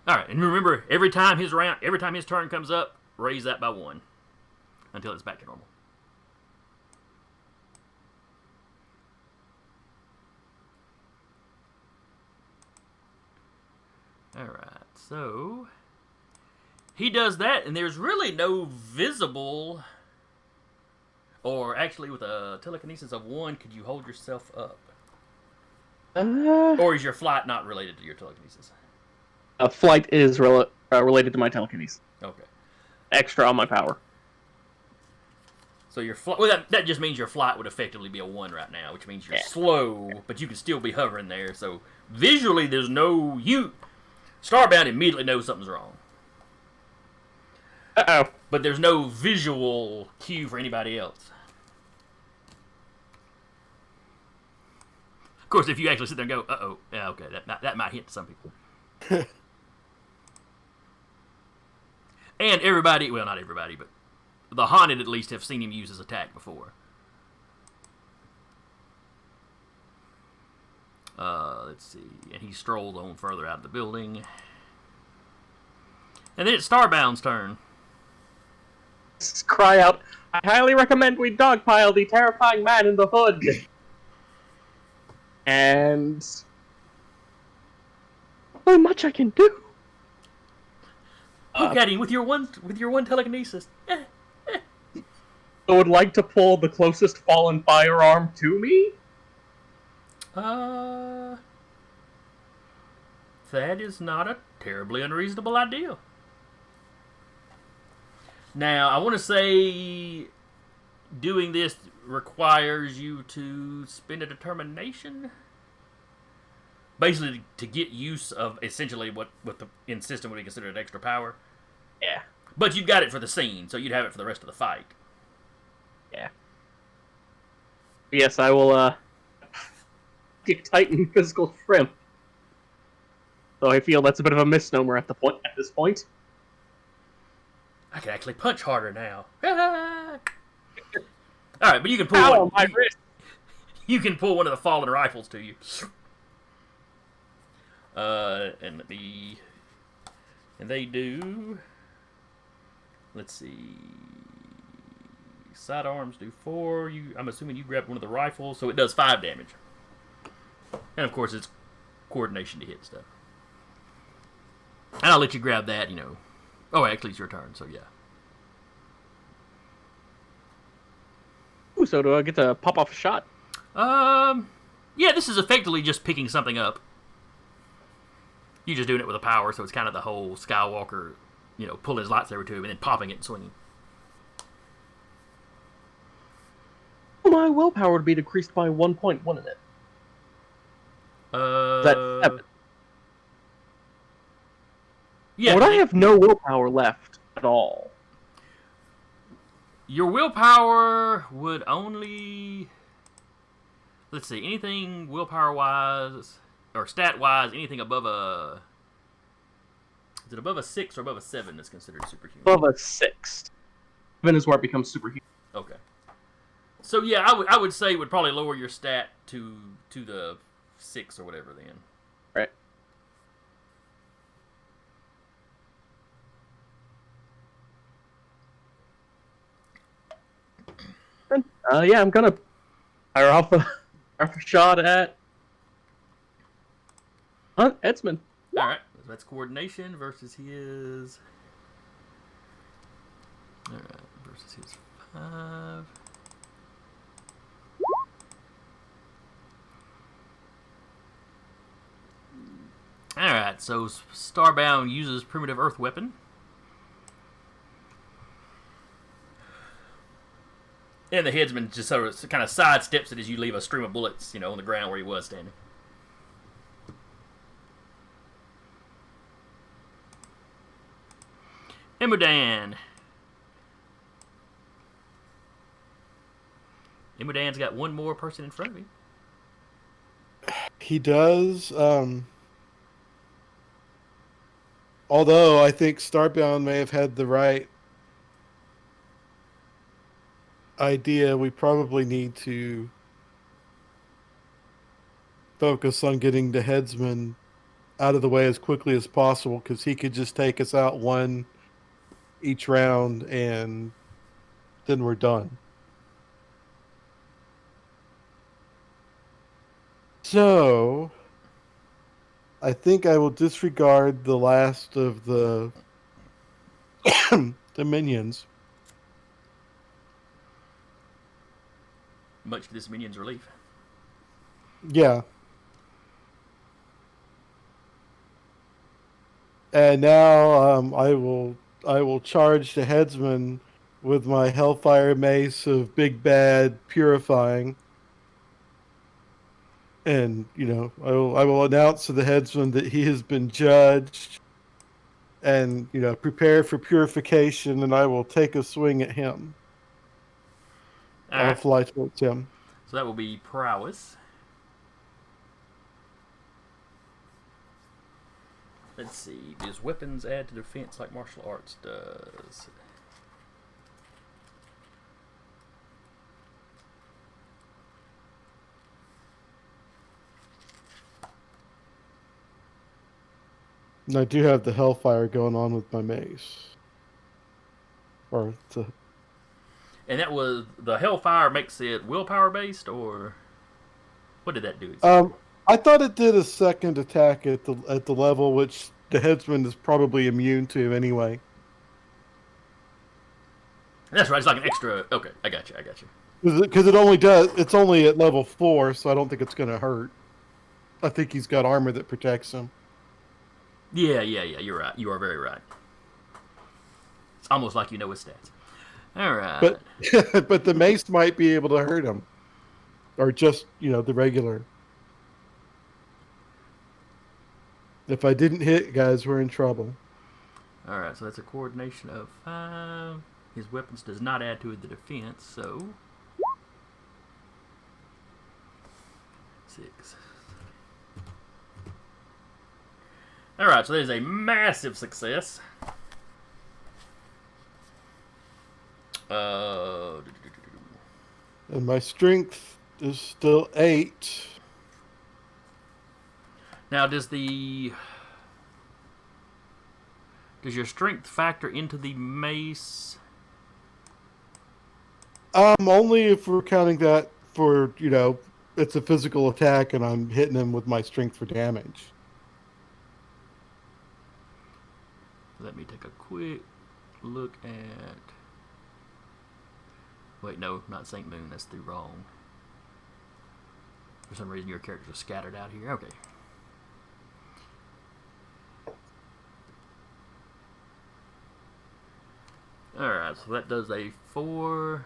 All right, and remember, every time his turn comes up, raise that by 1 until it's back to normal. All right, so he does that, and there's really no visible. Or actually, with a telekinesis of 1, could you hold yourself up? Or is your flight not related to your telekinesis? Flight is related to my telekinesis. Okay. Extra on my power. So your flight... Well, that just means your flight would effectively be a 1 right now, which means you're slow, but you can still be hovering there. So visually, there's no... Starbound immediately knows something's wrong. Uh-oh. But there's no visual cue for anybody else. Of course, if you actually sit there and go, uh-oh, yeah, okay, that might hit some people. And everybody, well, not everybody, but the haunted at least have seen him use his attack before. Let's see. And he strolls on further out of the building. And then it's Starbound's turn. Cry out, I highly recommend we dogpile the terrifying man in the hood. And... not much I can do. Poke at him with your one telekinesis. I would like to pull the closest fallen firearm to me. That is not a terribly unreasonable idea. Now, I want to say doing this requires you to spend a determination. Basically, to get use of essentially what the in system would be considered extra power. Yeah. But you've got it for the scene, so you'd have it for the rest of the fight. Yeah. Yes, I will, get Titan physical shrimp. So I feel that's a bit of a misnomer at this point. I can actually punch harder now. Alright, but you can pull Ow, one. my wrist. You can pull one of the fallen rifles to you. And let me... And they do... Let's see... Sidearms do 4. I'm assuming you grabbed one of the rifles, so it does 5 damage. And of course it's coordination to hit stuff. And I'll let you grab that, you know. Oh, actually it's your turn, so yeah. Ooh, so do I get to pop off a shot? Yeah, this is effectively just picking something up. You're just doing it with a power, so it's kind of the whole Skywalker, you know, pulling his lightsaber to him and then popping it and swinging. My willpower would be decreased by 1 point, wouldn't it? That's 7. Yeah. Would I have no willpower left at all? Your willpower would only... Let's see, anything willpower-wise, or stat-wise, anything above a... Is it above a 6 or above a 7 that's considered superhuman? Above a 6. 7 is where it becomes superhuman. Okay. So yeah, I would say it would probably lower your stat to the 6 or whatever then. Right. Yeah, I'm gonna fire off a shot at Headsman. Alright, that's coordination versus his... Alright, versus his 5... Alright, so Starbound uses primitive earth weapon. And the headsman just sort of kind of sidesteps it as you leave a stream of bullets, you know, on the ground where he was standing. Imodan. Imodan's got one more person in front of him. He does. Although I think Starbound may have had the right idea, we probably need to focus on getting the headsman out of the way as quickly as possible, because he could just take us out one each round and then we're done. So I think I will disregard the last of the the minions. Much to this minion's relief. Yeah. And now I will charge the headsman with my Hellfire Mace of Big Bad Purifying. And, I will announce to the headsman that he has been judged and, prepare for purification, and I will take a swing at him. All I'll right. fly towards him. So that will be prowess. Let's see. Does weapons add to defense like martial arts does? And I do have the hellfire going on with my mace. And that was the hellfire makes it willpower based, or what did that do? I thought it did a second attack at the level which the headsman is probably immune to anyway. That's right. It's like an extra. Okay, I got you. Because it's only at level 4, so I don't think it's going to hurt. I think he's got armor that protects him. Yeah. You're right. You are very right. It's almost like you know his stats. All right. But the mace might be able to hurt him, or just the regular. If I didn't hit, guys, we're in trouble. All right. So that's a coordination of 5. His weapons does not add to the defense, so 6. All right. So that is a massive success. And my strength is still 8. Now, does your strength factor into the mace? Only if we're counting that for it's a physical attack and I'm hitting him with my strength for damage. Let me take a quick look at. Wait, no, not St. Moon. That's through wrong. For some reason, your characters are scattered out here. Okay. Alright, so that does a 4.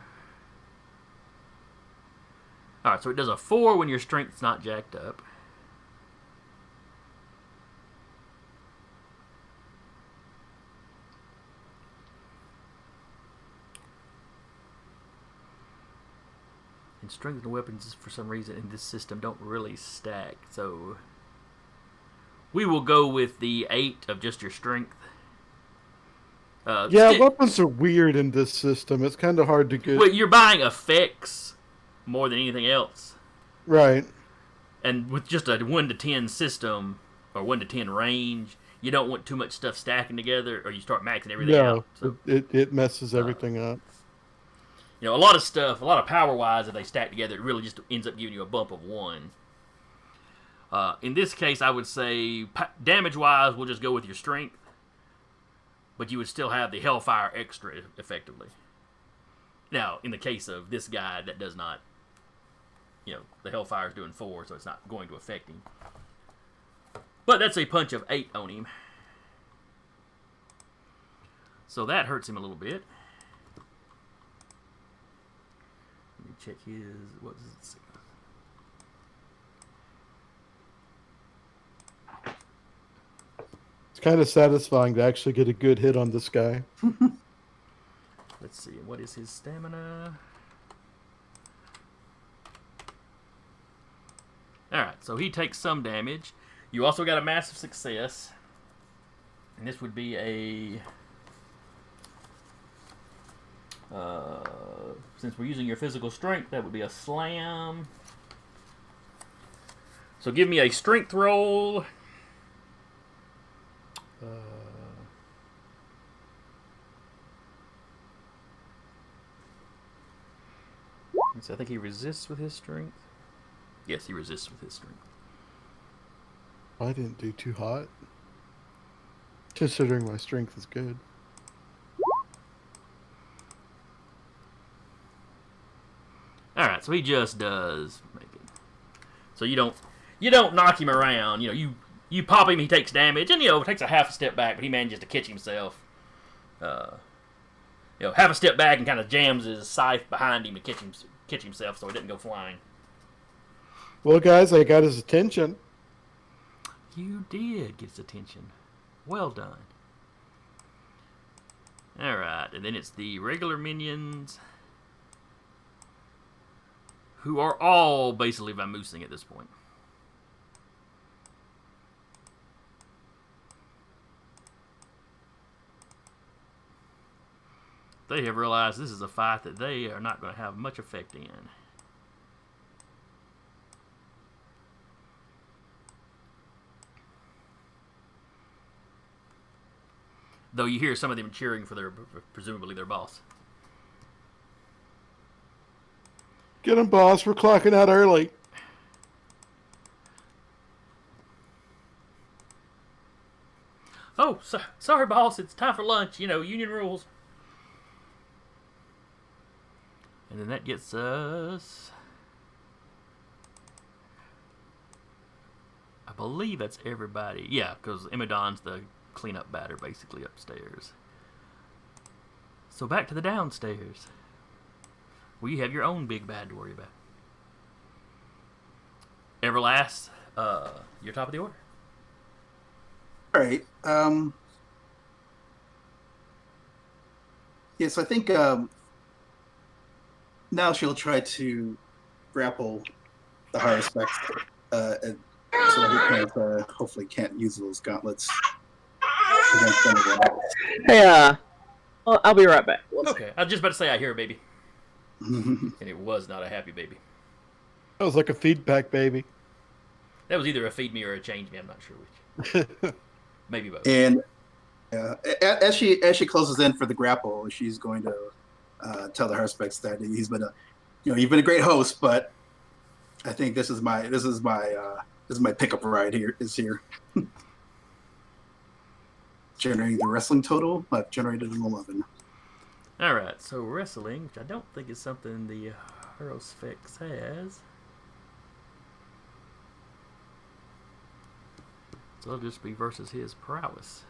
Alright, so it does a 4 when your strength's not jacked up. And strength and weapons, for some reason, in this system don't really stack, so we will go with the 8 of just your strength. Weapons are weird in this system. It's kind of hard to get. Well, you're buying effects more than anything else. Right. And with just a 1 to 10 system, or 1 to 10 range, you don't want too much stuff stacking together, or you start maxing everything out. So, it messes everything up. A lot of stuff, a lot of power-wise, if they stack together, it really just ends up giving you a bump of 1. In this case, I would say, damage-wise, we'll just go with your strength. But you would still have the Hellfire extra, effectively. Now, in the case of this guy, that does not... the Hellfire's doing 4, so it's not going to affect him. But that's a punch of 8 on him. So that hurts him a little bit. Let me check his... What does it say? It's kind of satisfying to actually get a good hit on this guy. Let's see. What is his stamina? Alright, so he takes some damage. You also got a massive success. And this would be a... since we're using your physical strength, that would be a slam. So give me a strength roll. So I think he resists with his strength. Yes, he resists with his strength. I didn't do too hot, considering my strength is good. Alright, so he just does make it. So you don't knock him around. You pop him, he takes damage, and takes a half a step back, but he manages to catch himself. Half a step back and kind of jams his scythe behind him to catch himself, so he didn't go flying. Well, guys, I got his attention. You did get his attention. Well done. Alright, and then it's the regular minions, who are all basically vamoosing at this point. They have realized this is a fight that they are not going to have much effect in. Though you hear some of them cheering for their, presumably their boss. Get him, boss. We're clocking out early. Oh, sorry, boss. It's time for lunch. Union rules. And then that gets us... I believe that's everybody. Yeah, because Emmadon's the cleanup batter, basically, upstairs. So back to the downstairs, where you have your own big bad to worry about. Everlast, you're top of the order. All right. Yeah, so I think now she'll try to grapple the Haruspex, and so he can't, hopefully can't use those gauntlets against anyone else. Hey, I'll be right back. Okay, I was just about to say I hear a baby. And it was not a happy baby. That was like a feedback baby. That was either a feed me or a change me, I'm not sure which. Maybe both. And as she closes in for the grapple, she's going to tell the Haruspex that you've been a great host, but I think this is my pickup ride here. Generating the wrestling total. I've generated an 11. Alright, so wrestling, which I don't think is something the Haruspex has. So it'll just be versus his prowess.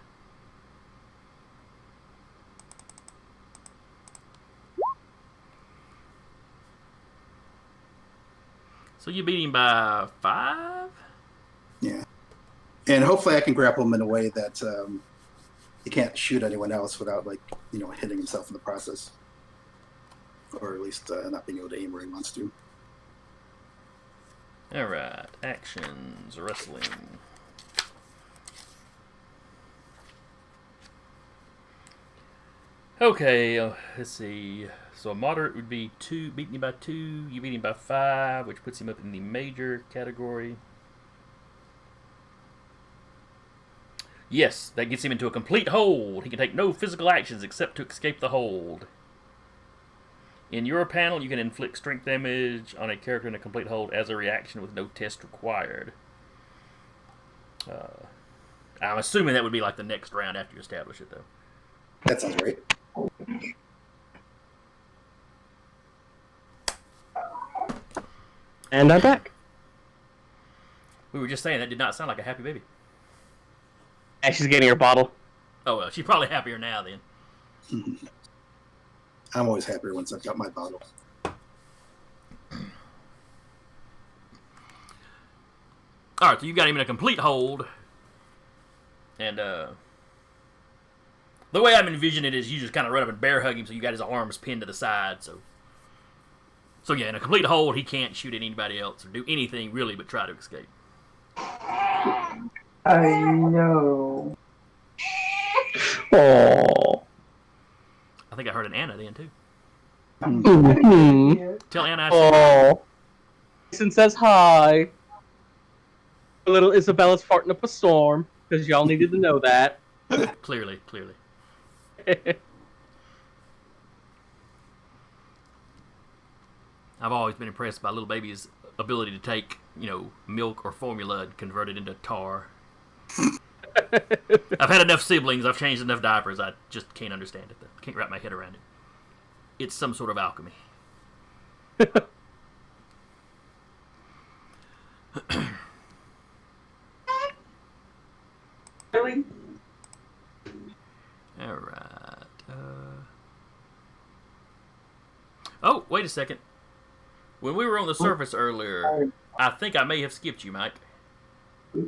So you beat him by 5? Yeah. And hopefully I can grapple him in a way that he can't shoot anyone else without, hitting himself in the process. Or at least not being able to aim where he wants to. Alright, actions, wrestling. Okay, let's see. So a moderate would be 2, beating him by 2. You beat him by 5, which puts him up in the major category. Yes, that gets him into a complete hold. He can take no physical actions except to escape the hold. In your panel, you can inflict strength damage on a character in a complete hold as a reaction with no test required. I'm assuming that would be like the next round after you establish it, though. That sounds right. And I'm back. We were just saying that did not sound like a happy baby. And she's getting her bottle. Oh, well, she's probably happier now, then. I'm always happier once I've got my bottle. Alright, so you got him in a complete hold. And, the way I'm envisioning it is you just kind of run up and bear hug him, so you got his arms pinned to the side, so yeah, in a complete hold, he can't shoot at anybody else or do anything, really, but try to escape. I know. Oh. I think I heard an Anna then, too. Mm-hmm. Tell Anna I said Oh. Jason says hi. Little Isabella's farting up a storm, because y'all needed to know that. Clearly. I've always been impressed by little baby's ability to take, milk or formula and convert it into tar. I've had enough siblings, I've changed enough diapers, I just can't understand it. I can't wrap my head around it. It's some sort of alchemy. Really? Alright. Oh, wait a second. When we were on the surface earlier, I think I may have skipped you, Mike.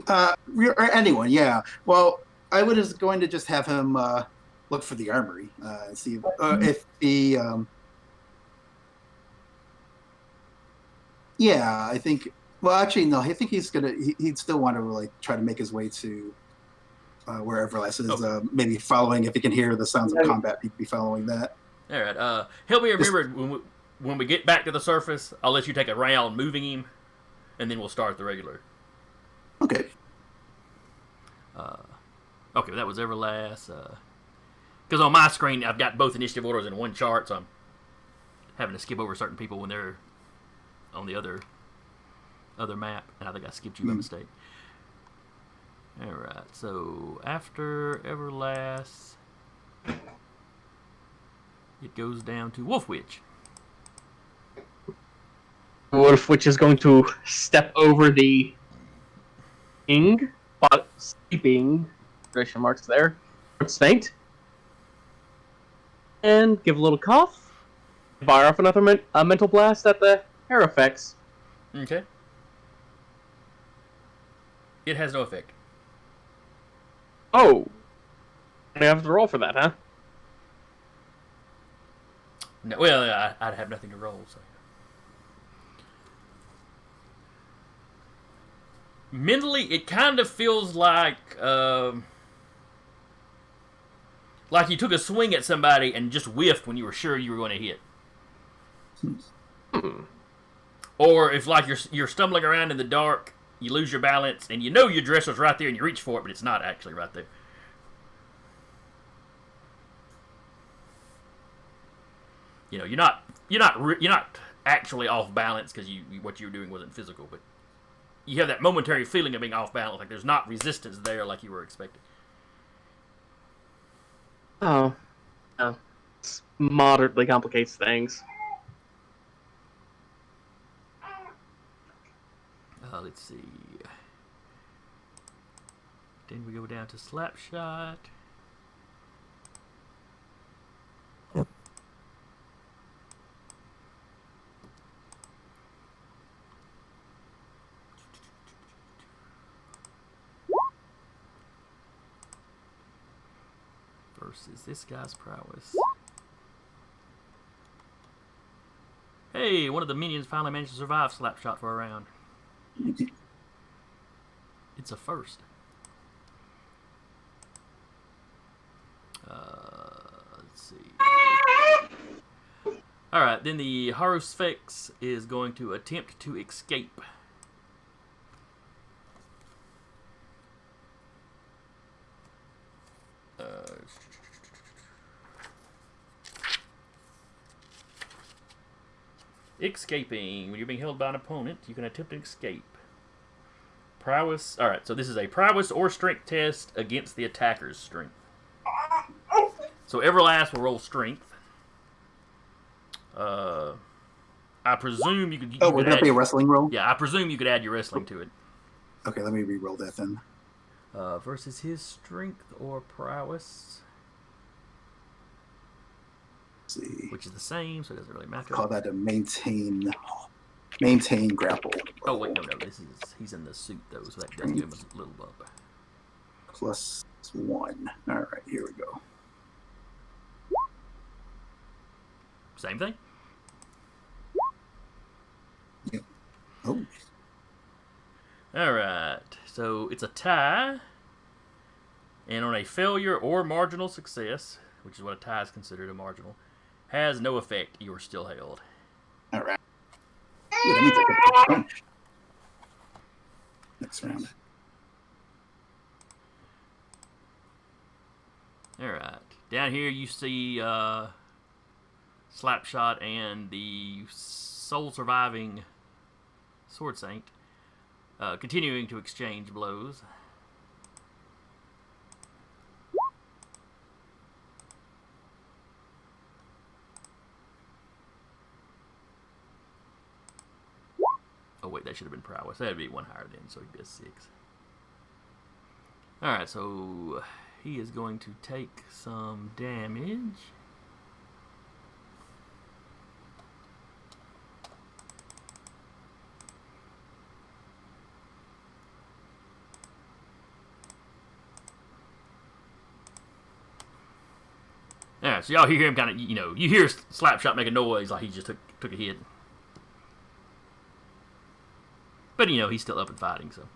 Or anyone, yeah. Well, I was going to just have him look for the armory, see if he. Yeah, I think. Well, actually, no. I think he's gonna. He'd still want to like try to make his way to where Everlast is. Okay. Maybe following if he can hear the sounds of combat. He'd be following that. All right. Help me remember when we get back to the surface. I'll let you take a round moving him, and then we'll start the regular. Okay. Okay, that was Everlast. Because on my screen, I've got both initiative orders in one chart, so I'm having to skip over certain people when they're on the other map, and I think I skipped you by mistake. All right, so after Everlast, it goes down to Wolf Witch. Wolf Witch is going to step over the king, but sleeping, quotation marks there, faint, and give a little cough, fire off another mental blast at the Haruspex. Okay. It has no effect. Oh. I have to roll for that, huh? No, well, I'd have nothing to roll, so. Mentally, it kind of feels like you took a swing at somebody and just whiffed when you were sure you were going to hit. Or if like you're stumbling around in the dark, you lose your balance, and you know your dresser's right there, and you reach for it, but it's not actually right there. You know, you're not actually off balance because what you were doing wasn't physical, but you have that momentary feeling of being off balance, like there's not resistance there like you were expecting. Oh. Oh. This moderately complicates things. Let's see. Then we go down to Slapshot. Versus this guy's prowess. Hey, one of the minions finally managed to survive Slapshot for a round. It's a first. Let's see. Alright, then the Haruspex is going to attempt to escape. Escaping. When you're being held by an opponent, you can attempt to escape. Prowess. Alright, so this is a prowess or strength test against the attacker's strength. So Everlast will roll strength. I presume you could. Oh, would that be a wrestling roll? Yeah, I presume you could add your wrestling to it. Okay, let me re-roll that then. Versus his strength or prowess. Let's see. Which is the same, so it doesn't really matter. Call that a maintain grapple. Oh wait, no, he's in the suit though, so that does give him a little bump. +1. All right, here we go. Same thing. Yep. Oh. All right, so it's a tie, and on a failure or marginal success, which is what a tie is considered a marginal, has no effect. You are still held. All right. Yeah, that means I get a punch next round. All right. Down here you see Slapshot and the sole surviving Sword Saint continuing to exchange blows. Oh wait, that should have been prowess. That'd be one higher then, so he'd be a 6. Alright, so he is going to take some damage. All right, so y'all hear him kind of, you hear Slapshot make a noise like he just took a hit. But, he's still up and fighting, so.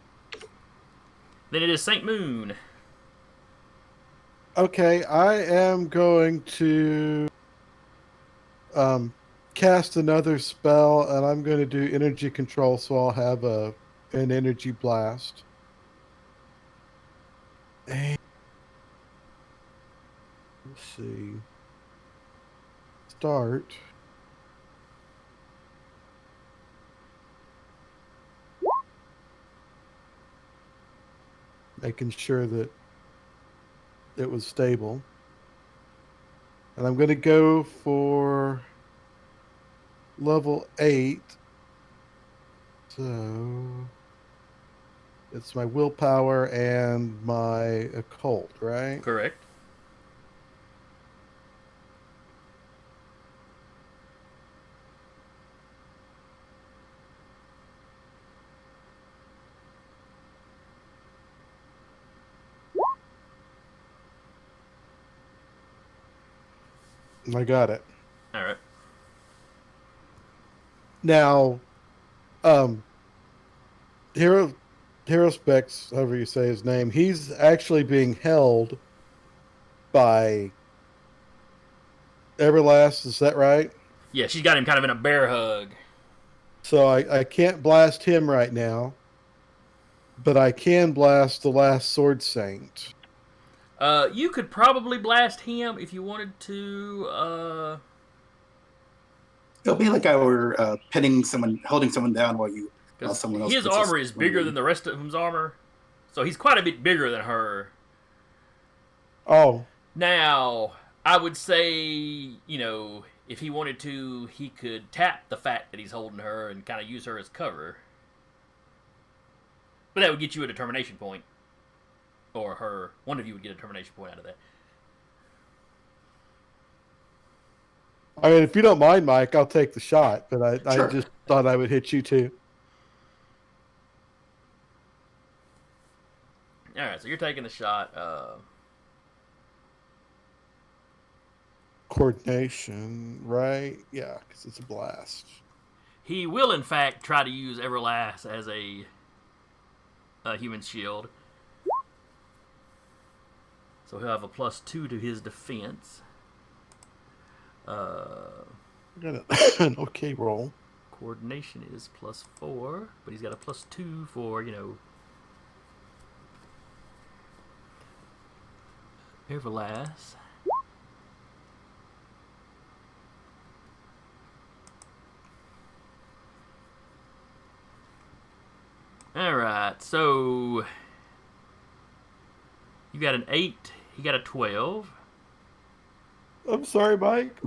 Then it is Saint Moon. Okay, I am going to cast another spell, and I'm going to do energy control, so I'll have an energy blast. And let's see. Start. Making sure that it was stable. And I'm going to go for level 8. So it's my willpower and my occult, right? Correct. I got it. All right. Now, Haruspex, however you say his name, he's actually being held by Everlast. Is that right? Yeah, she's got him kind of in a bear hug. So I can't blast him right now, but I can blast the last Sword Saint. You could probably blast him if you wanted to. It'll be like I were pinning someone, holding someone down while someone else. His armor is bigger than the rest of him's armor, so he's quite a bit bigger than her. Oh. Now, I would say, if he wanted to, he could tap the fact that he's holding her and kind of use her as cover. But that would get you a determination point. Or her. One of you would get a determination point out of that. I mean, if you don't mind, Mike, I'll take the shot, but Sure. I just thought I would hit you too. Alright, so you're taking the shot. Coordination, right? Yeah, because it's a blast. He will, in fact, try to use Everlast as a human shield. So he'll have a +2 to his defense. Got an okay roll. Coordination is +4, but he's got a +2 for, Everlast. Alright, so you got an 8, he got a 12. I'm sorry, Mike.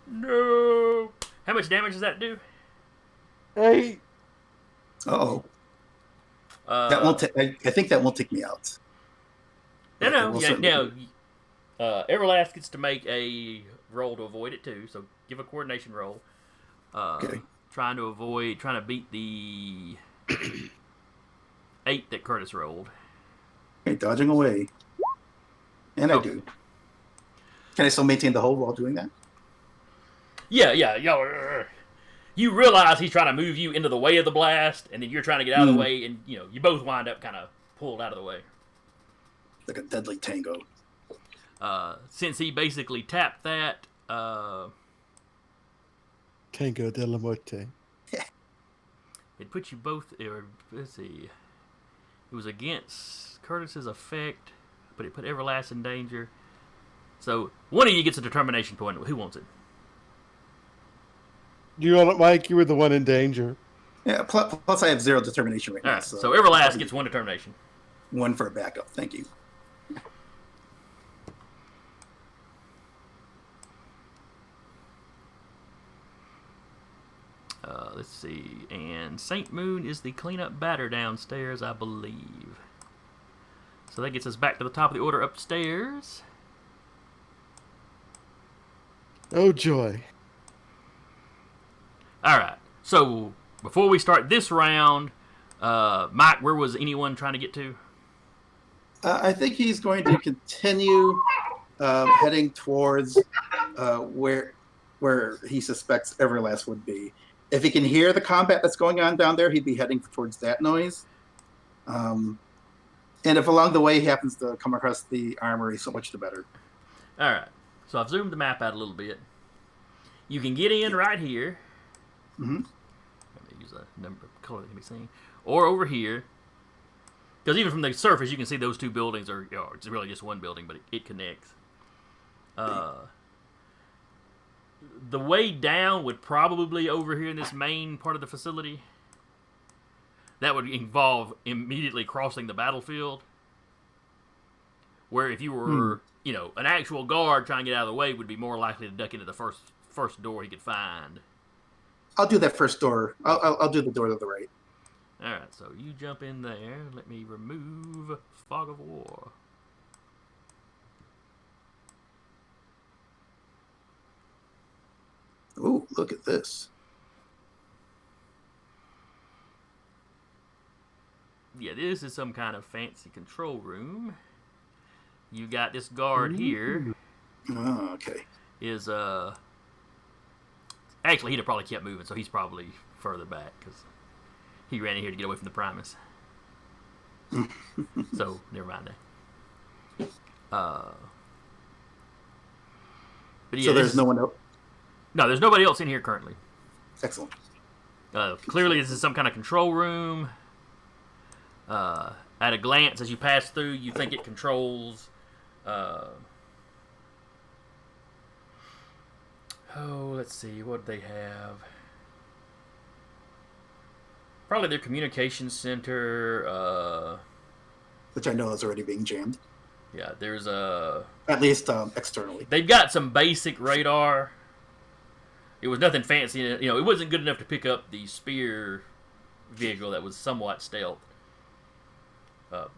No! How much damage does that do? 8. Oh, that won't. I think that won't take me out. No. We'll Yeah, certainly now, do Everlast gets to make a roll to avoid it too. So give a coordination roll. Okay. Trying to beat the 8 that Curtis rolled. Okay, dodging away, and I do. Can I still maintain the hold while doing that? Yeah. You realize he's trying to move you into the way of the blast, and then you're trying to get out of the way, and you both wind up kind of pulled out of the way. Like a deadly tango. Since he basically tapped that, Tango de la Muerte. it put you both. Let's see. It was against Curtis's effect, but it put Everlast in danger. So one of you gets a determination point. Who wants it? You want it, Mike? You were the one in danger. Yeah. Plus, I have 0 determination right All now. right. So Everlast gets 1 determination. 1 for a backup. Thank you. Let's see. And Saint Moon is the cleanup batter downstairs, I believe. So that gets us back to the top of the order upstairs. Oh, joy. All right. So before we start this round, Mike, where was anyone trying to get to? I think he's going to continue heading towards where he suspects Everlast would be. If he can hear the combat that's going on down there, he'd be heading towards that noise. And if along the way he happens to come across the armory, so much the better. All right. So I've zoomed the map out a little bit. You can get in right here. Mm-hmm. Let me use a number of color that can be seen. Or over here. Because even from the surface, you can see those two buildings are, it's really just one building, but it connects. The way down would probably be over here in this main part of the facility. That would involve immediately crossing the battlefield. Where if you were, an actual guard trying to get out of the way would be more likely to duck into the first door he could find. I'll do that first door. I'll do the door to the right. All right, so you jump in there. Let me remove Fog of War. Ooh, look at this. Yeah, this is some kind of fancy control room. You got this guard here. Oh, okay. Actually, he'd have probably kept moving, so he's probably further back because he ran in here to get away from the Primus. So never mind that. But yeah, so there's no one else. No, there's nobody else in here currently. Excellent. Clearly, this is some kind of control room. At a glance, as you pass through, you think it controls. Let's see. What do they have? Probably their communications center. Which I know is already being jammed. Yeah, there's at least externally. They've got some basic radar. It was nothing fancy. It wasn't good enough to pick up the spear vehicle that was somewhat stealth. But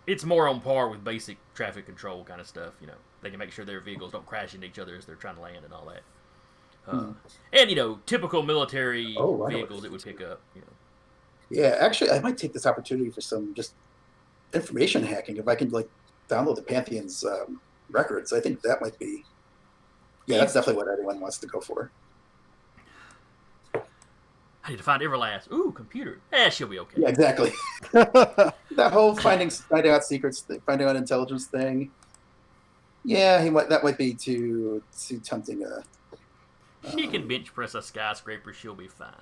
it's more on par with basic traffic control kind of stuff. They can make sure their vehicles don't crash into each other as they're trying to land and all that. And typical military vehicles it would pick up. Yeah, actually, I might take this opportunity for some just information hacking. If I can download the Pantheon's records, I think that might be. Yeah, that's definitely what everyone wants to go for. I need to find Everlast. Ooh, computer. She'll be okay. Yeah, exactly. That whole finding out secrets, finding out intelligence thing. Yeah, that might be too tempting. She can bench press a skyscraper. She'll be fine.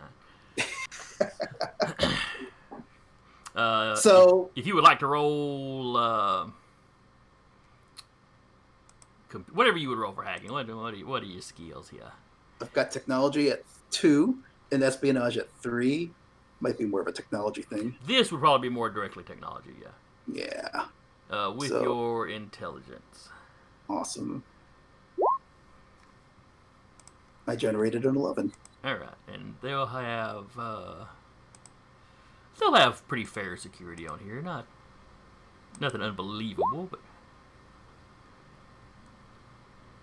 So, if you would like to roll, whatever you would roll for hacking, what are your skills here? I've got technology at 2 and espionage at 3. Might be more of a technology thing. This would probably be more directly technology, yeah. Yeah. With your intelligence. Awesome. I generated an 11. All right, and they'll have pretty fair security on here. Nothing unbelievable, but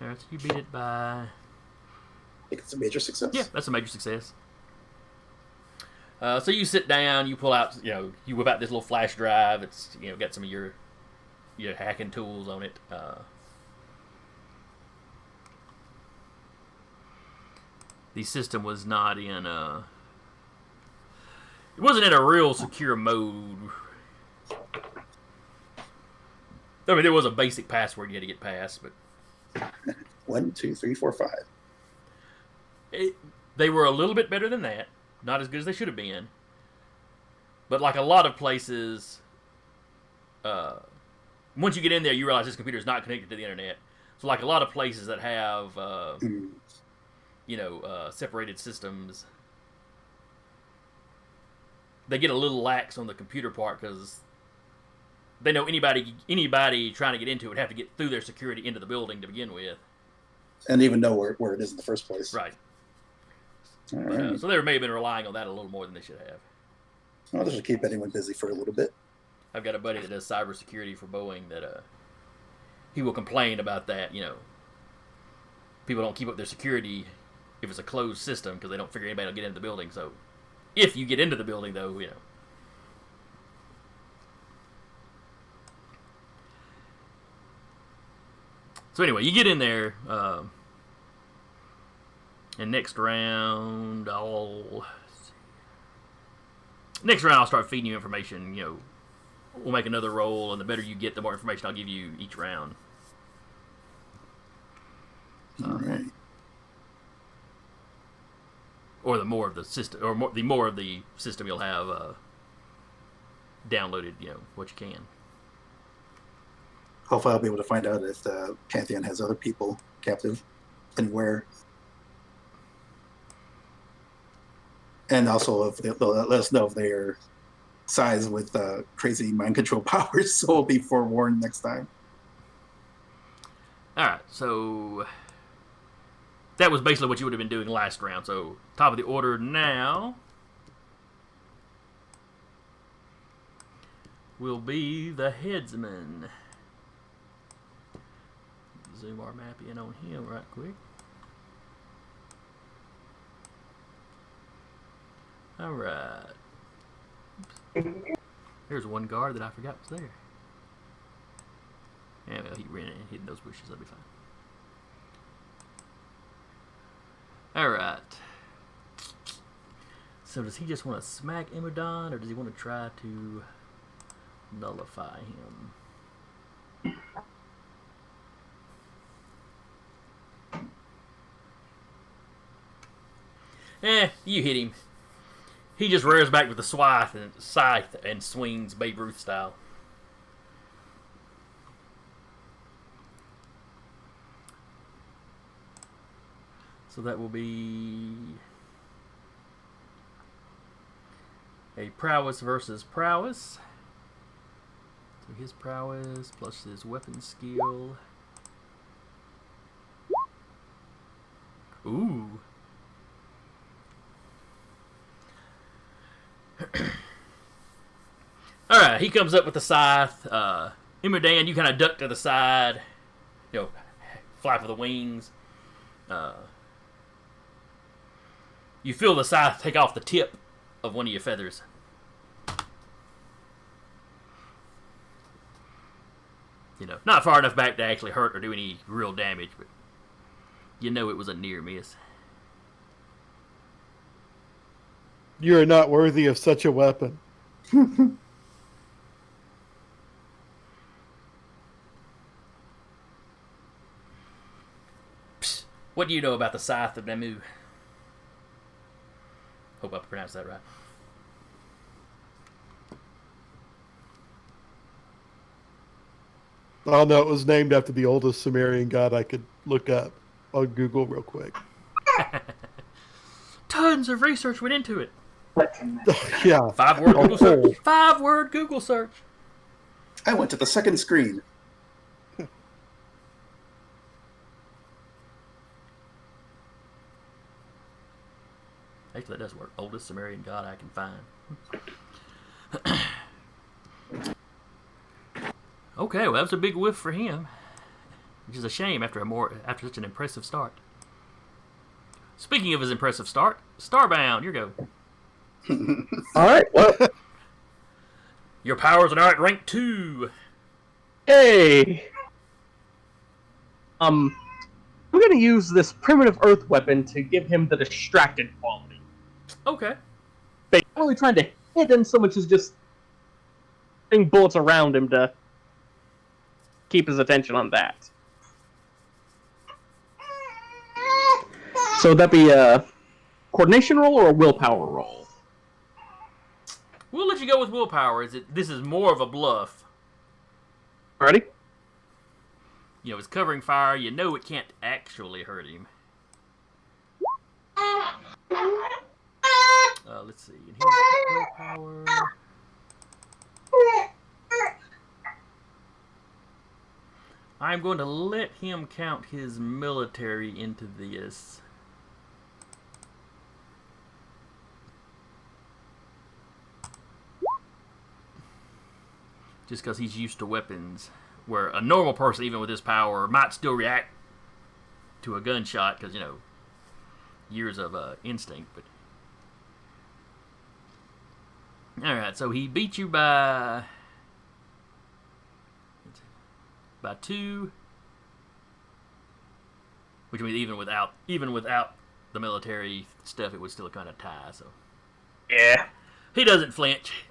all right, so you beat it by. I think it's a major success. Yeah, that's a major success. So you sit down, you pull out, you whip out this little flash drive. It's got some of your hacking tools on it. The system was not in it wasn't in a real secure mode. I mean, there was a basic password you had to get past, but 1, 2, 3, 4, 5. They were a little bit better than that. Not as good as they should have been. But like a lot of places, once you get in there, you realize this computer is not connected to the internet. So like a lot of places that have, separated systems, they get a little lax on the computer part because they know anybody trying to get into it would have to get through their security into the building to begin with. And even know where it is in the first place. Right. All right. So they may have been relying on that a little more than they should have. Well, this will keep anyone busy for a little bit. I've got a buddy that does cybersecurity for Boeing that he will complain about that. People don't keep up their security if it's a closed system because they don't figure anybody will get into the building. So if you get into the building, though, So anyway, you get in there, and next round I'll start feeding you information. You know, we'll make another roll, and the better you get, the more information I'll give you each round. All right. Or the more of the system, or the more of the system you'll have downloaded. You know what you can. Hopefully, I'll be able to find out if the Pantheon has other people captive and where. And also, if they'll let us know if they are sized with crazy mind control powers, so we'll be forewarned next time. All right, so that was basically what you would have been doing last round. So top of the order now will be the Headsman. Zoom our map in on him right quick. All right. There's one guard that I forgot was there. Yeah, well, he ran in and hid in those bushes. That'll be fine. All right. So does he just want to smack Imodon, or does he want to try to nullify him? You hit him. He just rears back with the scythe and swings Babe Ruth style. So that will be a prowess versus prowess. So his prowess plus his weapon skill. Ooh. Alright, he comes up with the scythe. Imodan, you kind of duck to the side. You know, flap of the wings. You feel the scythe take off the tip of one of your feathers. You know, not far enough back to actually hurt or do any real damage, but you know it was a near miss. You are not worthy of such a weapon. Psst, what do you know about the scythe of Namu? Hope I pronounced that right. Oh no, it was named after the oldest Sumerian god I could look up on Google real quick. Tons of research went into it. Yeah. 5-word Google search. 5-word Google search. I went to the second screen. Actually, that does work. Oldest Sumerian god I can find. Okay, well, that was a big whiff for him, which is a shame after such an impressive start. Speaking of his impressive start, Starbound, your go. All right. Well, Your powers are now at rank 2. hey. I'm gonna use this primitive earth weapon to give him the distracted quality. Okay. Not really trying to hit him so much as just putting bullets around him to keep his attention on that. So would that be a coordination roll or a willpower roll? We'll let you go with willpower. This is more of a bluff. Ready? You know, it's covering fire. You know it can't actually hurt him. Let's see. And here's willpower. I'm going to let him count his military into this. Just because he's used to weapons. Where a normal person, even with this power, might still react to a gunshot because, you know, years of instinct. But alright, so he beat you by 2. Which means even without the military stuff, it would still kind of tie. So Yeah. he doesn't flinch.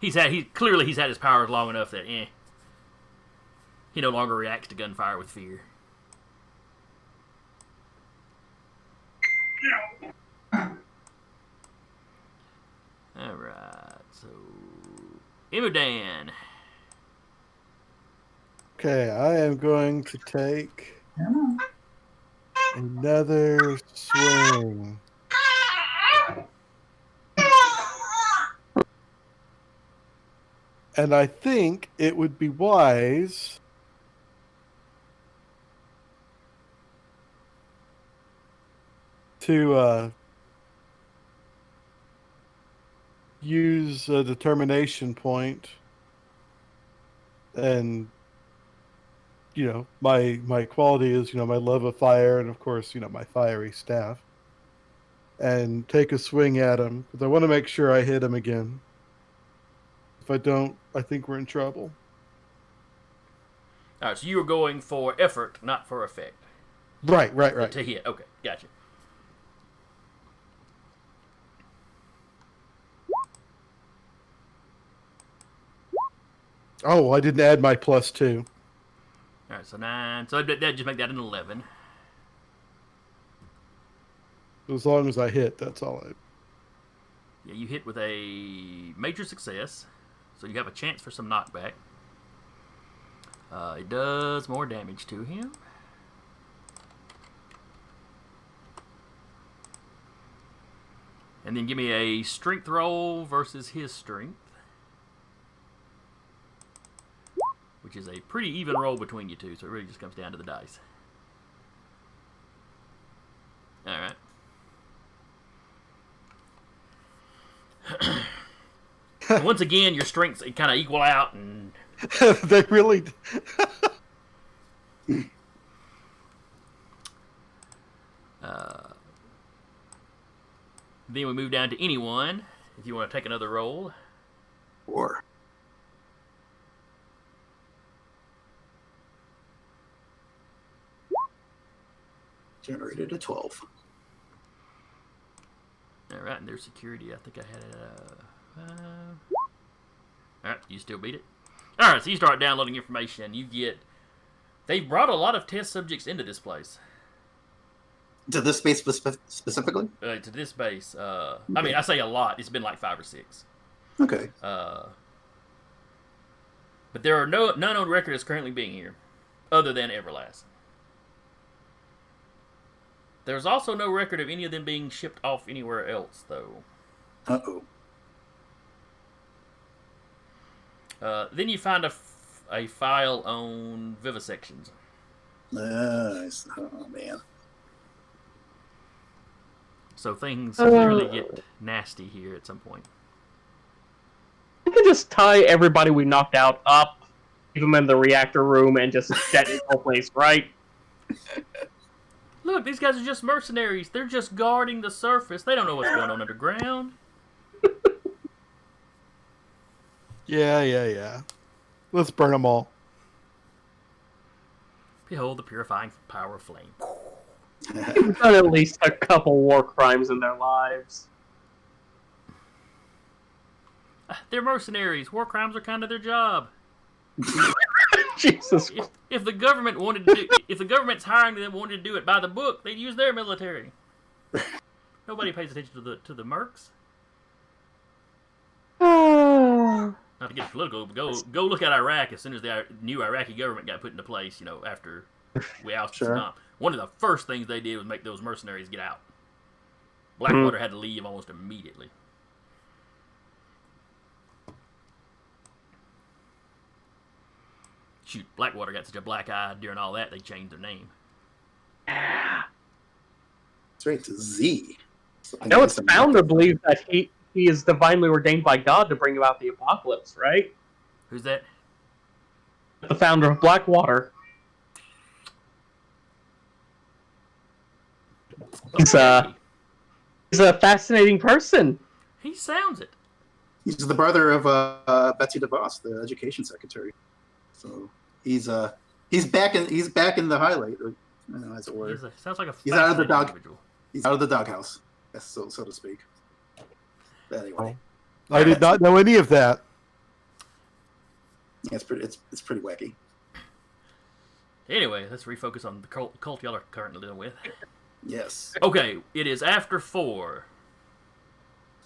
He's had his powers long enough that he no longer reacts to gunfire with fear. All right, so Imudan. Okay, I am going to take another swing. And I think it would be wise to use a determination point, and my quality is my love of fire, and of course my fiery staff, and take a swing at him because I want to make sure I hit him again. If I don't, I think we're in trouble. All right, so you were going for effort, not for effect. Right. To hit. Okay, gotcha. Oh, I didn't add my +2. All right, so 9. So that just make that an 11. As long as I hit, that's all I... Yeah, you hit with a major success, so you have a chance for some knockback. It does more damage to him. And then give me a strength roll versus his strength, which is a pretty even roll between you two, so it really just comes down to the dice. Alright. Once again, your strengths kind of equal out, and They really... then we move down to anyone, if you want to take another roll. 4. Generated a 12. Alright, and their security, I think I had it. Alright, you still beat it. Alright, so you start downloading information. They brought a lot of test subjects into this place. To this space specifically? To this base. I mean, I say a lot. It's been like 5 or 6. Okay. But there are none on record as currently being here, other than Everlast. There's also no record of any of them being shipped off anywhere else, though. Uh-oh. Then you find a file on vivisections. Nice. Oh, man. So things really get nasty here at some point. We can just tie everybody we knocked out up, keep them in the reactor room, and just detonate the whole place, right? Look, these guys are just mercenaries. They're just guarding the surface. They don't know what's going on underground. Yeah. Let's burn them all. Behold the purifying power of flame. They've done at least a couple war crimes in their lives. They're mercenaries. War crimes are kind of their job. Jesus. If the government wanted to if the government's hiring them wanted to do it by the book, they'd use their military. Nobody pays attention to the mercs. Not to get political, but go look at Iraq as soon as the new Iraqi government got put into place. After we ousted Saddam, one of the first things they did was make those mercenaries get out. Blackwater had to leave almost immediately. Shoot, Blackwater got such a black eye during all that, they changed their name. Straight to Z. No, it's founder believes that he is divinely ordained by God to bring about the apocalypse, right? Who's that? The founder of Blackwater. He's a fascinating person. He sounds it. He's the brother of Betsy DeVos, the education secretary. So he's back in the highlight I know, as it were. Sounds like a He's out of the fascinating dog. individual. He's out of the doghouse, so to speak. But anyway, I did not know any of that. yeah, it's pretty wacky. Anyway, let's refocus on the cult y'all are currently dealing with. Yes, Okay, it is after 4.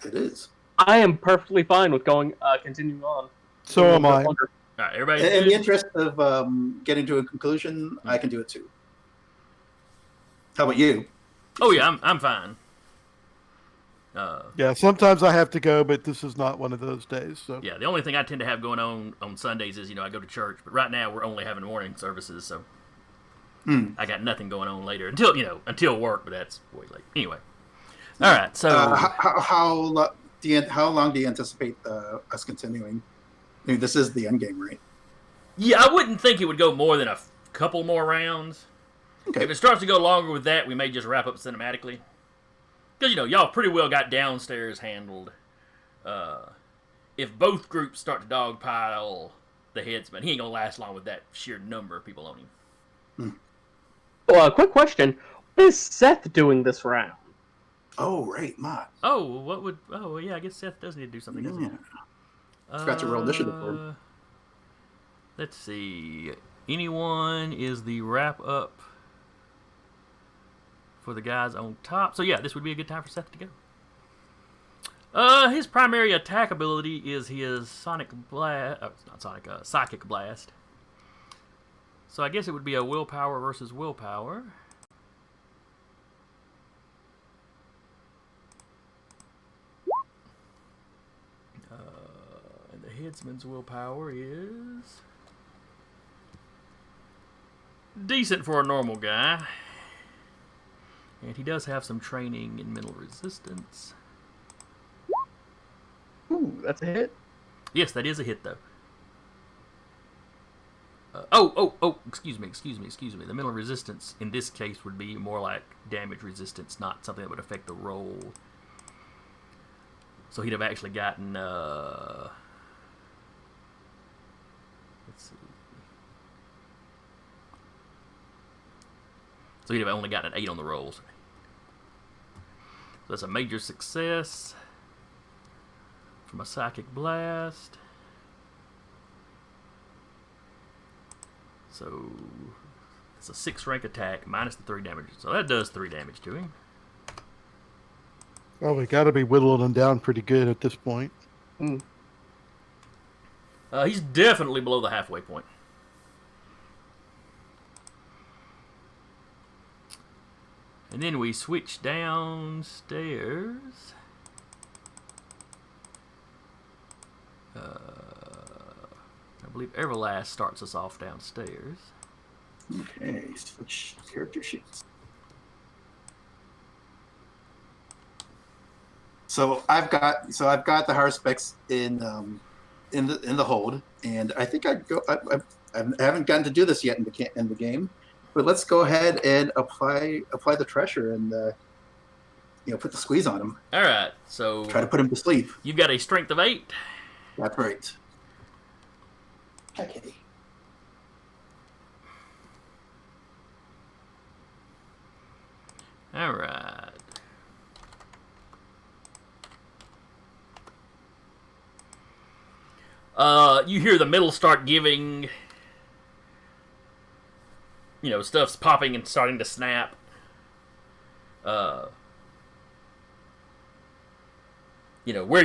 it is. I am perfectly fine with continuing on. So am I. All right, everybody's In good? the interest of getting to a conclusion, I can do it too. How about you? Oh yeah, I'm fine. Yeah, sometimes I have to go, but this is not one of those days. So Yeah, the only thing I tend to have going on Sundays is I go to church, but right now we're only having morning services, so I got nothing going on later until work, but that's way late. Anyway, all right. So how long do you anticipate us continuing? I mean, this is the end game, right? yeah, I wouldn't think it would go more than a couple more rounds. Okay. If it starts to go longer with that, we may just wrap up cinematically. Because, y'all pretty well got downstairs handled. If both groups start to dogpile the Headsman, he ain't going to last long with that sheer number of people on him. Well, quick question. What is Seth doing this round? Oh, right, Mott. Oh, yeah, I guess Seth does need to do something, doesn't he? Forgot to roll initiative for him. Let's see. Anyone is the wrap-up for the guys on top. So, yeah, this would be a good time for Seth to go. His primary attack ability is his Psychic Blast. So I guess it would be a willpower versus willpower. And the Headsman's willpower is decent for a normal guy. And he does have some training in mental resistance. Ooh, that's a hit. Yes, that is a hit, though. Excuse me. The mental resistance in this case would be more like damage resistance, not something that would affect the roll. So he'd have actually gotten, let's see. So he'd have only gotten an 8 on the rolls. So that's a major success from a Psychic Blast. So it's a 6 rank attack minus the 3 damage. So that does 3 damage to him. well, we got to be whittling him down pretty good at this point. He's definitely below the halfway point. And then we switch downstairs. I believe Everlast starts us off downstairs. Okay, switch character sheets. So I've got the Haruspex in the hold, and I think I haven't gotten to do this yet in the game, but let's go ahead and apply the treasure and put the squeeze on him. All right, so Try to put him to sleep. you've got a strength of 8. That's right. Okay. All right. You hear the middle start giving. Stuff's popping and starting to snap. Where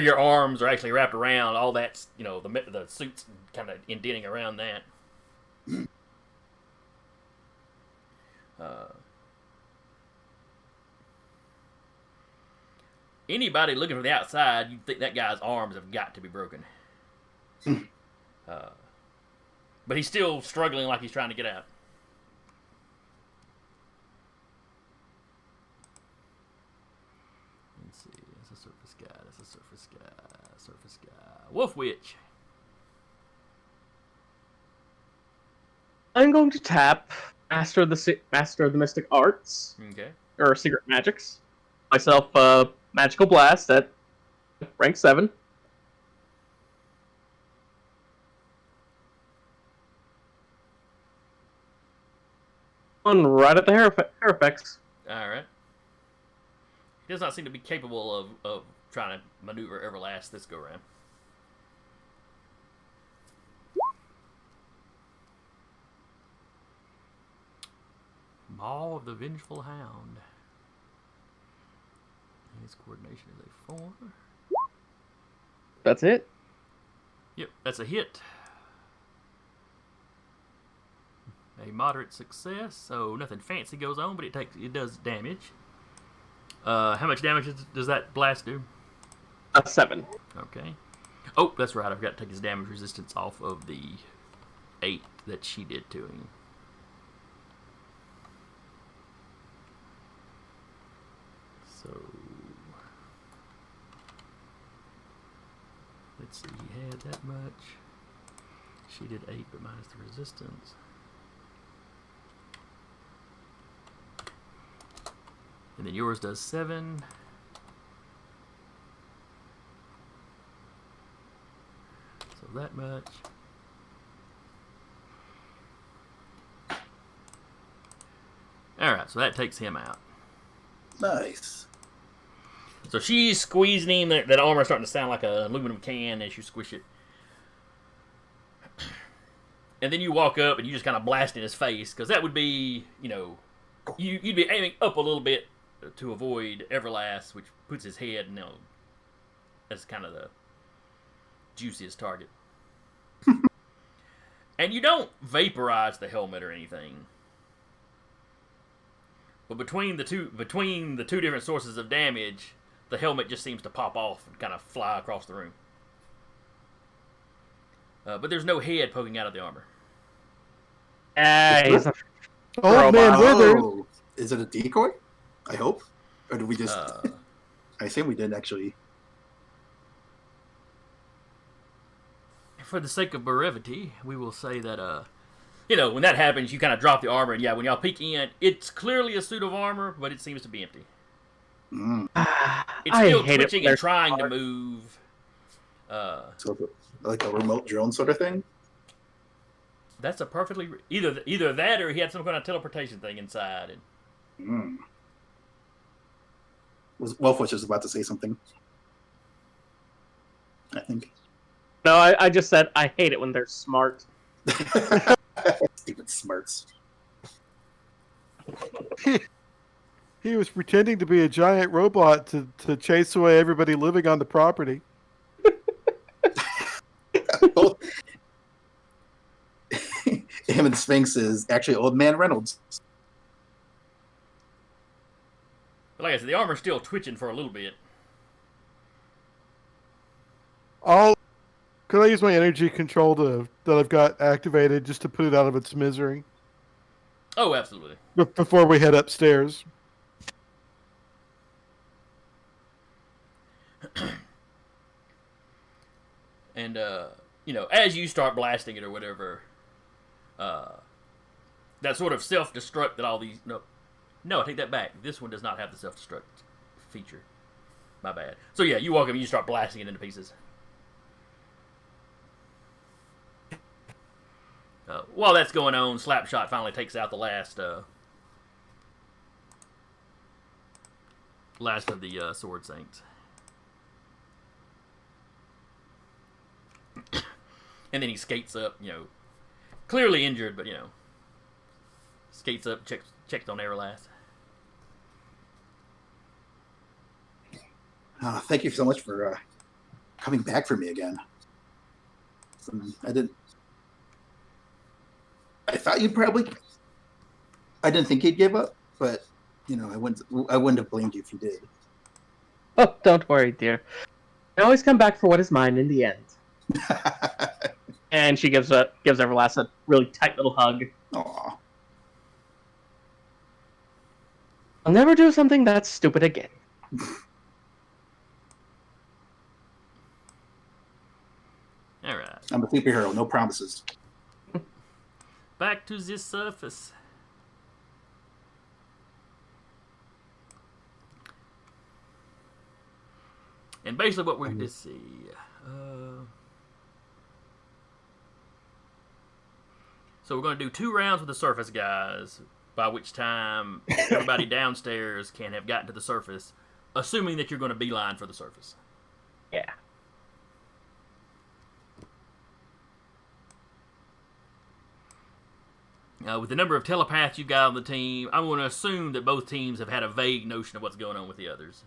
your arms are actually wrapped around, all that's, the suit's kind of indenting around that. Anybody looking from the outside, you'd think that guy's arms have got to be broken. But he's still struggling like he's trying to get out. Let's see. That's a surface guy. Surface guy. Wolf Witch. I'm going to tap Master of the Mystic Arts, Okay. or Secret Magics. Myself Magical Blast at rank 7. One right at the Haruspex. All right. He does not seem to be capable of trying to maneuver Everlast this go round. Maw of the Vengeful Hound. His coordination is a 4. That's it. Yep, that's a hit. A moderate success, so nothing fancy goes on, but it does damage. How much damage does that blast do? 7. Okay. Oh, that's right. I forgot to take his damage resistance off of the 8 that she did to him. So let's see. He had that much. She did 8, but minus the resistance. And then yours does 7. So that much. Alright, so that takes him out. Nice. So she's squeezing him. That armor is starting to sound like an aluminum can as you squish it. And then you walk up and you just kind of blast in his face, because that would be, you'd be aiming up a little bit to avoid Everlast, which puts his head, as kind of the juiciest target. And you don't vaporize the helmet or anything. But between the two different sources of damage, the helmet just seems to pop off and kind of fly across the room. But there's no head poking out of the armor. He's a Old man Withers. Oh, is it a decoy? I hope. Or did we just... I assume we didn't actually... For the sake of brevity, we will say that, when that happens, you kind of drop the armor, and when y'all peek in, it's clearly a suit of armor, but it seems to be empty. Mm. It's still twitching and trying to move. So like a remote drone sort of thing? That's a perfectly... Either that or he had some kind of teleportation thing inside. And... Wolfwitch was about to say something. I think. No, I just said I hate it when they're smart. Stupid smarts. He was pretending to be a giant robot to chase away everybody living on the property. Him and Sphinx is actually Old Man Reynolds. But like I said, the armor's still twitching for a little bit. Could I use my energy control that I've got activated just to put it out of its misery? Oh, absolutely. Before we head upstairs. And, as you start blasting it or whatever, that sort of self-destruct that all these... No, I take that back. This one does not have the self-destruct feature. My bad. So, yeah, you walk up and you start blasting it into pieces. While that's going on, Slapshot finally takes out the last of the Sword Saints. And then he skates up, clearly injured, but, skates up, checks on Everlast. Thank you so much for coming back for me again. I thought you'd probably... I didn't think you'd give up, but, I wouldn't have blamed you if you did. Oh, don't worry, dear. I always come back for what is mine in the end. And she gives Everlast a really tight little hug. Aw. I'll never do something that stupid again. All right. I'm a superhero, no promises. Back to the surface. And basically what we're going to see... so we're going to do 2 rounds with the surface guys, by which time everybody downstairs can have gotten to the surface, assuming that you're going to beeline for the surface. Yeah. With the number of telepaths you've got on the team, I'm going to assume that both teams have had a vague notion of what's going on with the others.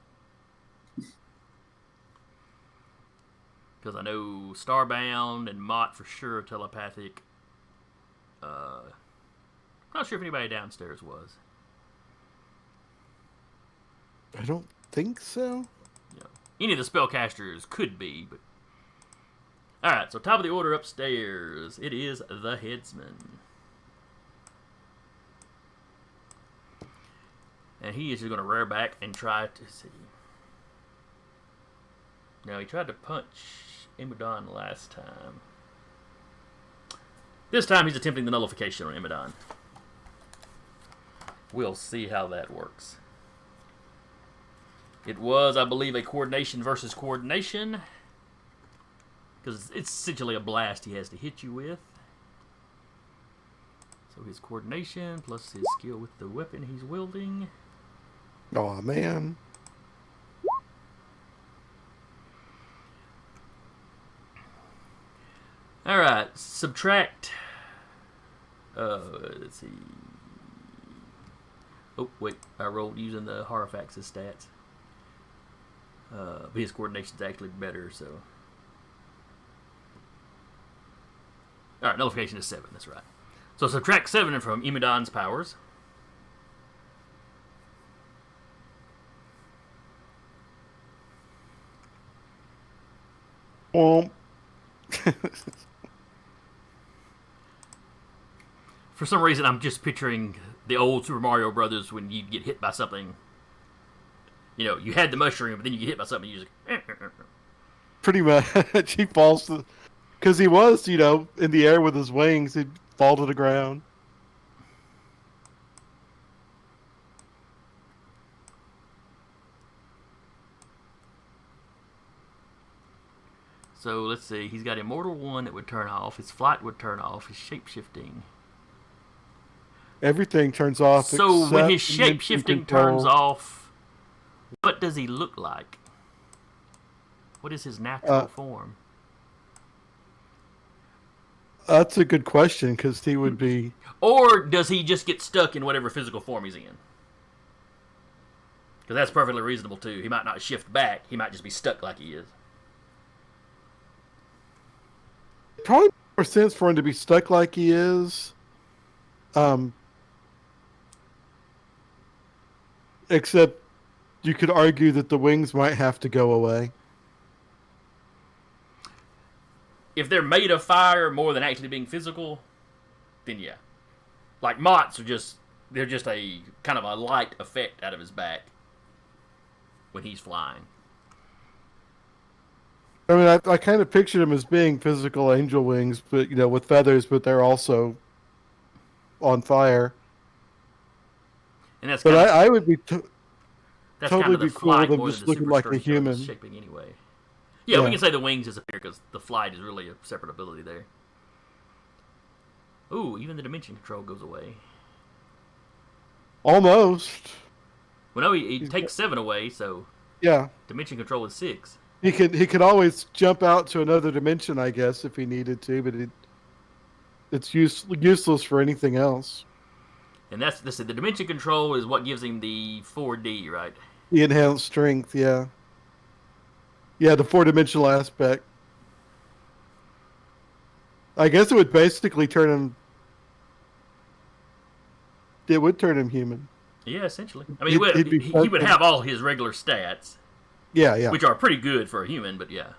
Because I know Starbound and Mott for sure are telepathic. Not sure if anybody downstairs was. I don't think so. Yeah. Any of the spellcasters could be, but... Alright, so top of the order upstairs. It is the Headsman. And he is just going to rear back and try to see. Now, he tried to punch Imodon last time. This time he's attempting the nullification on Imodon. We'll see how that works. It was, I believe, a coordination versus coordination. Because it's essentially a blast he has to hit you with. So his coordination plus his skill with the weapon he's wielding. Oh man. Alright, subtract. Let's see. Oh, wait. I rolled using the Haruspex stats. But his coordination's actually better, so. Alright, nullification is 7, that's right. So subtract 7 from Imodon's powers. For some reason, I'm just picturing the old Super Mario Brothers when you get hit by something. You know, you had the mushroom, but then you get hit by something, you just... Pretty much. He falls to... Because he was, you know, in the air with his wings, he'd fall to the ground. So, let's see. He's got Immortal 1 that would turn off. His Flight would turn off. His Shape-Shifting. Everything turns off. So, when his except Shape-Shifting turns off, what does he look like? What is his natural form? That's a good question, because he would be... Or does he just get stuck in whatever physical form he's in? Because that's perfectly reasonable, too. He might not shift back. He might just be stuck like he is. Probably more sense for him to be stuck like he is. Except you could argue that the wings might have to go away. If they're made of fire more than actually being physical, then yeah. Like Mott's are just, they're just a kind of a light effect out of his back when he's flying. I mean, I kind of pictured him as being physical angel wings, but you know, with feathers, but they're also on fire. And that's But kind of, I would be that's totally kind of the be cool with flight him more just than the looking super like a sturdy stuff human. is shaping anyway. Yeah, Yeah. we can say the wings disappear because the flight is really a separate ability there. Ooh, even the dimension control goes away. Almost. Well, no, he takes 7 away, so Yeah. dimension control is 6. He could always jump out to another dimension, I guess, if he needed to, but it's useless for anything else. And that's the dimension control is what gives him the 4D, right? The enhanced strength, yeah. Yeah, the 4-dimensional aspect. I guess it would basically turn him... It would turn him human. Yeah, essentially. I mean, he would have all his regular stats, Yeah, yeah. which are pretty good for a human, but yeah.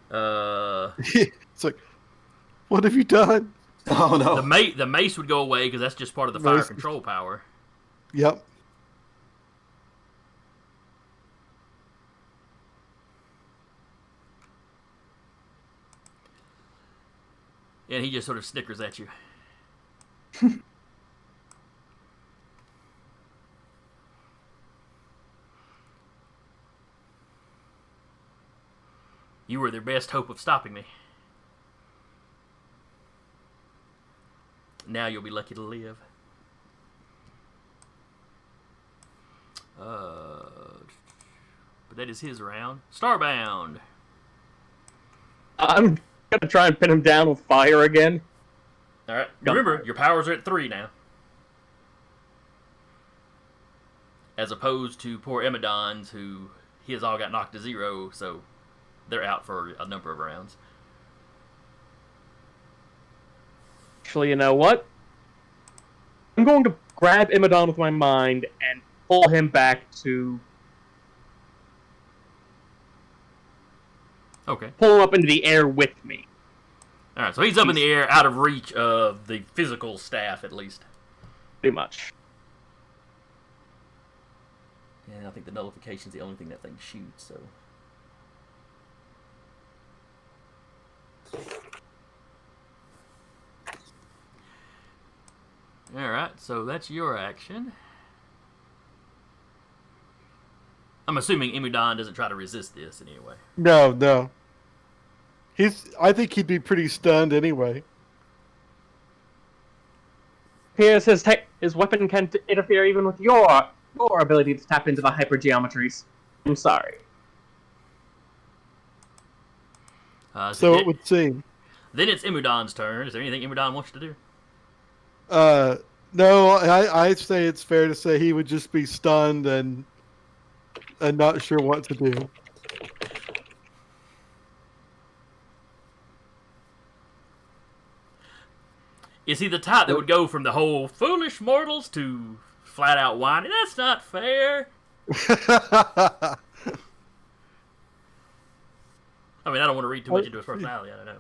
It's like, what have you done? Oh no. The mace would go away because that's just part of the fire Mace. control power. Yep. And he just sort of snickers at you. You were their best hope of stopping me. now you'll be lucky to live. But that is his round. Starbound. I'm gonna try and pin him down with fire again. All right. Remember, your powers are at 3 now, as opposed to poor Emidon's, who he has all got knocked to 0, so they're out for a number of rounds. Actually, you know what? I'm going to grab Imidon with my mind and pull him back to... Okay. Pull him up into the air with me. All right, so he's up in the air, out of reach of the physical staff, at least. Pretty much. And I think the nullification's the only thing that thing shoots, so... Alright, so that's your action. I'm assuming Imudon doesn't try to resist this in any way. No. I think he'd be pretty stunned anyway. Here's his weapon can interfere even with your ability to tap into the hypergeometries. I'm sorry. So it would seem. Then it's Imudon's turn. Is there anything Imudon wants to do? No, I say it's fair to say he would just be stunned and not sure what to do. Is he the type that would go from the whole foolish mortals to flat out whining? That's not fair. I mean, I don't want to read too much into his personality. I don't know.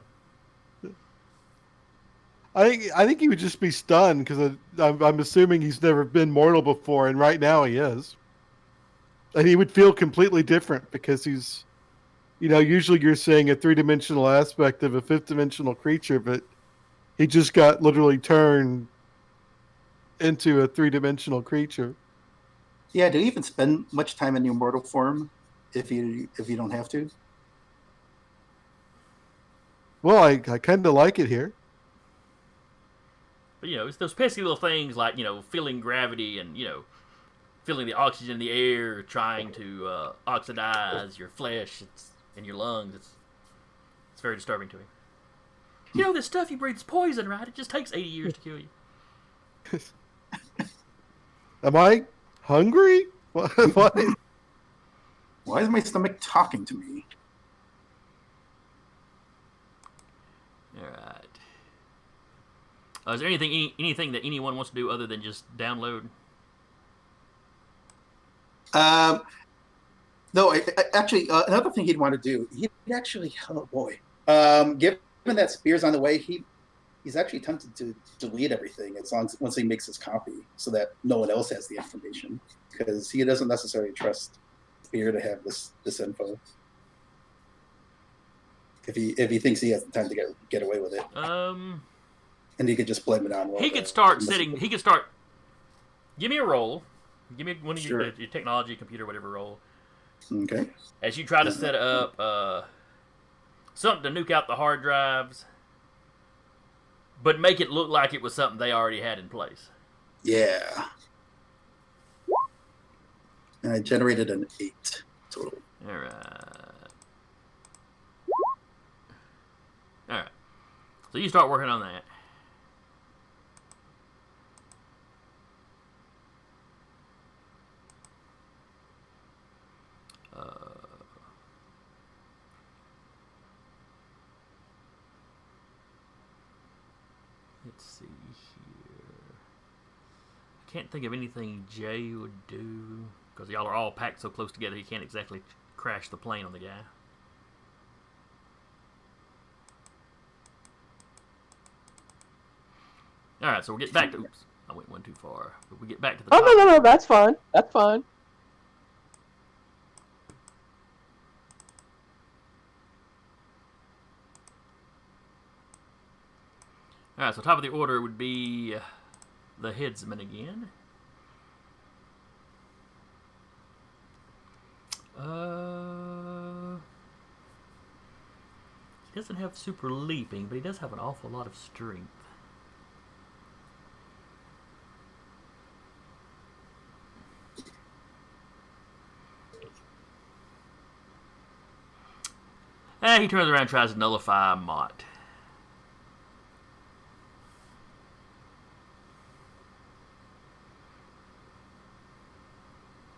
I think he would just be stunned because I'm assuming he's never been mortal before, and right now he is. And he would feel completely different because he's, usually you're saying a 3-dimensional aspect of a 5th-dimensional creature, but he just got literally turned into a 3-dimensional creature. Yeah, do you even spend much time in your mortal form if you don't have to? Well, I kind of like it here. But, it's those pesky little things like, feeling gravity and, feeling the oxygen in the air, trying to oxidize your flesh and your lungs. It's very disturbing to him. This stuff you breathe is poison, right? It just takes 80 years to kill you. Am I hungry? What? Why is my stomach talking to me? All right. Is there anything that anyone wants to do other than just download? No, actually, another thing he'd want to do, oh boy, given that Spear's on the way, he's actually tempted to delete everything once he makes his copy, so that no one else has the information, because he doesn't necessarily trust Spear to have this info. If he thinks he has the time to get away with it, and he could just blame it on. He could start setting. He could start. Give me a roll. Give me one of your technology, computer, whatever roll. Okay. As you try to set up something to nuke out the hard drives, but make it look like it was something they already had in place. Yeah. And I generated an 8 total. All right. All right. So you start working on that. Let's see here. I can't think of anything Jay would do because y'all are all packed so close together. He can't exactly crash the plane on the guy. All right, so we'll get back to. Oops, I went one too far. But we get back to the. Oh, no, that's fine. That's fine. All right, so top of the order would be the Headsman again. He doesn't have super leaping, but he does have an awful lot of strength. And he turns around and tries to nullify Mott.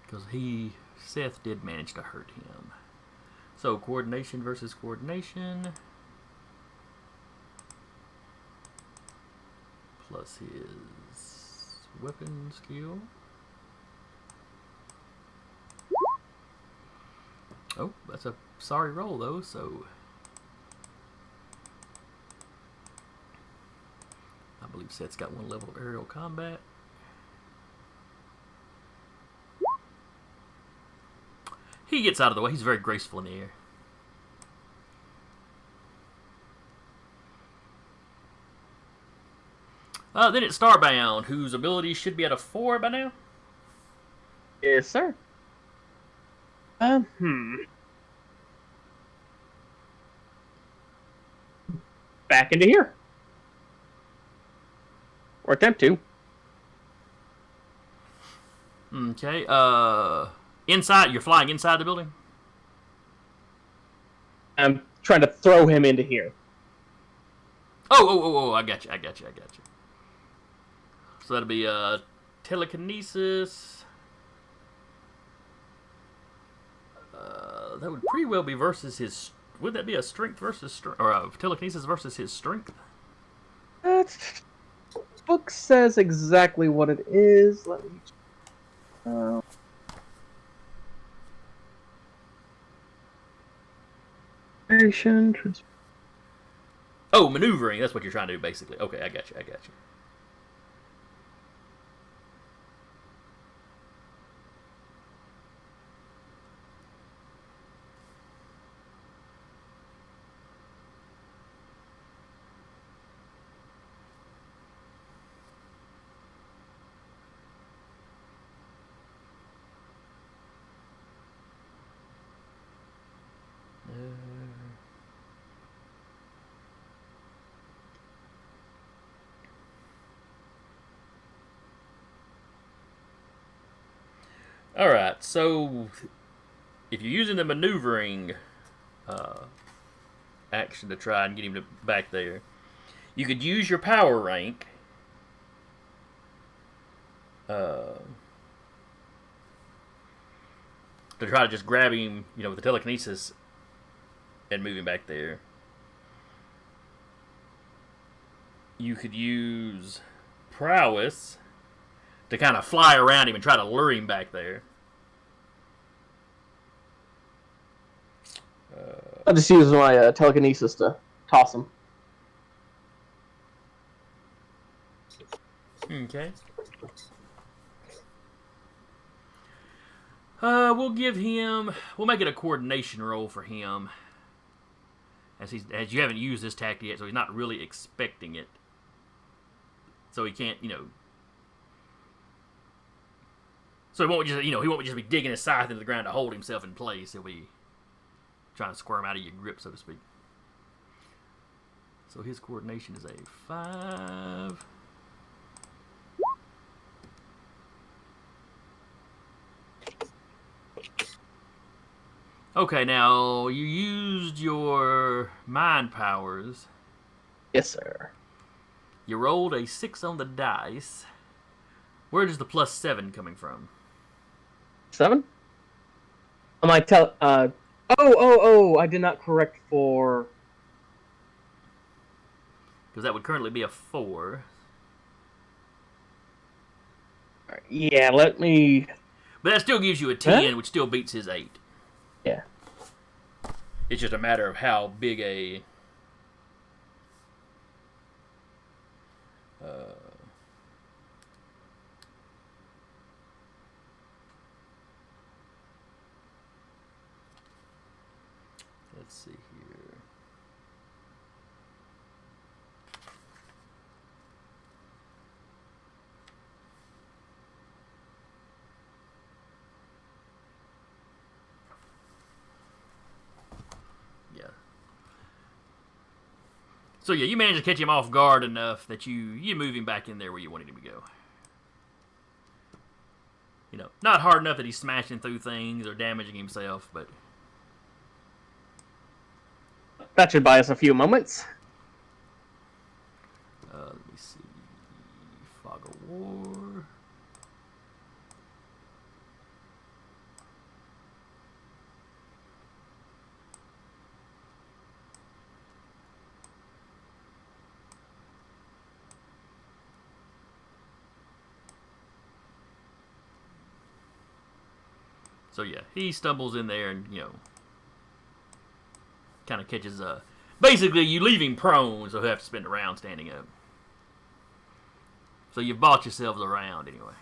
Because Seth did manage to hurt him. So, coordination versus coordination. Plus his weapon skill. Oh, that's a sorry roll, though, so... I believe Seth's got 1 level of aerial combat. He gets out of the way. He's very graceful in the air. Then it's Starbound, whose ability should be at a 4 by now. Yes, sir. Back into here. Or attempt to. Okay, inside, you're flying inside the building? I'm trying to throw him into here. Oh, I got you. So that'll be, telekinesis. That would pretty well be versus his... Would that be a strength versus strength? Or a telekinesis versus his strength? Book says exactly what it is. Let me... Oh, maneuvering. That's what you're trying to do, basically. Okay, I got you. Alright, so if you're using the maneuvering action to try and get him back there, you could use your power rank to try to just grab him, with the telekinesis and move him back there. You could use prowess to kind of fly around him and try to lure him back there. I'll just use my telekinesis to toss him. Okay. We'll make it a coordination roll for him. As you haven't used this tactic yet, so he's not really expecting it. So he can't, So he won't just be digging his scythe into the ground to hold himself in place. He'll be trying to squirm out of your grip, so to speak. So his coordination is a 5. Okay, now you used your mind powers. Yes, sir. You rolled a 6 on the dice. Where is the +7 coming from? 7? I did not correct for... Because that would currently be a 4. Yeah, let me... But that still gives you a 10, Huh? which still beats his 8. Yeah. It's just a matter of how big a... let's see here. Yeah. So yeah, you managed to catch him off guard enough that you move him back in there where you wanted him to go. Not hard enough that he's smashing through things or damaging himself, but... that should buy us a few moments. Let me see. Fog of War. So yeah, he stumbles in there and, kind of catches basically you leave him prone, so he'll have to spend a round standing up. So you've bought yourselves a round anyway.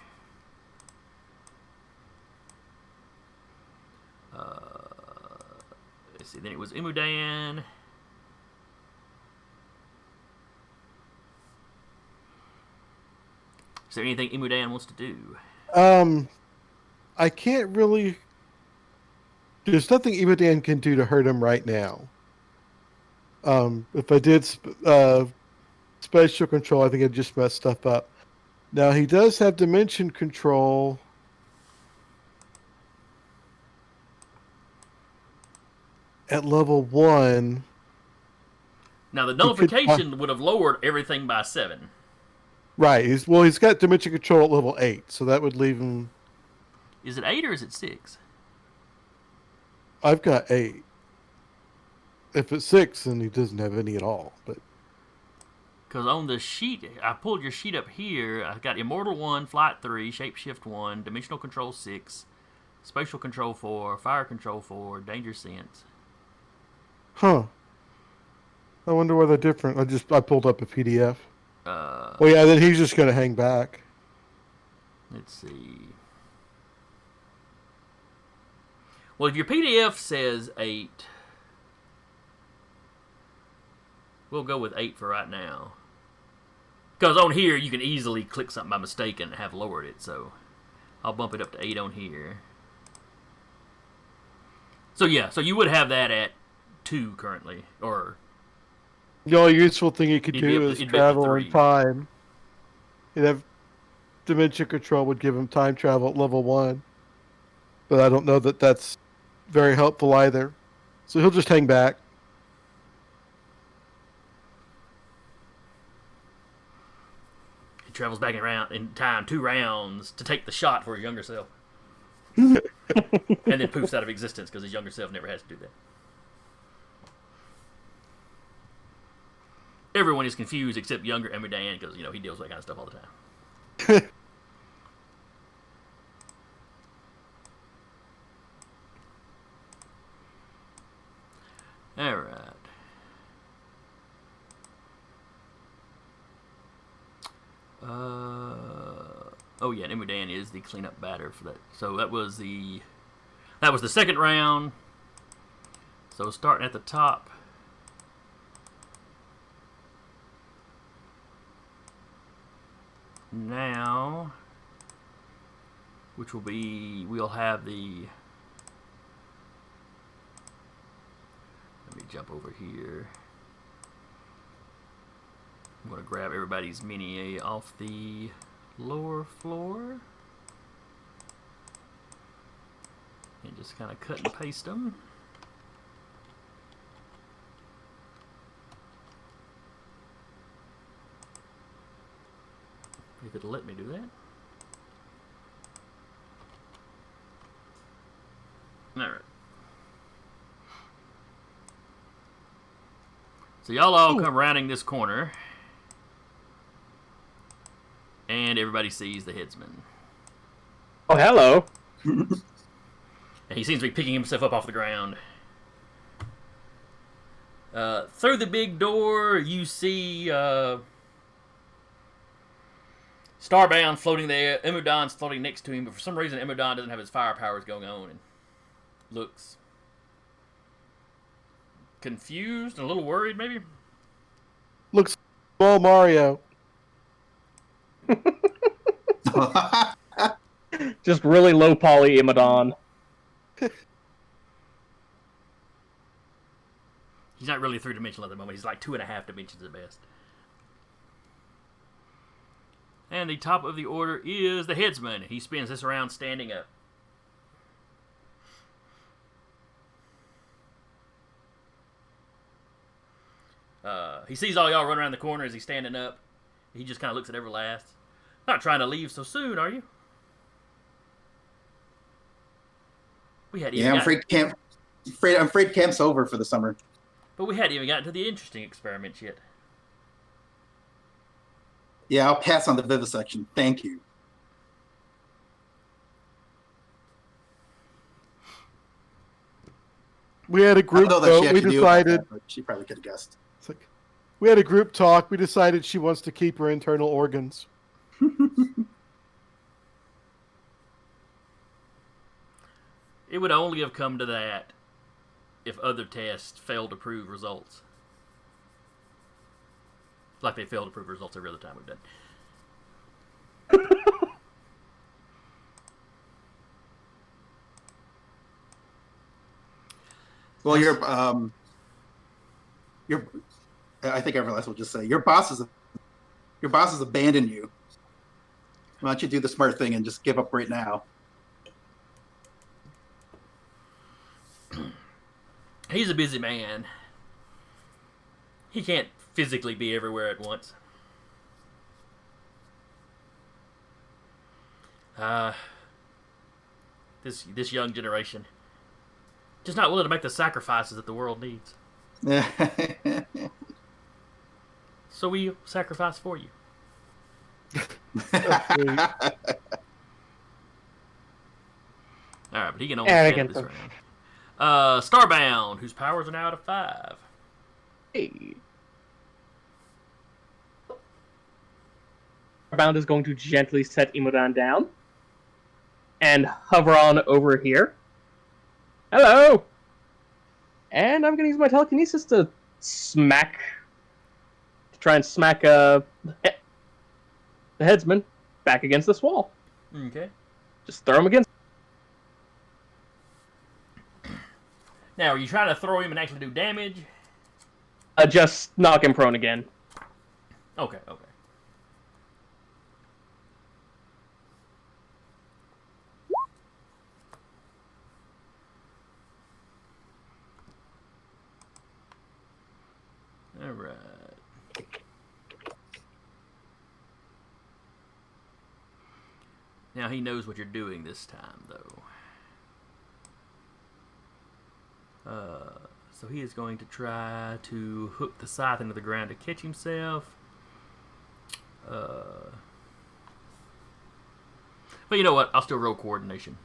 Let's see, then it was Imudan. Is there anything Imudan wants to do? I can't really. There's nothing Imudan can do to hurt him right now. If I did spatial control, I think I'd just mess stuff up. Now he does have dimension control. At level 1. Now the nullification would have lowered everything by 7. Right. He's got dimension control at level 8, so that would leave him. Is it 8 or is it 6? I've got 8. If it's 6, then he doesn't have any at all. But because on the sheet, I pulled your sheet up here. I got Immortal 1, Flight 3, Shapeshift 1, Dimensional Control 6, Spatial Control 4, Fire Control 4, Danger Sense. Huh. I wonder why they're different. I pulled up a PDF. Well, yeah, then he's just going to hang back. Let's see. Well, if your PDF says 8, we'll go with 8 for right now. Because on here, you can easily click something by mistake and have lowered it, so I'll bump it up to 8 on here. So yeah, so you would have that at 2 currently, or... The only useful thing he could do is it'd be up to travel 3. in time. He'd have dimension control would give him time travel at level 1. But I don't know that that's very helpful either. So he'll just hang back. He travels back in time 2 rounds to take the shot for his younger self. And then poofs out of existence because his younger self never has to do that. Everyone is confused except younger Emidan because, he deals with that kind of stuff all the time. All right. Oh yeah, Emidan is the cleanup batter for that. So that was the second round. So starting at the top. Now, which will be, we'll have the, let me jump over here. I'm going to grab everybody's mini off the lower floor and just kind of cut and paste them. If it'll let me do that. Alright. So y'all all come rounding this corner. And everybody sees the Headsman. Oh, hello. And he seems to be picking himself up off the ground. Through the big door, you see... Starbound floating there, Emudan's floating next to him, but for some reason Emudan doesn't have his fire powers going on and looks confused and a little worried maybe. Looks small Mario. Just really low poly Imadon. He's not really 3-dimensional at the moment, he's like 2.5 dimensions at best. And the top of the order is the Headsman. He spins this around standing up. He sees all y'all run around the corner as he's standing up. He just kind of looks at Everlast. Not trying to leave so soon, are you? We hadn't even I'm afraid camp's over for the summer. But we hadn't even gotten to the interesting experiments yet. Yeah, I'll pass on the vivisection. Thank you. We had a group vote. We decided that, but she probably could have guessed. It's like, we had a group talk. We decided she wants to keep her internal organs. It would only have come to that if other tests failed to prove results. Like they fail to prove results every other time we've done. Well, I think Everlast will just say your boss has abandoned you. Why don't you do the smart thing and just give up right now? He's a busy man. He can't physically be everywhere at once. This young generation just not willing to make the sacrifices that the world needs. So we sacrifice for you. Alright, but he can only get this round. Starbound, whose powers are now out of 5. Hey. Starbound is going to gently set Emodan down and hover on over here. Hello! And I'm going to use my telekinesis to try and smack the headsman back against this wall. Okay. Just throw him against. Now, are you trying to throw him and actually do damage? Just knock him prone again. Okay. Alright. Now he knows what you're doing this time, though. So he is going to try to hook the scythe into the ground to catch himself. But you know what? I'll still roll coordination.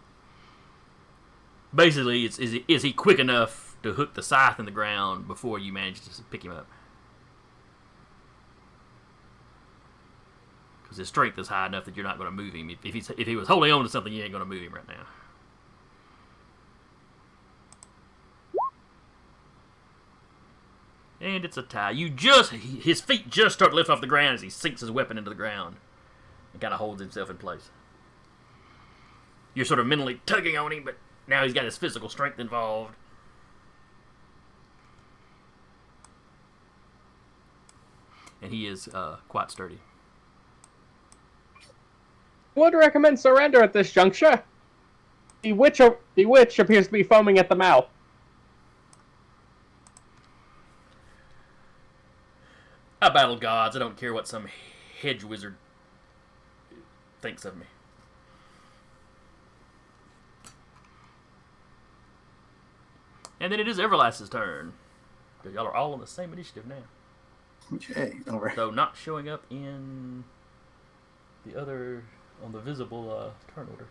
Basically, is he quick enough to hook the scythe in the ground before you manage to pick him up? Because his strength is high enough that you're not going to move him. If he was holding on to something, you ain't going to move him right now. And it's a tie. His feet just start to lift off the ground as he sinks his weapon into the ground and kind of holds himself in place. You're sort of mentally tugging on him, but now he's got his physical strength involved. And he is quite sturdy. I would recommend surrender at this juncture. The witch appears to be foaming at the mouth. I battle gods. I don't care what some hedge wizard thinks of me. And then it is Everlast's turn. Because y'all are all on the same initiative now. Okay, all right. Though not showing up in the other, on the visible turn order.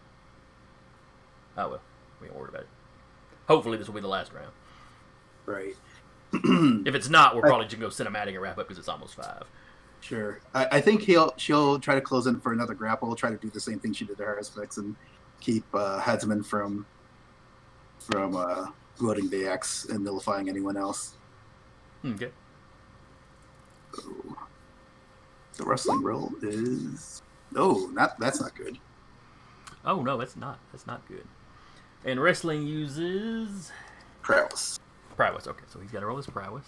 Oh well, we don't worry about it. Hopefully this will be the last round. Right. If it's not, we're probably just going to go cinematic and wrap up because it's almost 5. Sure. I think she'll try to close in for another grapple, try to do the same thing she did to Haruspex and keep Headsman from loading the X and nullifying anyone else. Okay. So, the wrestling roll is that's not good. Oh no, it's not. That's not good. And wrestling uses Prowess. Prowess. Okay, so he's got to roll his prowess.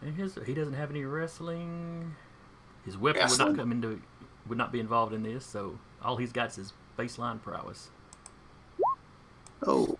And he doesn't have any wrestling. His weapon would not be involved in this. So all he's got is his baseline prowess. Oh.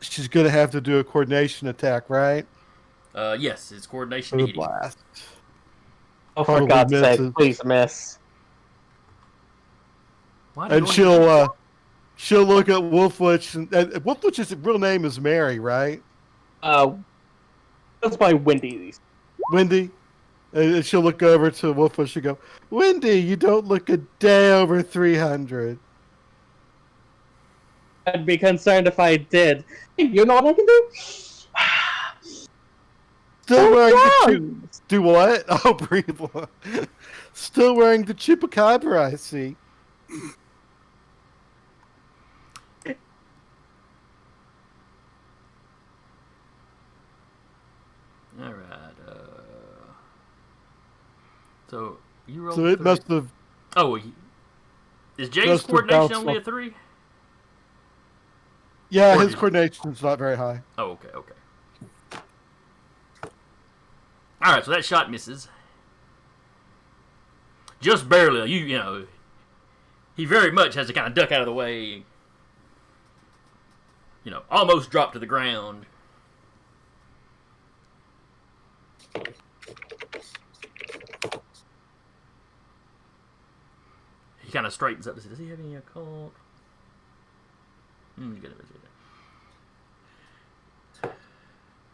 she's going to have to do a coordination attack, right? Yes, it's coordination For to the hit him. blast. Oh, for Probably God's sake, misses. please miss. Why do you And only miss? she'll look at Wolfwitch, and Wolfwitch's real name is Mary, right? That's by Wendy. Wendy. And she'll look over to Wolfwitch and go, Wendy, you don't look a day over 300. I'd be concerned if I did. You know what I can do? Still wearing the chip. Guns! Do what? Oh, breathe one. Still wearing the chupacabra, I see. All right. So you roll. So it 3. must have. Oh, is Jay's Must have coordination bounced only off. a 3? Yeah, Or his did- coordination's not very high. Oh, okay, okay. All right, so that shot misses. Just barely. You know, he very much has to kind of duck out of the way. You know, almost drop to the ground. He kind of straightens up. Does he have any occult? You get it.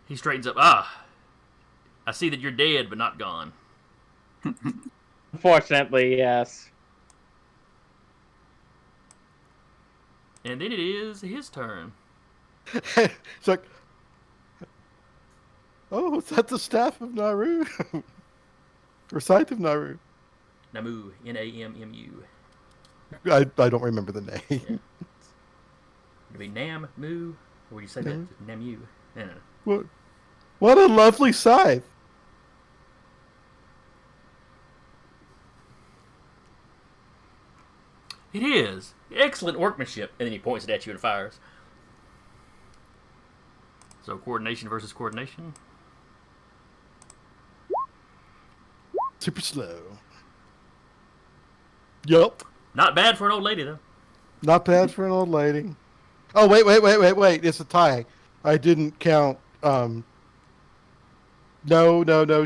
He straightens up. Ah, I see that you're dead, but not gone. Unfortunately, yes. And then it is his turn. It's like, oh, is that the staff of Naru? Or sight of Naru? Namu, Nammu. I don't remember the name. Yeah. Would it be Nam Mu, or would you say that Namu? No. What a lovely scythe. It is excellent workmanship, and then he points it at you and fires. So coordination versus coordination. Super slow. Yup. Not bad for an old lady though. Not bad for an old lady. Oh, wait. It's a tie. I didn't count. No.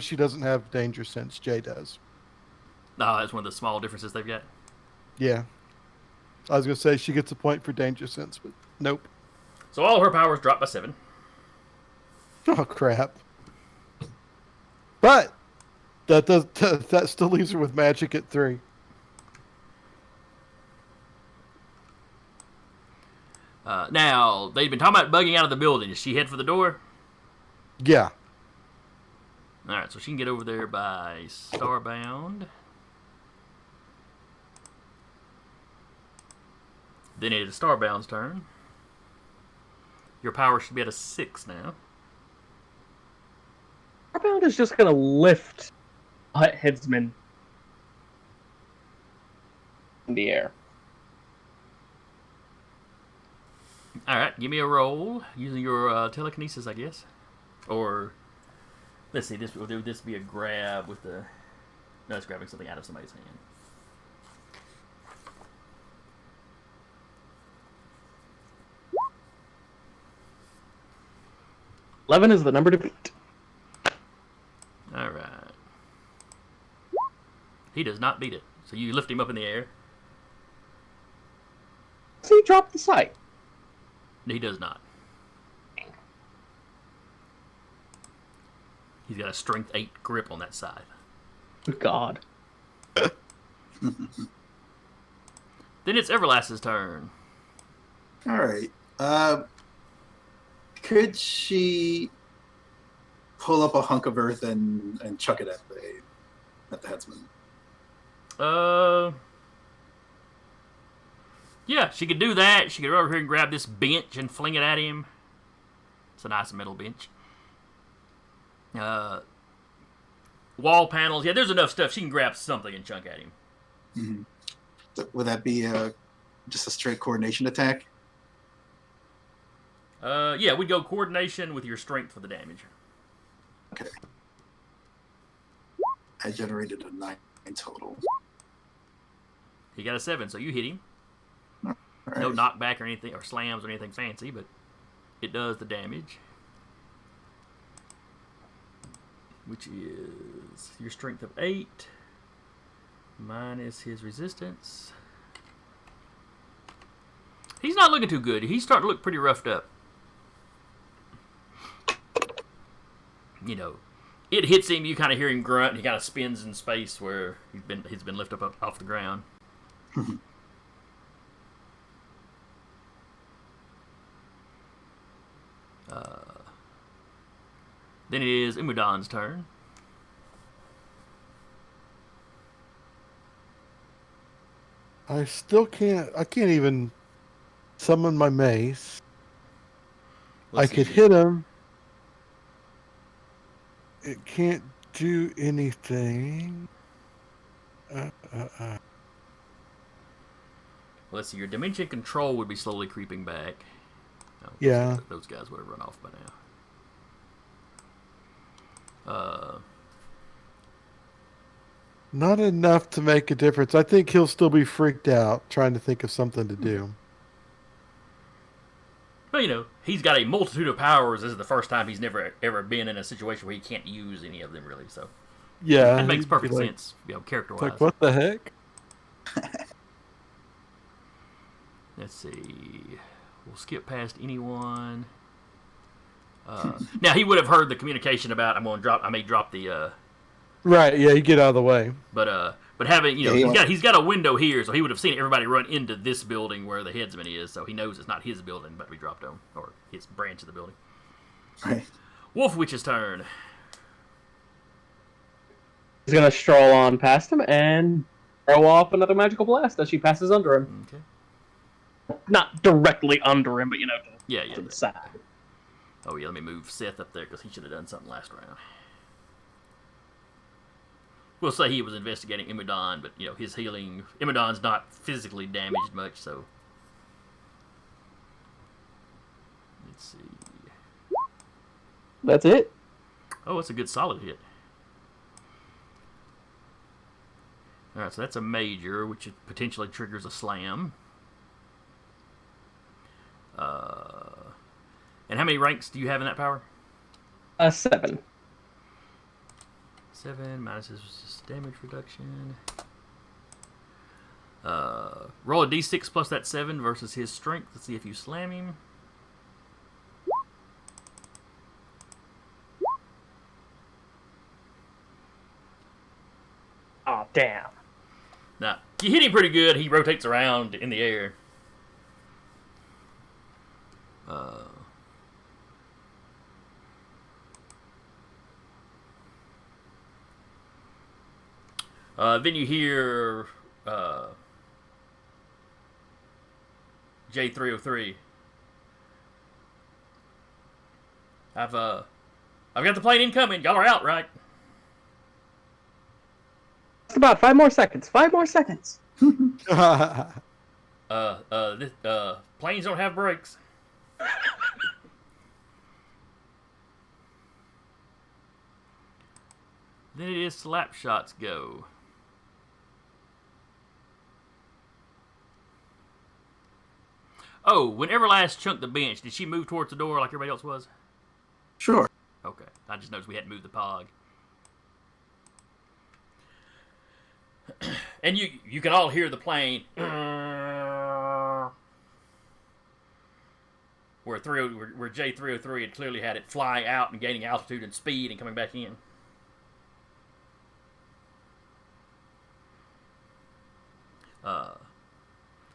She doesn't have danger sense. Jay does. Ah, that's one of the small differences they've got. Yeah. I was going to say she gets a point for danger sense, but nope. So all her powers drop by 7. Oh, crap. But that still leaves her with magic at 3. Now, they've been talking about bugging out of the building. Does she head for the door? Yeah. Alright, so she can get over there by Starbound. Then it is Starbound's turn. Your power should be at a 6 now. Starbound is just gonna lift Headsman in the air. Alright, give me a roll using your telekinesis, I guess. Or, let's see, this will do this be a grab with the. No, it's grabbing something out of somebody's hand. $11 is the number to beat. Alright. He does not beat it. So you lift him up in the air. So he dropped the sight. He does not. He's got a strength 8 grip on that side. Good God. Then it's Everlast's turn. All right. Could she pull up a hunk of earth and chuck it at the headsman? Yeah, she could do that. She could go over here and grab this bench and fling it at him. It's a nice metal bench. Wall panels. Yeah, there's enough stuff. She can grab something and chunk at him. Mm-hmm. So would that be just a straight coordination attack? Yeah, we'd go coordination with your strength for the damage. Okay. I generated a 9 total. He got a 7, so you hit him. All right. No knockback or anything, or slams or anything fancy, but it does the damage, which is your strength of 8 minus his resistance. He's not looking too good. He's starting to look pretty roughed up. You know, it hits him. You kind of hear him grunt. And he kind of spins in space where he's been lifted up off the ground. Then it is Umudan's turn. I can't even summon my mace. Let's I could see. hit him. It can't do anything. Let's see. Your dimension control would be slowly creeping back. Oh, Yeah. Those guys would have run off by now. Not enough to make a difference. I think he'll still be freaked out, trying to think of something to do. Well, you know, he's got a multitude of powers. This is the first time he's never ever been in a situation where he can't use any of them, really. So Yeah, it makes he'd perfect be like- sense, you know, character-wise. Like, what the heck? Let's see. We'll skip past anyone. Now he would have heard the communication about I may drop the. Right, yeah, you get out of the way. But having, you know, Yeah, he's got a window here, so he would have seen everybody run into this building where the headsman is, so he knows it's not his building, but we dropped on, or his branch of the building. Right. Wolf Witch's turn. He's gonna stroll on past him and throw off another magical blast as she passes under him. Okay. Not directly under him, but you know, Yeah. to the side. Oh yeah, let me move Seth up there because he should have done something last round. We'll say he was investigating Imudan, but you know his healing. Imudan's not physically damaged much, so let's see. That's it. Oh, it's a good solid hit. All right, so that's a major, which potentially triggers a slam. And how many ranks do you have in that power? 7. 7 minus his damage reduction. Roll a d6 plus that 7 versus his strength. Let's see if you slam him. Oh damn. Now, you hit him pretty good. He rotates around in the air. Then you hear J303. I've got the plane incoming. Y'all are out, right? It's about 5 more seconds. 5 more seconds. Planes don't have brakes. Then it is Slapshot's go. Oh, when Everlast chunked the bench, did she move towards the door like everybody else was? Sure. Okay. I just noticed we hadn't moved the pog. And you can all hear the plane. Where J303 had clearly had it fly out and gaining altitude and speed and coming back in.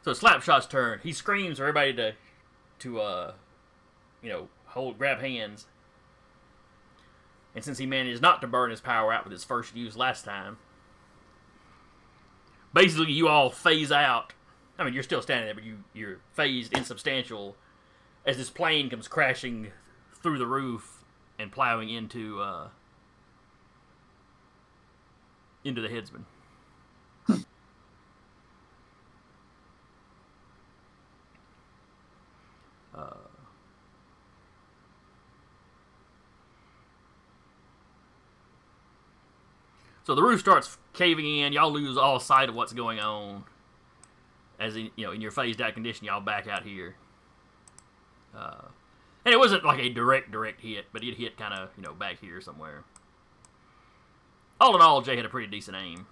So Slapshot's turn. He screams for everybody to grab hands. And since he managed not to burn his power out with his first use last time, basically you all phase out. I mean, you're still standing there, but you're phased insubstantial as this plane comes crashing through the roof and plowing into the headsman. So the roof starts caving in. Y'all lose all sight of what's going on. As in your phased out condition, y'all back out here. And it wasn't like a direct hit, but it hit kind of, back here somewhere. All in all, Jay had a pretty decent aim.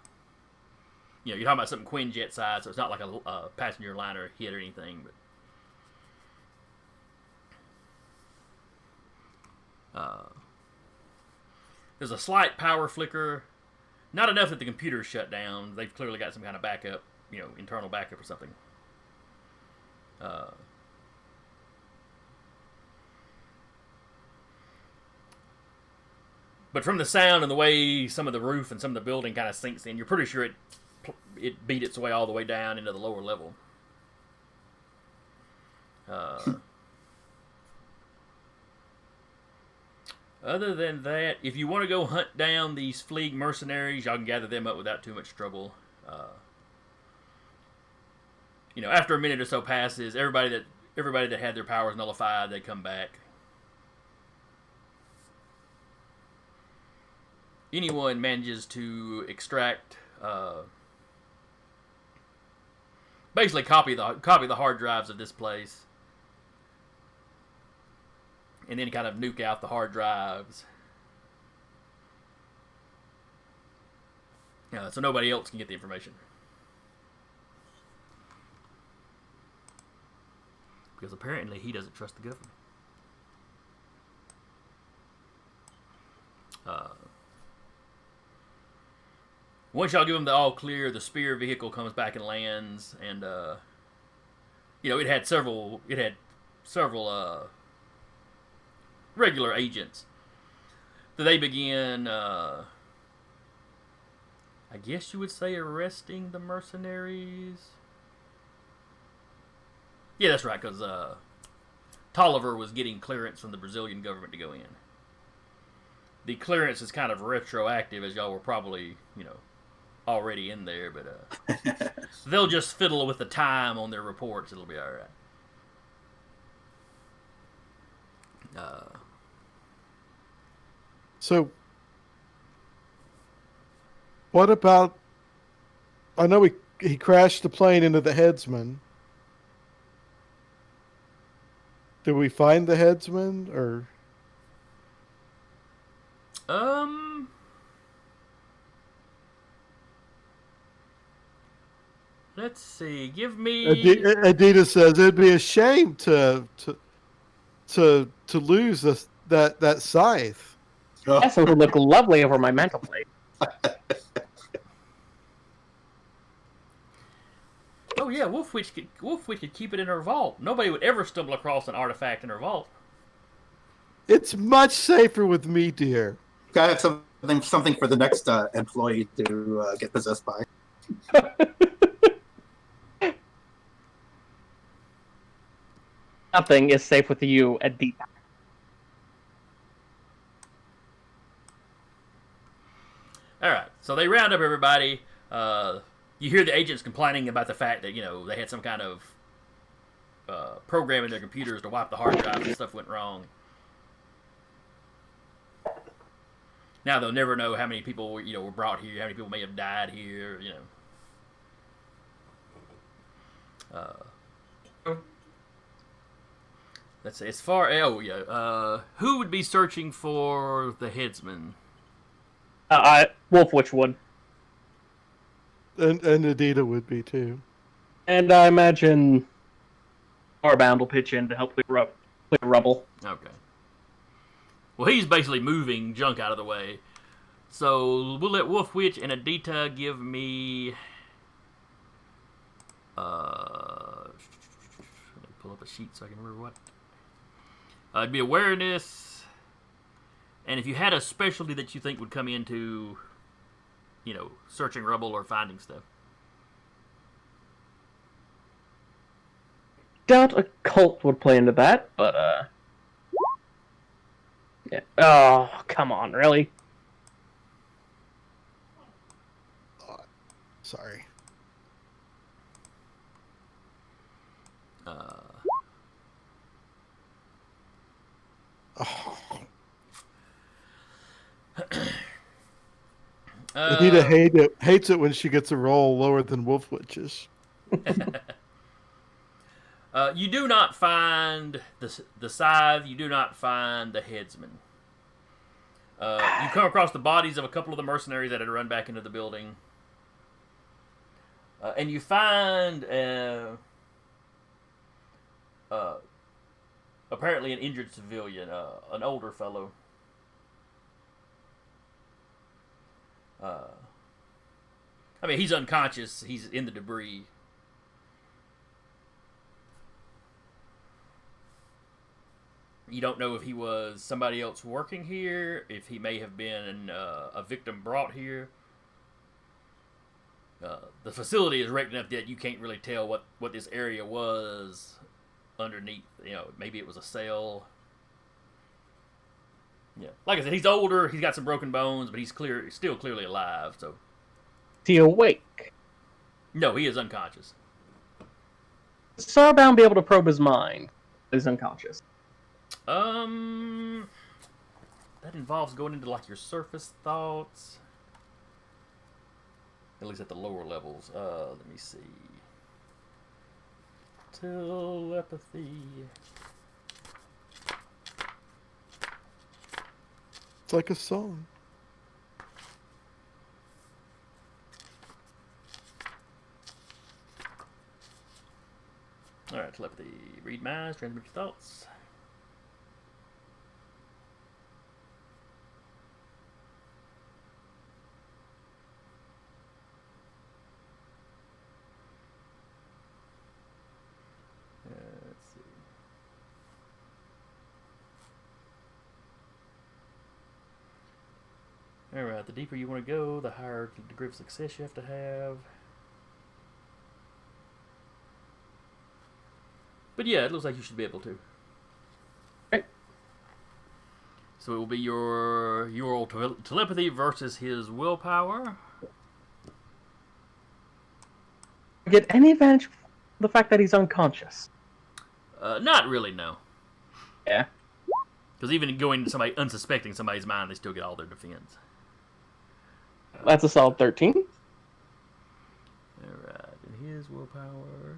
You're talking about something Quinjet size, so it's not like a passenger liner hit or anything. But there's a slight power flicker. Not enough that the computer's shut down. They've clearly got some kind of backup, internal backup or something. But from the sound and the way some of the roof and some of the building kind of sinks in, you're pretty sure it beat its way all the way down into the lower level. Other than that, if you want to go hunt down these Fleeg mercenaries, y'all can gather them up without too much trouble. After a minute or so passes, everybody that had their powers nullified, they come back. Anyone manages to extract, basically copy the hard drives of this place, and then kind of nuke out the hard drives, so nobody else can get the information. Because apparently he doesn't trust the government. Once y'all give him the all clear, the spear vehicle comes back and lands, and it had several regular agents. So they begin, I guess you would say, arresting the mercenaries. Yeah, that's right, because Tolliver was getting clearance from the Brazilian government to go in. The clearance is kind of retroactive, as y'all were probably, already in there, but they'll just fiddle with the time on their reports. It'll be all right. So, what about? I know he crashed the plane into the Headsman. Did we find the Headsman, or? Let's see. Give me. Adidas says it'd be a shame to lose that scythe. Yes, it would look lovely over my mantle plate. Oh yeah, Wolfwitch could keep it in her vault. Nobody would ever stumble across an artifact in her vault. It's much safer with me, dear. Gotta have something for the next employee to get possessed by. Nothing is safe with you at deep. All right, so they round up everybody. You hear the agents complaining about the fact that they had some kind of program in their computers to wipe the hard drive and stuff went wrong. Now they'll never know how many people were brought here, how many people may have died here. Let's see. As far who would be searching for the Headsman? Wolfwitch would. And Adita would be too. And I imagine Starbound will pitch in to help clear rubble. Okay. Well, he's basically moving junk out of the way. So we'll let Wolfwitch and Adita give me. Let me pull up a sheet so I can remember what. It'd be awareness, and if you had a specialty that you think would come into, searching rubble or finding stuff. Doubt a cult would play into that, but yeah. Oh, come on, really? Sorry. Adita hates it when she gets a roll lower than Wolfwitch's. You do not find the scythe. You do not find the headsman. You come across the bodies of a couple of the mercenaries that had run back into the building. And you find apparently an injured civilian, an older fellow. I mean, he's unconscious. He's in the debris. You don't know if he was somebody else working here, if he may have been a victim brought here. The facility is wrecked enough that you can't really tell what this area was underneath. You know, maybe it was a cell. Yeah, like I said, he's older. He's got some broken bones, but he's still clearly alive. So, Is he awake? no, he is unconscious. Starbound be able to probe his mind. He's unconscious. That involves going into like your surface thoughts. At least at the lower levels. Let me see. Telepathy. It's like a song. Alright, telepathy. Read minds, transmit your thoughts. Let's see. Alright, the deeper you want to go, the higher degree of success you have to have. But yeah, it looks like you should be able to. Okay. So it will be your telepathy versus his willpower. Get any advantage from the fact that he's unconscious? Not really, no. Yeah. Because even going to somebody unsuspecting somebody's mind, they still get all their defense. That's a solid 13. Alright, and his willpower.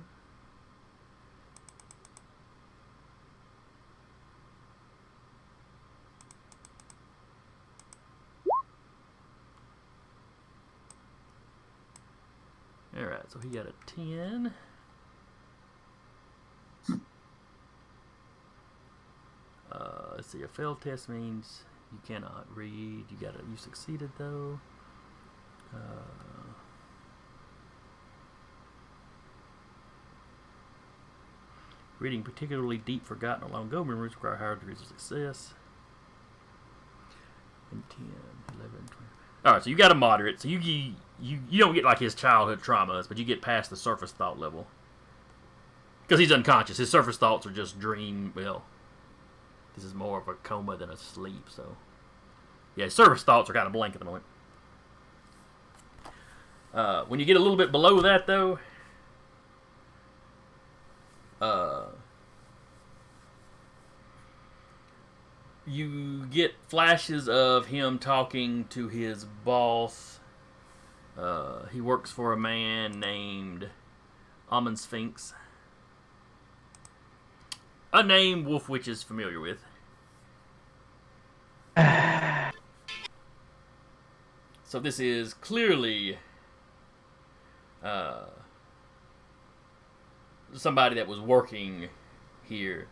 Alright, so he got a 10. Let's see, a failed test means you cannot read. You succeeded though. Reading particularly deep, forgotten, or long ago memories require higher degrees of success. And 10, 11, 20. Alright, so you got a moderate. So you don't get like his childhood traumas, but you get past the surface thought level. Because he's unconscious. His surface thoughts are just dream. Well, this is more of a coma than a sleep, so. Yeah, his surface thoughts are kind of blank at the moment. When you get a little bit below that, though, you get flashes of him talking to his boss. He works for a man named Amon Sphinx. A name Wolfwitch is familiar with. So this is clearly somebody that was working here.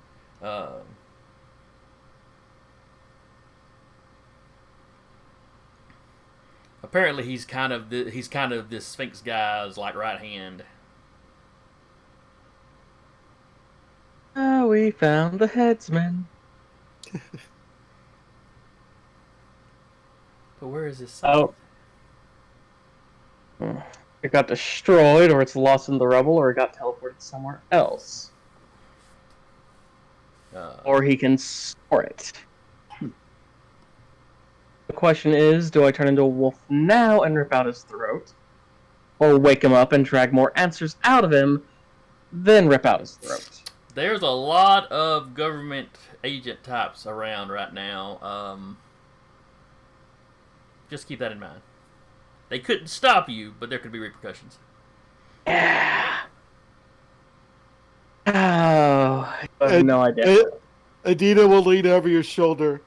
Apparently, he's kind of this Sphinx guy's like right hand. We found the headsman. But where is this? Oh. It got destroyed, or it's lost in the rubble, or it got teleported somewhere else. Or he can store it. The question is, do I turn into a wolf now and rip out his throat? Or wake him up and drag more answers out of him, then rip out his throat? There's a lot of government agent types around right now. Just keep that in mind. They couldn't stop you, but there could be repercussions. Yeah. have no idea. Adina will lean over your shoulder.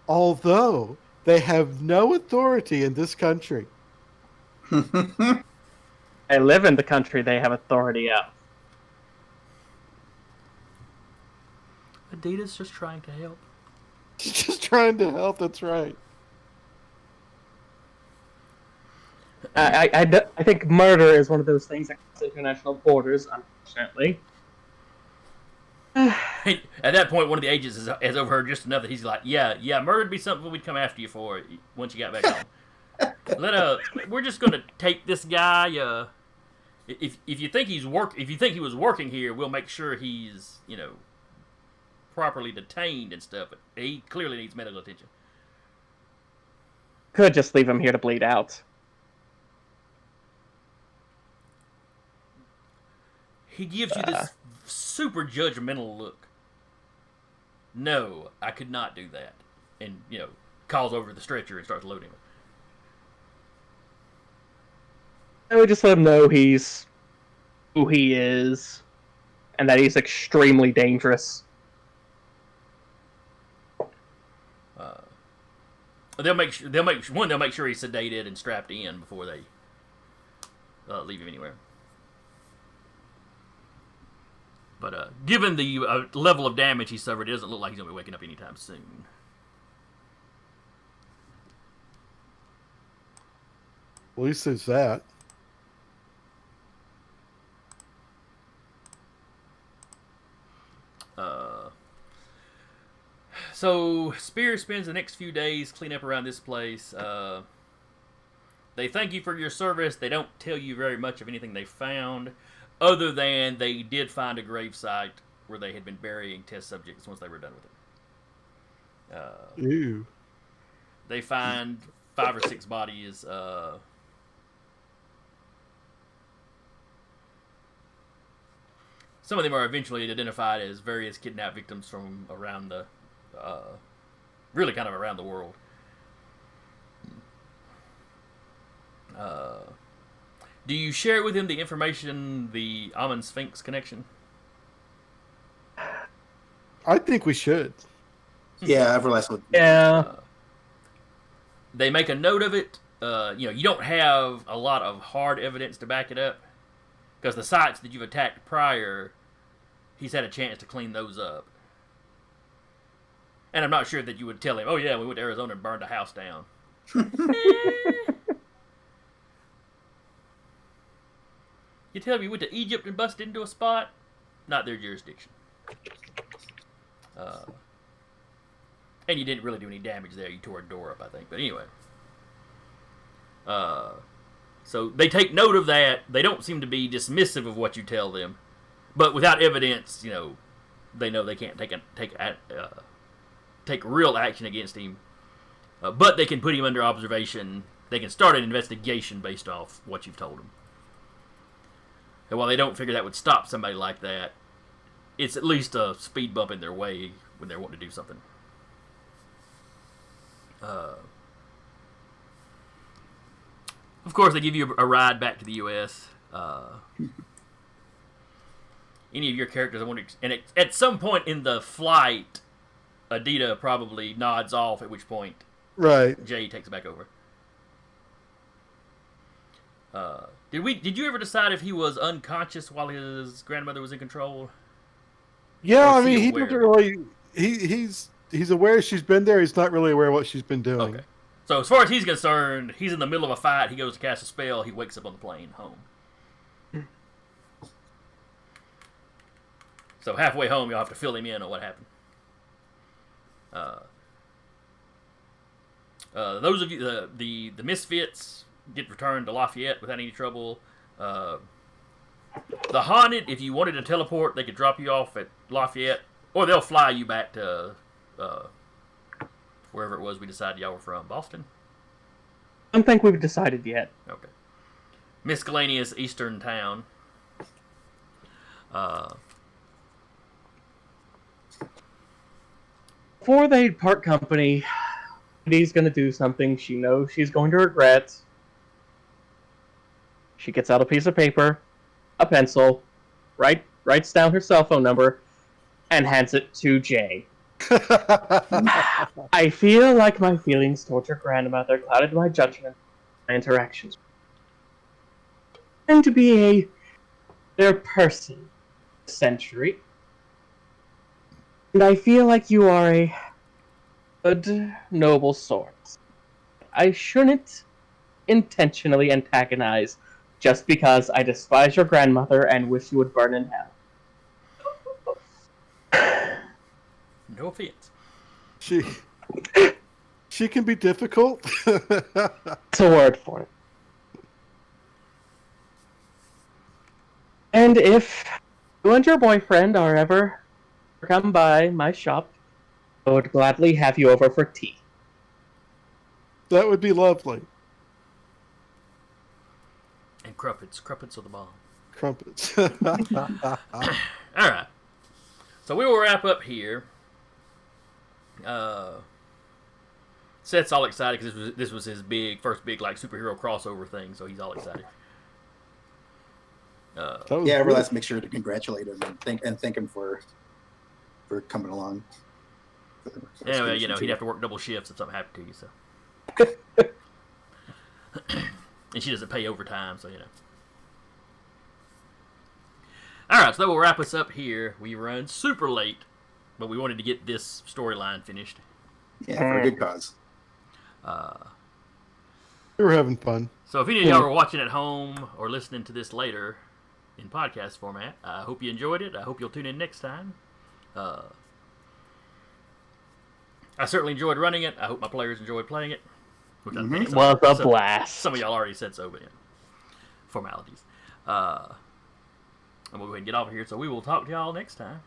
Although they have no authority in this country. I live in the country they have authority of. Adidas just trying to help. Just trying to help, that's right. I think murder is one of those things that crosses international borders, unfortunately. At that point, one of the agents has overheard just enough that he's like, yeah, murder'd be something we'd come after you for once you got back home. We're just gonna take this guy. If you think he was working here, we'll make sure he's properly detained and stuff. But he clearly needs medical attention. Could just leave him here to bleed out. He gives you this super judgmental look. No, I could not do that. And, calls over the stretcher and starts loading him. I would just let him know he's who he is, and that he's extremely dangerous. They'll make sure he's sedated and strapped in before they leave him anywhere. But given the level of damage he suffered, it doesn't look like he's going to be waking up anytime soon. At least there's that. So Spear spends the next few days cleaning up around this place. They thank you for your service. They don't tell you very much of anything they found, other than they did find a gravesite where they had been burying test subjects once they were done with it. Ew. They find 5 or 6 bodies. Some of them are eventually identified as various kidnapped victims from around the, really kind of around the world. Do you share with him the information, the Amon Sphinx connection? I think we should. Yeah, Everlast. Yeah. They make a note of it. You don't have a lot of hard evidence to back it up, because the sites that you've attacked prior, he's had a chance to clean those up. And I'm not sure that you would tell him, oh yeah, we went to Arizona and burned a house down. You tell me you went to Egypt and busted into a spot? Not their jurisdiction. And you didn't really do any damage there. You tore a door up, I think. But anyway. So they take note of that. They don't seem to be dismissive of what you tell them. But without evidence, they know they can't take real action against him. But they can put him under observation. They can start an investigation based off what you've told them. And while they don't figure that would stop somebody like that, it's at least a speed bump in their way when they're wanting to do something. Of course, they give you a ride back to the U.S. Any of your characters, and at some point in the flight, Adita probably nods off, at which point Jay takes it back over. Did you ever decide if he was unconscious while his grandmother was in control? Yeah, I mean, he doesn't really. He's aware she's been there. He's not really aware of what she's been doing. Okay. So as far as he's concerned, he's in the middle of a fight. He goes to cast a spell. He wakes up on the plane home. So halfway home, you'll have to fill him in on what happened. Those of you, the Misfits get returned to Lafayette without any trouble. The Haunted, if you wanted to teleport, they could drop you off at Lafayette, or they'll fly you back to wherever it was we decided y'all were from. Boston? I don't think we've decided yet. Okay. Miscellaneous Eastern town. Before they part company, He's going to do something she knows she's going to regret. She gets out a piece of paper, a pencil, writes down her cell phone number, and hands it to Jay. I feel like my feelings towards your grandmother clouded my judgment, my interactions. And to be their person, century. And I feel like you are a good, noble sort. I shouldn't intentionally antagonize just because I despise your grandmother and wish you would burn in hell. No offense. She can be difficult. It's a word for it. And if you and your boyfriend are ever come by my shop, I would gladly have you over for tea. That would be lovely. And crumpets. Crumpets are the bomb. Crumpets. Alright. So we will wrap up here. Seth's all excited because this was his first big like superhero crossover thing, so he's all excited. Yeah, everyone has to make sure to congratulate him and thank him for coming along. Yeah, well, he'd have to work double shifts if something happened to you. So, and she doesn't pay overtime, so All right, so that will wrap us up here. We run super late, but we wanted to get this storyline finished. Yeah, for a good cause. We were having fun. So if any of y'all are watching at home or listening to this later in podcast format, I hope you enjoyed it. I hope you'll tune in next time. I certainly enjoyed running it. I hope my players enjoyed playing it. Which I think Was a blast. Some of y'all already said so, but formalities. And we'll go ahead and get off of here. So we will talk to y'all next time.